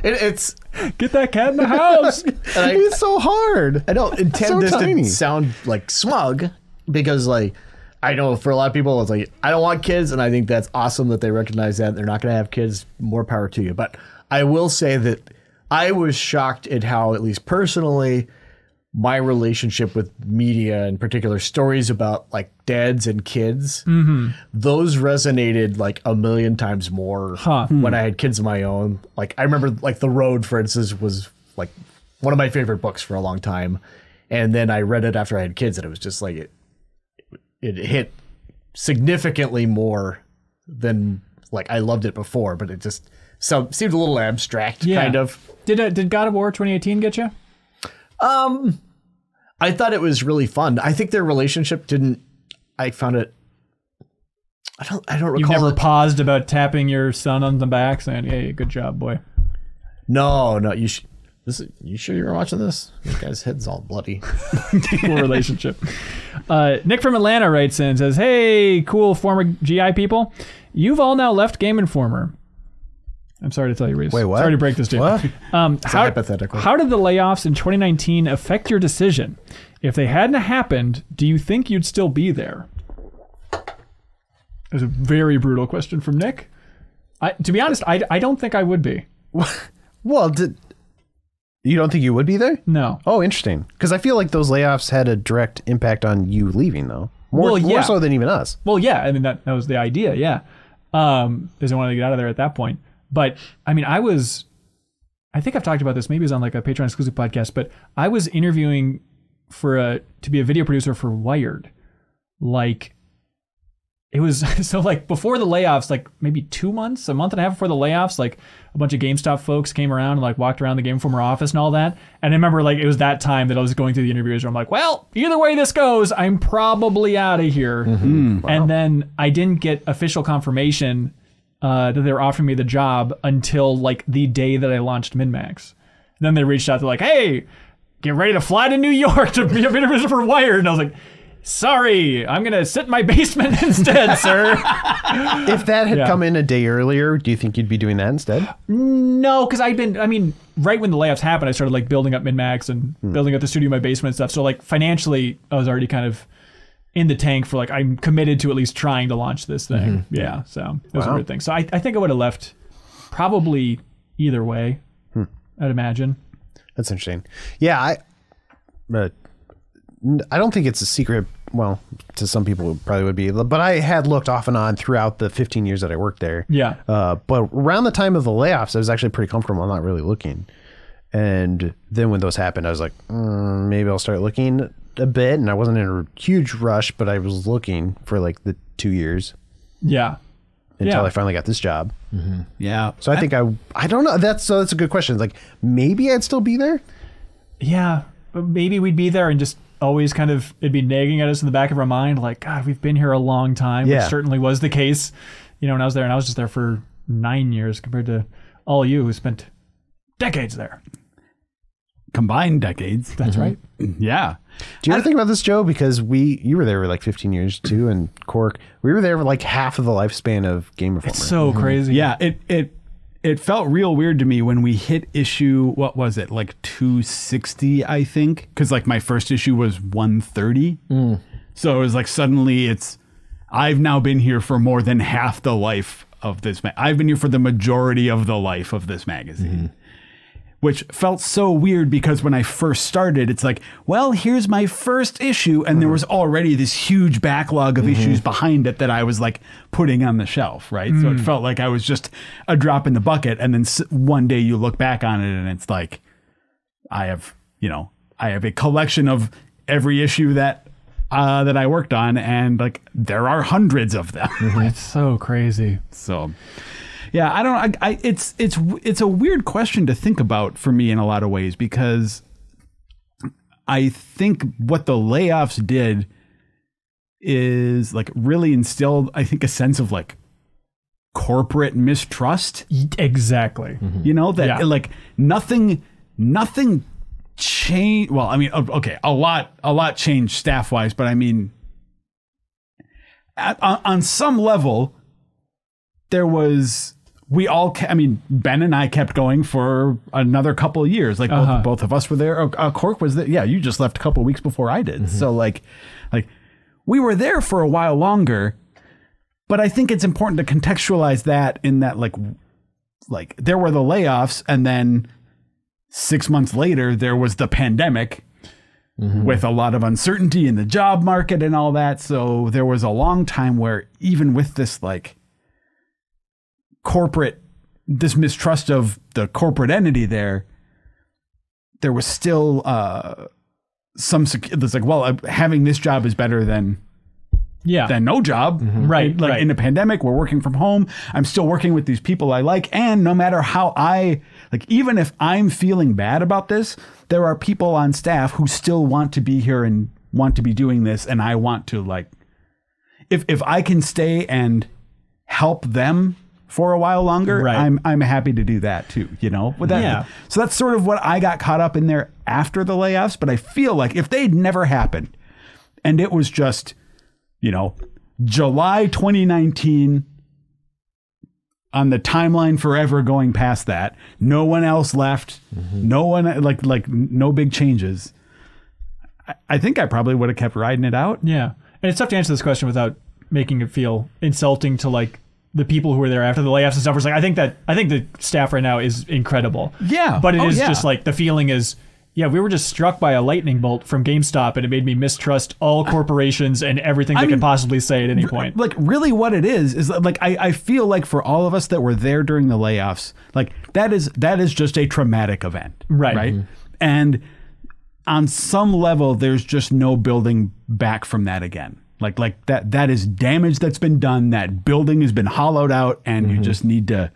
it's get that cat in the house. It's so hard. I don't intend this to sound like smug, because like I know for a lot of people it's like, I don't want kids, and I think that's awesome that they recognize that they're not going to have kids. More power to you. But I will say that I was shocked at how, at least personally, my relationship with media, in particular stories about like dads and kids, those resonated like a million times more when I had kids of my own. Like I remember like The Road, for instance, was like one of my favorite books for a long time. And then I read it after I had kids, and it was just like, it hit significantly more than like I loved it before, but it just seemed a little abstract kind of. Did God of War 2018 get you? I thought it was really fun. I think their relationship I found it. I don't recall. You've never paused about tapping your son on the back saying, "Hey, good job, boy." No. You sure you were watching this? This guy's head's all bloody. Cool relationship. Nick from Atlanta writes in and says, "Hey, cool former GI people. You've all now left Game Informer." I'm sorry to tell you, Reese. Wait, what? Sorry to break this to you. What? Hypothetical. How did the layoffs in 2019 affect your decision? If they hadn't happened, do you think you'd still be there? It's a very brutal question from Nick. To be honest, I don't think I would be. Well, you don't think you would be there? No. Oh, interesting. Because I feel like those layoffs had a direct impact on you leaving, though. More so than even us. Well, yeah. I mean, that was the idea, yeah. Because I wanted to get out of there at that point. But, I mean, I think I've talked about this, maybe it was on like a Patreon exclusive podcast, but I was interviewing to be a video producer for Wired, like it was so like before the layoffs, like maybe 2 months, a month and a half before the layoffs, like a bunch of GameStop folks came around and like walked around the Game Informer office and all that. And I remember like it was that time that I was going through the interviews where I'm like, well, either way this goes, I'm probably out of here. Wow. And then I didn't get official confirmation that they were offering me the job until like the day that I launched MinnMax. Then they reached out to like, hey, get ready to fly to New York to be a interview for Wired. And I was like, sorry, I'm going to sit in my basement instead, sir. If that had come in a day earlier, do you think you'd be doing that instead? No, because right when the layoffs happened, I started like building up MinnMax and building up the studio in my basement and stuff. So like financially, I was already kind of in the tank for like, I'm committed to at least trying to launch this thing. Yeah, so it was a weird thing. So I think I would have left probably either way, I'd imagine. That's interesting. Yeah, I don't think it's a secret. Well, to some people it probably would be, but I had looked off and on throughout the 15 years that I worked there. Yeah. But around the time of the layoffs, I was actually pretty comfortable not really looking. And then when those happened, I was like, maybe I'll start looking a bit. And I wasn't in a huge rush, but I was looking for like the 2 years. Yeah. Until I finally got this job. Yeah. So I think I don't know. That's a good question. It's like, maybe I'd still be there. Yeah. But maybe we'd be there and just always kind of, it'd be nagging at us in the back of our mind, like, God, we've been here a long time, which certainly was the case, when I was there, and I was just there for 9 years compared to all you who spent decades there. Combined decades. That's right. Yeah. Do you ever think about this, Joe? Because you were there for like 15 years too, and Cork, we were there for like half of the lifespan of Game Informer. It's so crazy. Yeah, it felt real weird to me when we hit issue, what was it, like 260, I think? Because like my first issue was 130. So it was like suddenly I've now been here for more than half the life of this. I've been here for the majority of the life of this magazine. Which felt so weird because when I first started, it's like, well, here's my first issue. And there was already this huge backlog of issues behind it that I was like putting on the shelf, right? So it felt like I was just a drop in the bucket. And then one day you look back on it and it's like, I have a collection of every issue that I worked on, and like there are hundreds of them. It's so crazy. So... yeah, I don't. It's a weird question to think about for me in a lot of ways, because I think what the layoffs did is like really instilled, I think, a sense of like corporate mistrust. Exactly. That like nothing changed. Well, I mean, okay, a lot changed staff wise, but I mean, on some level, there was. Ben and I kept going for another couple of years. Like both of us were there. Cork was there. Yeah, you just left a couple of weeks before I did. So like we were there for a while longer. But I think it's important to contextualize that in that like there were the layoffs, and then 6 months later there was the pandemic with a lot of uncertainty in the job market and all that. So there was a long time where even with this like this mistrust of the corporate entity there was still there's like, well, having this job is better than no job. Right. Like in the pandemic, we're working from home. I'm still working with these people I like. And no matter how even if I'm feeling bad about this, there are people on staff who still want to be here and want to be doing this. And I want to like, if I can stay and help them for a while longer, right. I'm happy to do that too, with that. So that's sort of what I got caught up in there after the layoffs. But I feel like if they'd never happened and it was just, July 2019 on the timeline forever going past that, no one else left, no one like no big changes, I think I probably would have kept riding it out. Yeah. And it's tough to answer this question without making it feel insulting to like the people who were there after the layoffs and stuff. Was like, I think the staff right now is incredible. Yeah. But it is just like the feeling is, we were just struck by a lightning bolt from GameStop, and it made me mistrust all corporations and everything they could possibly say at any point. Like really what it is like, I feel like for all of us that were there during the layoffs, like that is just a traumatic event. Right. And on some level, there's just no building back from that again. Like that is damage that's been done. That building has been hollowed out, and you just need to.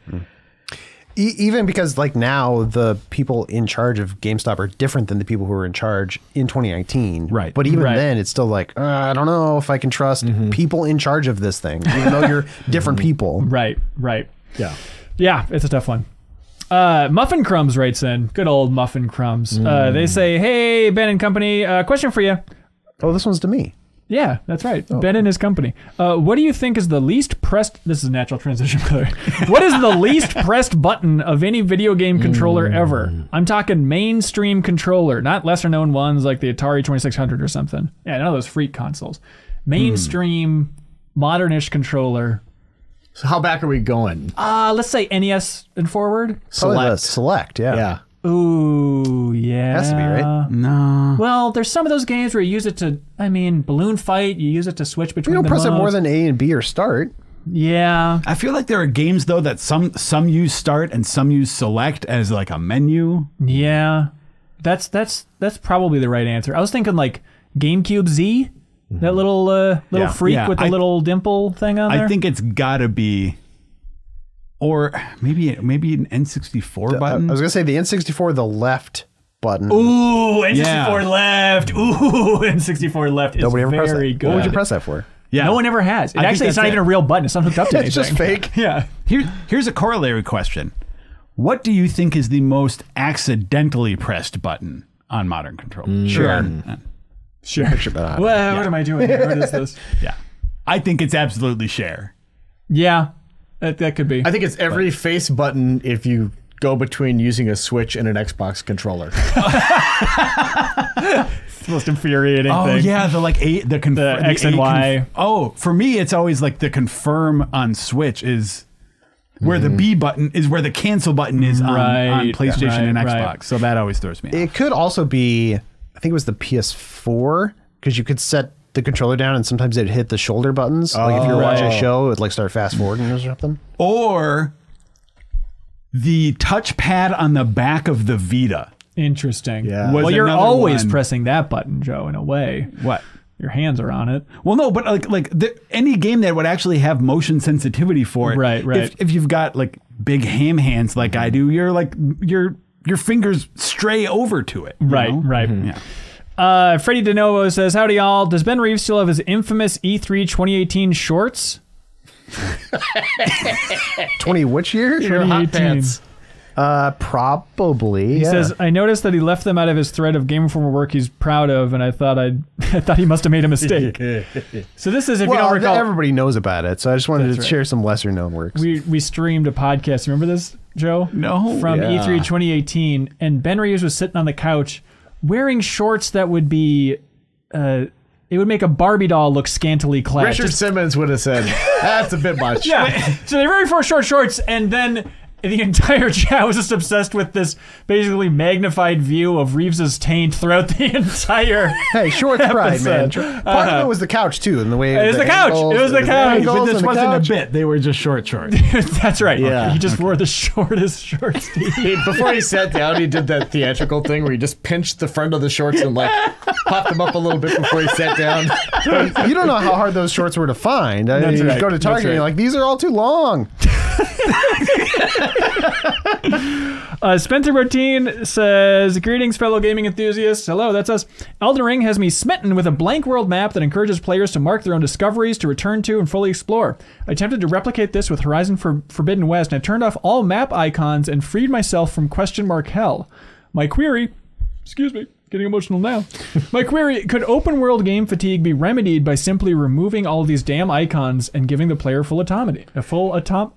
Even because like now the people in charge of GameStop are different than the people who were in charge in 2019. Right. But even then, it's still like, I don't know if I can trust people in charge of this thing, even though you're different people. Right. Yeah. Yeah, it's a tough one. Muffin Crumbs writes in. Good old Muffin Crumbs. They say, hey, Ben and company, question for you. Oh, this one's to me. Yeah, that's right. Ben and his company. What do you think is the least pressed... This is a natural transition, by the way. What is the least pressed button of any video game controller ever? I'm talking mainstream controller, not lesser-known ones like the Atari 2600 or something. Yeah, none of those freak consoles. Mainstream, modernish controller. So how back are we going? Let's say NES and forward. Select, yeah. Yeah. Ooh, yeah. Has to be, right? No. Well, there's some of those games where you use it to, Balloon Fight, you use it to switch between You don't the press it more modes. than A and B or start. Yeah. I feel like there are games though that some use start and some use select as like a menu. Yeah. That's probably the right answer. I was thinking like GameCube Z, that little freak Yeah, with the little dimple thing on there. I think it's gotta be, or maybe an N64 button. I was gonna say the N64, the left button. Ooh, N64 Yeah. left. Ooh, N64 left is Nobody ever pressed very that. good. What would you press that for? Yeah. No one ever has. I think Actually, it's that's not it. even a real button. It's not hooked up to anything. It's just fake. Yeah. Here's a corollary question. What do you think is the most accidentally pressed button on modern controllers? Sure. But Well, what am I doing here? What is this? Yeah. I think it's absolutely share. Yeah, that could be. I think it's every face button if you go between using a Switch and an Xbox controller. It's the most infuriating Oh thing. yeah, the X and Y. For me, it's always like the confirm on Switch is where the B button is where the cancel button is on Right, PlayStation and right, Xbox. right. So that always throws me off. It could also be, I think it was the PS4, because you could set the controller down and sometimes it'd hit the shoulder buttons. Like if you were watching a show, it would like start fast forwarding or something. Or the touchpad on the back of the Vita. Interesting. Yeah. Was Well, you're another always one. pressing that button, Joe, in a way. What? Your hands are on it. Well, no, but any game that would actually have motion sensitivity for it. Right. If you've got like big ham hands like I do, you're like your fingers stray over to it. you Right. know? Yeah. Freddie DeNovo says, howdy y'all. Does Ben Reeves still have his infamous E3 2018 shorts? 20 which year? Your hot 2018. pants. Probably. He says, I noticed that he left them out of his thread of Game Informer work he's proud of, and I thought he must have made a mistake. So this is, if you don't recall, everybody knows about it, so I just wanted That's to right. share some lesser known works. we streamed a podcast. Remember this, Joe? No. From Yeah. E3 2018, and Ben Reeves was sitting on the couch wearing shorts that would be, it would make a Barbie doll look scantily clad. Richard Simmons would have said, that's a bit much. Yeah. So they're very short shorts, and then the entire chat was just obsessed with this basically magnified view of Reeves's taint throughout the entire. Hey, shorts pride, man. episode. Part of it was the couch too, and the way It was the couch. angles- It was the couch. angles But this and the wasn't couch. a bit. They were just shorts. That's right. Yeah. He just wore the shortest shorts. Before he sat down, he did that theatrical thing where he just pinched the front of the shorts and like popped them up a little bit before he sat down. You don't know how hard those shorts were to find. That's You right. go to That's Target and right. you're like, these are all too long. Spencer Bertine says, greetings, fellow gaming enthusiasts. Hello, that's us. Elden Ring has me smitten with a blank world map that encourages players to mark their own discoveries, to return to, and fully explore. I attempted to replicate this with Horizon Forbidden West, and I turned off all map icons and freed myself from question mark hell. My query, excuse me, getting emotional now. My query, could open world game fatigue be remedied by simply removing all of these damn icons and giving the player full autonomy? Autonomy.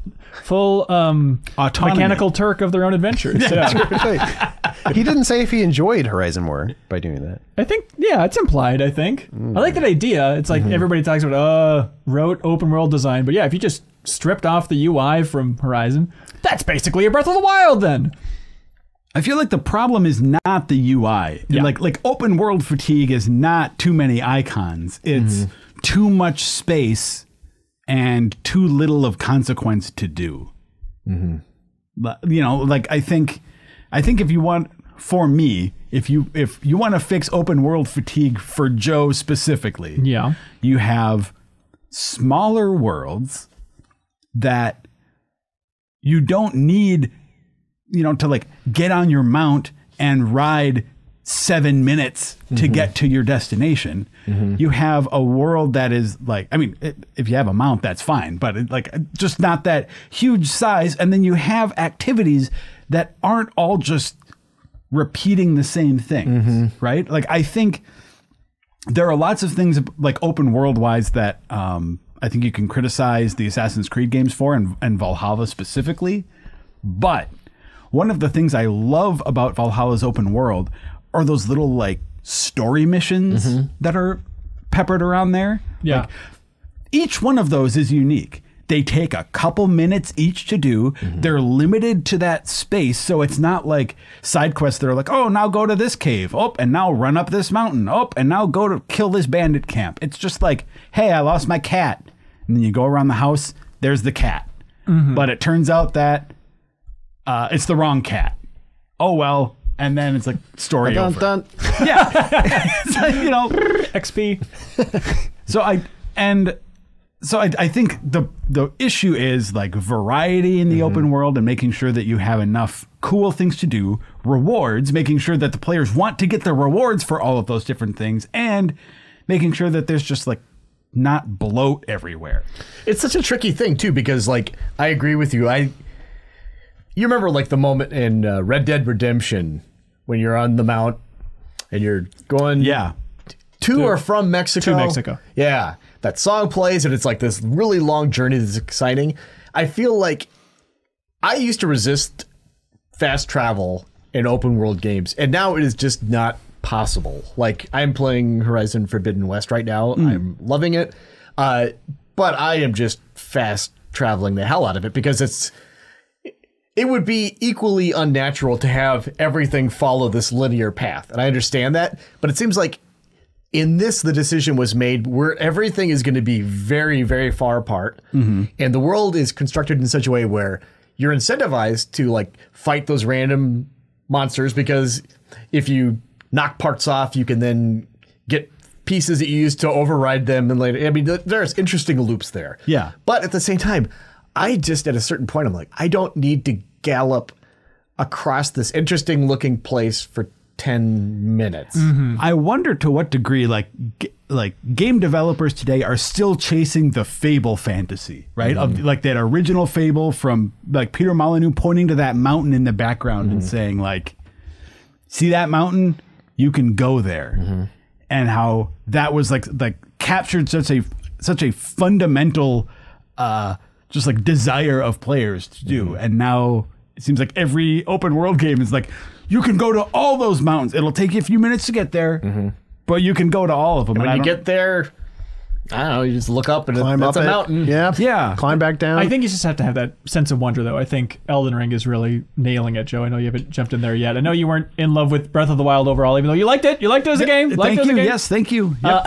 Mechanical Turk of their own adventures. Yeah. He didn't say if he enjoyed Horizon more by doing that. I think, yeah, it's implied, I think. I like that idea. It's like everybody talks about, rote open world design. But yeah, if you just stripped off the UI from Horizon, that's basically a Breath of the Wild then. I feel like the problem is not the UI. Yeah. Like open world fatigue is not too many icons. It's too much space and too little of consequence to do. But, you know, like I think if you want, for me, if you want to fix open world fatigue for Joe specifically, Yeah. you have smaller worlds that you don't need, to like get on your mount and ride 7 minutes to get to your destination. You have a world that is like, I mean, if you have a mount, that's fine, but just not that huge size. And then you have activities that aren't all just repeating the same things, right? Like, I think there are lots of things like open world wise that I think you can criticize the Assassin's Creed games for, and Valhalla specifically. But one of the things I love about Valhalla's open world are those little like story missions that are peppered around there. Yeah. Like, each one of those is unique. They take a couple minutes each to do. They're limited to that space. So it's not like side quests that are like, oh, now go to this cave. Oh, and now run up this mountain. Oh, and now go to kill this bandit camp. It's just like, hey, I lost my cat. And then you go around the house, there's the cat. But it turns out that it's the wrong cat. Oh, well. And then it's like story over. Dun. Yeah. It's like, XP. So I think the issue is like variety in the open world and making sure that you have enough cool things to do, rewards, making sure that the players want to get the rewards for all of those different things, and making sure that there's just like not bloat everywhere. It's such a tricky thing too, because like, I agree with you. You remember like the moment in Red Dead Redemption when you're on the mount and you're going to or from Mexico. To Mexico. Yeah. That song plays and it's like this really long journey that's exciting. I feel like I used to resist fast travel in open world games, and now it is just not possible. Like, I'm playing Horizon Forbidden West right now. I'm loving it. But I am just fast traveling the hell out of it because it would be equally unnatural to have everything follow this linear path. And I understand that, but it seems like in this, the decision was made where everything is going to be very, very far apart. And the world is constructed in such a way where you're incentivized to like fight those random monsters, because if you knock parts off, you can then get pieces that you use to override them. And later, I mean, there's interesting loops there. Yeah. But at the same time, I just, at a certain point, I'm like, I don't need to gallop across this interesting looking place for 10 minutes. I wonder to what degree like game developers today are still chasing the Fable fantasy, right? Of like that original Fable from like Peter Molyneux pointing to that mountain in the background and saying like, see that mountain? You can go there. And how that was like captured such a fundamental just like desire of players to do. And now it seems like every open world game is like, you can go to all those mountains. It'll take you a few minutes to get there, but you can go to all of them. And when you get there, I don't know, you just look up and it's a mountain. Yeah. Climb back down. I think you just have to have that sense of wonder, though. I think Elden Ring is really nailing it, Joe. I know you haven't jumped in there yet. I know you weren't in love with Breath of the Wild overall, even though you liked it. You liked it as a game. Thank you. Yes, thank you. Yep.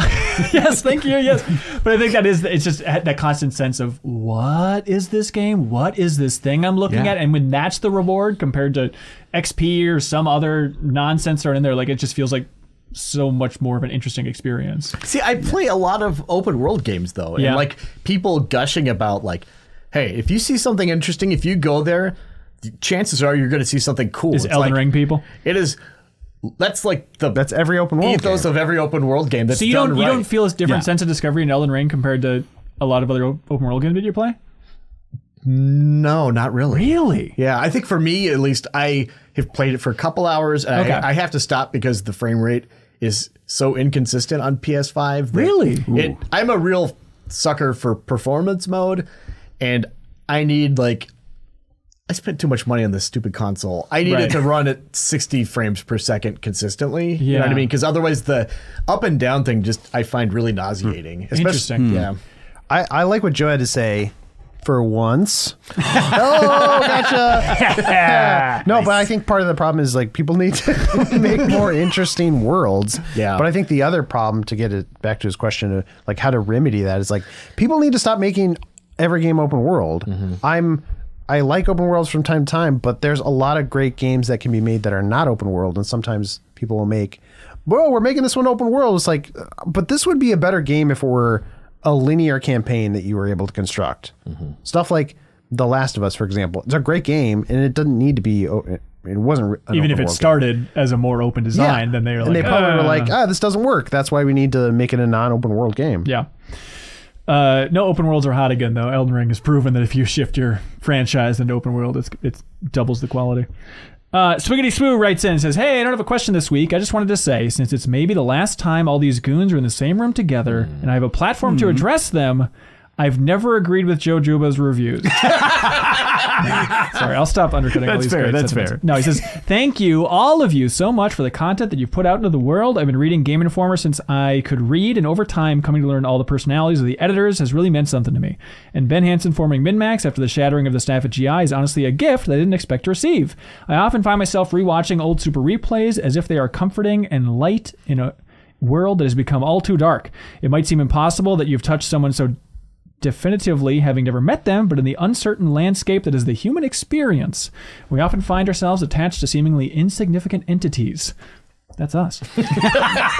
Yes, thank you. Yes. But I think it's just that constant sense of, what is this game? What is this thing I'm looking at? And when that's the reward compared to XP or some other nonsense thrown in there, like, it just feels like so much more of an interesting experience. See, I play a lot of open world games though, and like people gushing about like, hey, if you see something interesting, if you go there, chances are you're going to see something cool. Is Elden Ring people? It is. That's like that's every open world ethos game. of every open world game. That's so you done don't right. You don't feel this different sense of discovery in Elden Ring compared to a lot of other open world games that you play? No, not really. Really? Yeah, I think for me at least, I have played it for a couple hours, and I have to stop because the frame rate is so inconsistent on PS5. Really? I'm a real sucker for performance mode, and I need like, I spent too much money on this stupid console. I need it to run at 60 frames per second consistently. You know what I mean? Because otherwise the up and down thing just I find really nauseating. Interesting. Yeah. I like what Joe had to say. For once. Oh, gotcha. No, but I think part of the problem is like people need to make more interesting worlds. Yeah. But I think the other problem, to get it back to his question of like how to remedy that, is like people need to stop making every game open world. I'm I like open worlds from time to time, but there's a lot of great games that can be made that are not open world, and sometimes people will make, well, we're making this one open world. It's like, but this would be a better game if it were a linear campaign that you were able to construct. Stuff like The Last of Us, for example. It's a great game, and it doesn't need to be. It wasn't an even if it started game. As a more open design, then they're like, they probably were like, this doesn't work. That's why we need to make it a non-open world game. Yeah. No open worlds are hot again, though. Elden Ring has proven that if you shift your franchise into open world, it doubles the quality. Swiggity Swoo writes in and says, hey, I don't have a question this week. I just wanted to say, since it's maybe the last time all these goons are in the same room together and I have a platform to address them, I've never agreed with Joe Juba's reviews. Sorry, I'll stop undercutting all these great That's sentiments. fair. No, he says, thank you, all of you, so much for the content that you've put out into the world. I've been reading Game Informer since I could read, and over time, coming to learn all the personalities of the editors has really meant something to me. And Ben Hansen forming MinnMax after the shattering of the staff at GI is honestly a gift that I didn't expect to receive. I often find myself rewatching old Super replays as if they are comforting and light in a world that has become all too dark. It might seem impossible that you've touched someone so definitively, having never met them, but in the uncertain landscape that is the human experience, we often find ourselves attached to seemingly insignificant entities. That's us.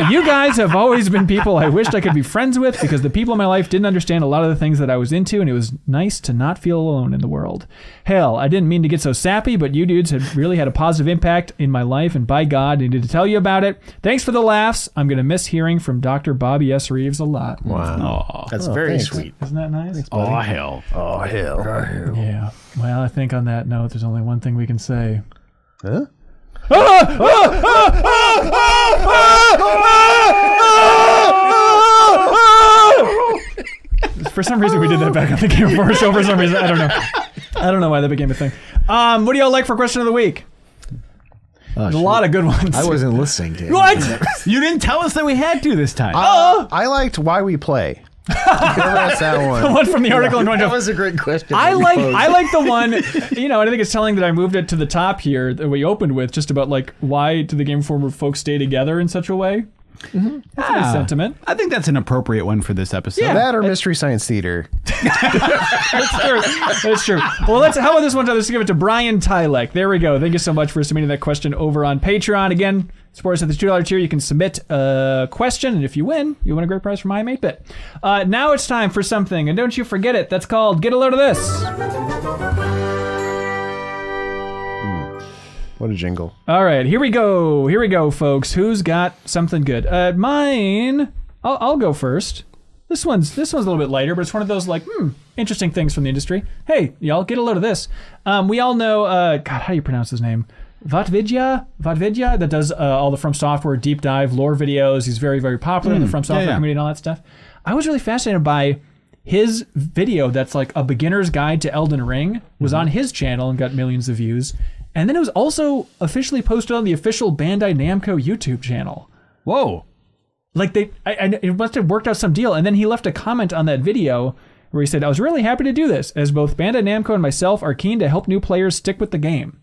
You guys have always been people I wished I could be friends with because the people in my life didn't understand a lot of the things that I was into, and it was nice to not feel alone in the world. Hell, I didn't mean to get so sappy, but you dudes have really had a positive impact in my life, and by God, I needed to tell you about it. Thanks for the laughs. I'm going to miss hearing from Dr. Bobby S. Reeves a lot. Wow. That's very thanks. sweet. Isn't that nice? Oh, hell. Oh, hell. Yeah. Well, I think on that note, there's only one thing we can say. Huh? For some reason, we did that back on the Game Informer show. For some reason, I don't know. I don't know why that became a thing. What do y'all like for question of the week? There's a lot of good ones. I wasn't listening to it. What? You didn't tell us that we had to this time. I liked Why We Play. That's that The one. one from the article in That was a great question. I that you like posed. the one, and I think it's telling that I moved it to the top here that we opened with, just about like why do the Game Informer folks stay together in such a way. That's a good sentiment. I think that's an appropriate one for this episode. Yeah. That or Mystery Science Theater. That's true. That's true. Well, how about this one? Let's give it to Brian Tylek. There we go. Thank you so much for submitting that question over on Patreon. Again, support us at the $2 tier. You can submit a question, and if you win, you win a great prize from iam8bit. Now it's time for something, and don't you forget it. That's called Get a Load of This. What a jingle. All right, here we go. Here we go, folks. Who's got something good? Mine. I'll go first. This one's a little bit lighter, but it's one of those like interesting things from the industry. Hey, y'all, get a load of this. We all know. God, how do you pronounce his name? Vatvidya, that does all the From Software deep dive lore videos. He's very, very popular in the From Software community and all that stuff. I was really fascinated by his video that's like a beginner's guide to Elden Ring. Was on his channel and got millions of views. And then it was also officially posted on the official Bandai Namco YouTube channel. Whoa. Like it must have worked out some deal. And then he left a comment on that video where he said, I was really happy to do this, as both Bandai Namco and myself are keen to help new players stick with the game.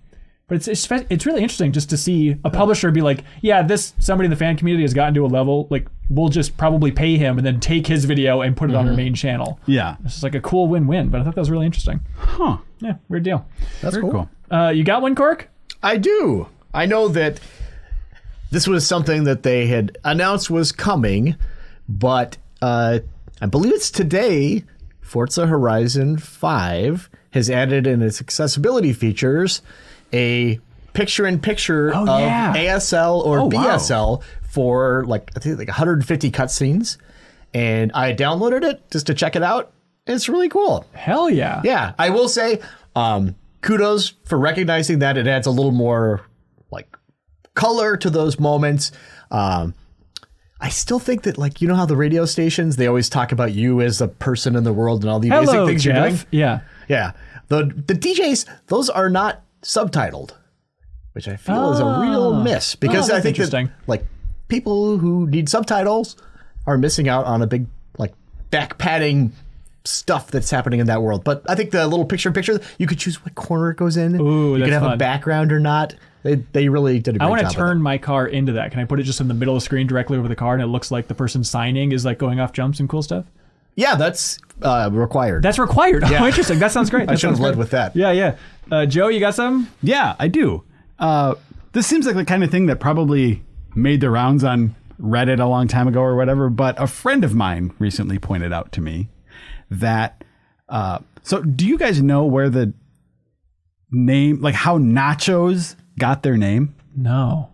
But it's really interesting just to see a publisher be like, yeah, somebody in the fan community has gotten to a level, like, we'll just probably pay him and then take his video and put it on our main channel. Yeah. It's just like a cool win-win, but I thought that was really interesting. Huh. Yeah, weird deal. That's Very cool. You got one, Cork? I do. I know that this was something that they had announced was coming, but I believe it's today. Forza Horizon 5 has added in its accessibility features a picture-in-picture of ASL or BSL for I think 150 cutscenes, and I downloaded it just to check it out. It's really cool. Hell yeah. Yeah, I will say, kudos for recognizing that it adds a little more color to those moments. I still think that you know how the radio stations, they always talk about you as a person in the world and all the amazing things Jeff. you're doing. Yeah. Yeah. The DJs, those are not subtitled, which I feel is a real miss, because I think that people who need subtitles are missing out on a big back padding stuff that's happening in that world. But I think the little picture-in-picture, you could choose what corner it goes in. Ooh, you could have fun. a background or not. They really did a great job. I want to with turn my car into that. Can I put it just in the middle of the screen directly over the car and it looks like the person signing is going off jumps and cool stuff? Yeah, that's required. That's required. Oh, interesting. That sounds great. I should have led with that. Yeah. Joe, you got some? Yeah, I do. This seems like the kind of thing that probably made the rounds on Reddit a long time ago or whatever, but a friend of mine recently pointed out to me that, so do you guys know where the name, like how nachos got their name? No.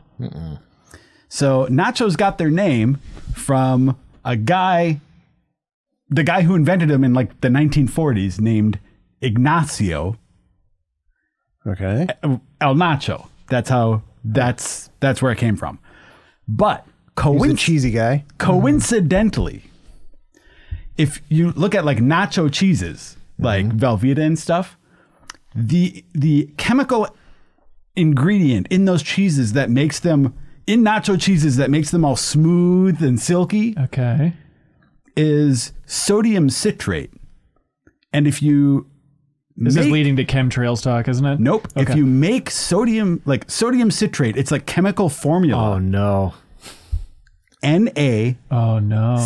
So nachos got their name from a guy, the guy who invented them in like the 1940s, named Ignacio Okay. El Nacho. That's where it came from. But He's a cheesy guy. coincidentally, if you look at like nacho cheeses, like Velveeta and stuff, the chemical ingredient in those cheeses that makes them in nacho cheeses that makes them all smooth and silky Okay. is sodium citrate. And if you This is leading to chemtrails talk, isn't it? Nope. Okay. If you make sodium citrate, it's like chemical formula. Oh no. NaCHO. Oh no.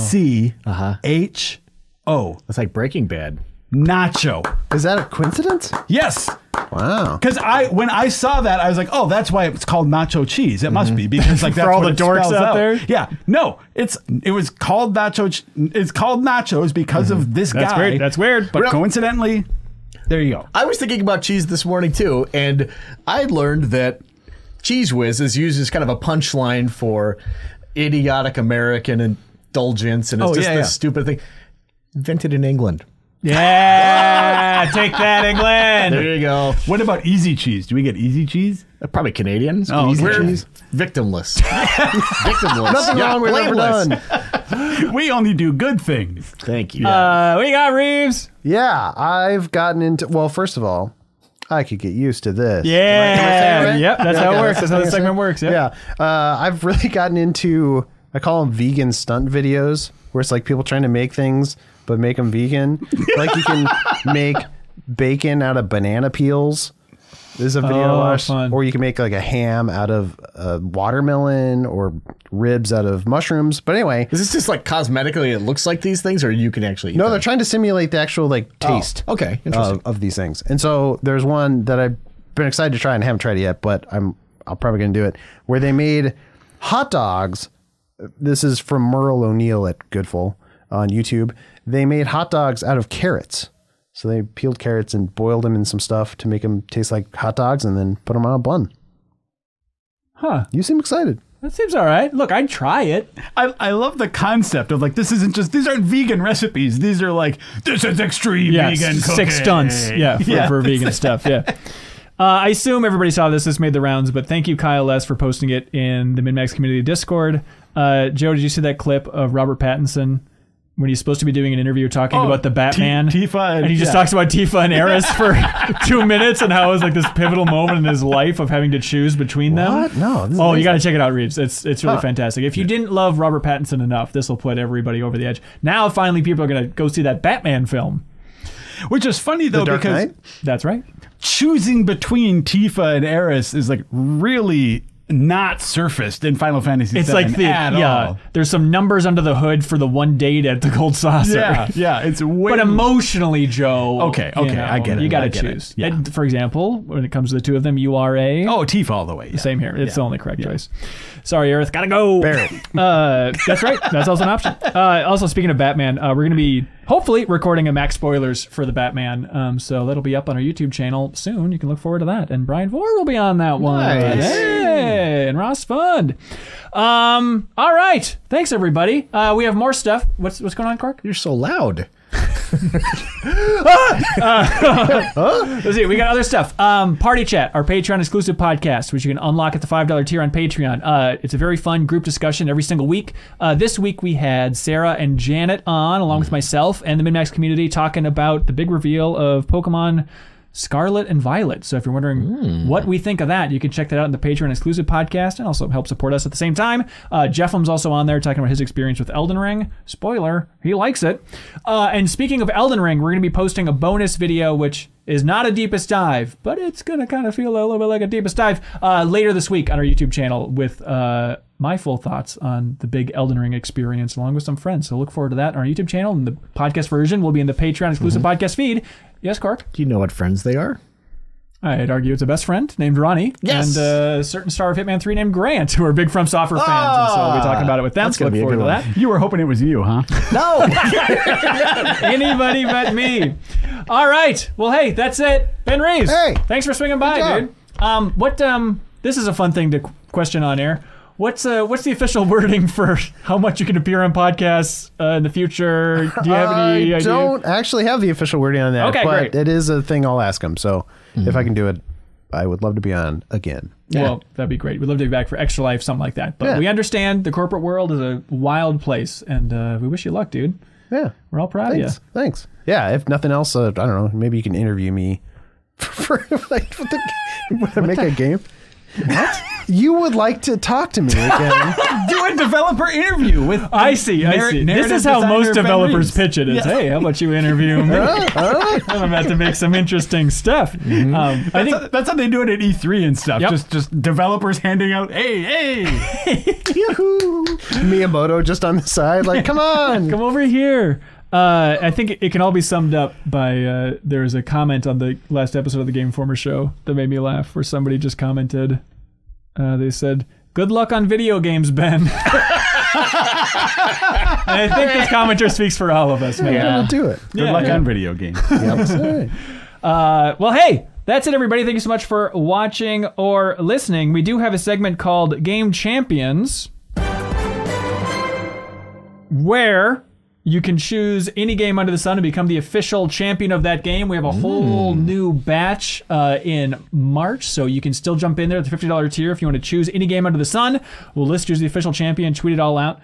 That's like Breaking Bad. Nacho. Is that a coincidence? Yes. Wow. Because when I saw that, I was like, oh, that's why it's called nacho cheese. It must be because like that's all what the it dorks spells out there? Yeah. No, it was called nacho. It's called nachos because of this That's guy. weird. That's weird. But coincidentally, there you go. I was thinking about cheese this morning too, and I learned that Cheese Whiz is used as kind of a punchline for idiotic American indulgence, and it's just this stupid thing. Invented in England. Yeah. Take that, England. There you go. What about easy cheese? Do we get easy cheese? Probably Canadians. Oh, Easy we're cheese. Victimless. Victimless. Nothing wrong with ever blameless. done. We only do good things. Thank you. We got Reeves. Yeah, I've gotten into. Well, first of all, I could get used to this. Yeah. Am I saying it right? Yep. That's how it Okay, works. That's how the segment works. Yep. Yeah. I've really gotten into. I call them vegan stunt videos, where it's like people trying to make things but make them vegan. Like you can make bacon out of banana peels. There's a video I watched. Fun. Or you can make like a ham out of watermelon or ribs out of mushrooms. But anyway. Is this just like cosmetically it looks like these things, or you can actually eat No, them? they're trying to simulate the actual like taste okay, interesting. of these things. And so there's one that I've been excited to try and haven't tried it yet, but I'm probably going to do it, where they made hot dogs. This is from Merle O'Neill at Goodful on YouTube. They made hot dogs out of carrots. So they peeled carrots and boiled them in some stuff to make them taste like hot dogs and then put them on a bun. Huh. You seem excited. That seems all right. Look, I'd try it. I love the concept of like, these aren't vegan recipes. These are like, this is extreme vegan cooking. 6 stunts. Yeah, for vegan stuff. Yeah. I assume everybody saw this. This made the rounds, but thank you, Kyle S., for posting it in the MinnMax community Discord. Joe, did you see that clip of Robert Pattinson when he's supposed to be doing an interview talking about the Batman? Tifa. And he just talks about Tifa and Eris for 2 minutes and how it was like this pivotal moment in his life of having to choose between them. What? No. This is Oh, you amazing. got to check it out, Reeves. It's really fantastic. If you didn't love Robert Pattinson enough, this will put everybody over the edge. Now, finally, people are going to go see that Batman film. Which is funny though, Dark because Knight? That's right. choosing between Tifa and Eris is like really not surfaced in Final Fantasy It's VII like at all. there's some numbers under the hood for the one date at the Gold Saucer. Yeah, it's way. But emotionally, Joe. Okay, I get it. You got to I get it. choose. Yeah. And for example, when it comes to the two of them, you are a. Oh, Tifa all the way. Yeah. Same here. It's the only correct choice. Sorry, Earth. Gotta go. Barrett. That's right. That's also an option. Also, speaking of Batman, we're going to be hopefully recording a Max spoilers for the Batman. So that'll be up on our YouTube channel soon. You can look forward to that. And Brian Ford will be on that one. Nice. Hey, and Ross Fund. All right. Thanks, everybody. We have more stuff. What's going on, Clark? You're so loud. Let's see. We got other stuff. Party Chat, our Patreon exclusive podcast, which you can unlock at the $5 tier on Patreon. It's a very fun group discussion every single week. This week we had Sarah and Janet on, along with myself and the MinnMax community, talking about the big reveal of Pokemon Scarlet and Violet. So if you're wondering what we think of that, you can check that out in the Patreon exclusive podcast and also help support us at the same time. Jeffem's also on there talking about his experience with Elden Ring. Spoiler, he likes it. And speaking of Elden Ring, we're going to be posting a bonus video, which is not a deepest dive, but it's going to kind of feel a little bit like a deepest dive later this week on our YouTube channel with my full thoughts on the big Elden Ring experience along with some friends. So look forward to that on our YouTube channel, and the podcast version will be in the Patreon exclusive podcast feed. Yes, Clark? Do you know what friends they are? I'd argue it's a best friend named Ronnie, yes, and a certain star of Hitman 3 named Grant, who are big From Software fans, and so we'll be talking about it with them. So look forward to that. You were hoping it was you, huh? No! Anybody but me. All right. Well, hey, that's it. Ben Reeves. Hey. Thanks for swinging by, dude. This is a fun thing to question on air. What's the official wording for how much you can appear on podcasts in the future? Do you have any idea? I don't actually have the official wording on that, Okay, but great. it is a thing I'll ask them. So if I can do it, I would love to be on again. Well, that'd be great. We'd love to be back for Extra Life, something like that. But we understand the corporate world is a wild place, and we wish you luck, dude. Yeah. We're all proud of you. Thanks. Yeah, if nothing else, I don't know, maybe you can interview me for like, make a game. What? You would like to talk to me again? Do a developer interview with. I see. This is how most developers pitch it. Is hey, how about you interview me? I'm about to make some interesting stuff. That's how they do it at E3 and stuff. Yep. Just developers handing out, hey. Yoo-hoo. Miyamoto just on the side, like, come on. Come over here. I think it can all be summed up by there's a comment on the last episode of the Game Informer show that made me laugh, where somebody just commented. They said, "Good luck on video games, Ben." And I think this commenter speaks for all of us, man. Yeah, we'll do it. Good luck on video games. Yep. Well, hey, that's it, everybody. Thank you so much for watching or listening. We do have a segment called Game Champions, where you can choose any game under the sun to become the official champion of that game. We have a whole new batch in March, so you can still jump in there at the $50 tier if you want to choose any game under the sun. We'll list you as the official champion, tweet it all out.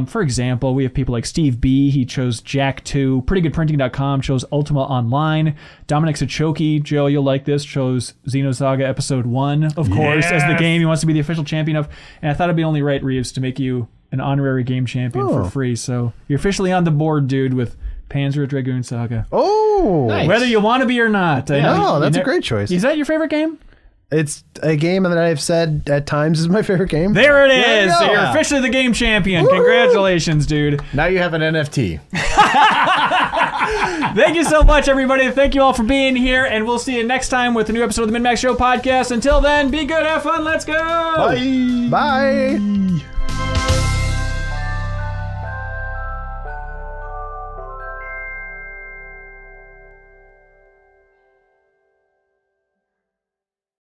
For example, we have people like Steve B. He chose Jack 2. PrettyGoodPrinting.com chose Ultima Online. DominicCichocki, Joe, you'll like this, chose Xenosaga Episode 1, of course, as the game he wants to be the official champion of. And I thought it'd be only right, Reeves, to make you an honorary game champion for free. So you're officially on the board, dude, with Panzer Dragoon Saga. Oh, nice. Whether you want to be or not. No, that's a great choice. Is that your favorite game? It's a game that I've said at times is my favorite game. There it is. you So go. you're officially the game champion. Congratulations, dude. Now you have an NFT. Thank you so much, everybody. Thank you all for being here, and we'll see you next time with a new episode of the MinnMax Show podcast. Until then, be good, have fun, let's go. Bye.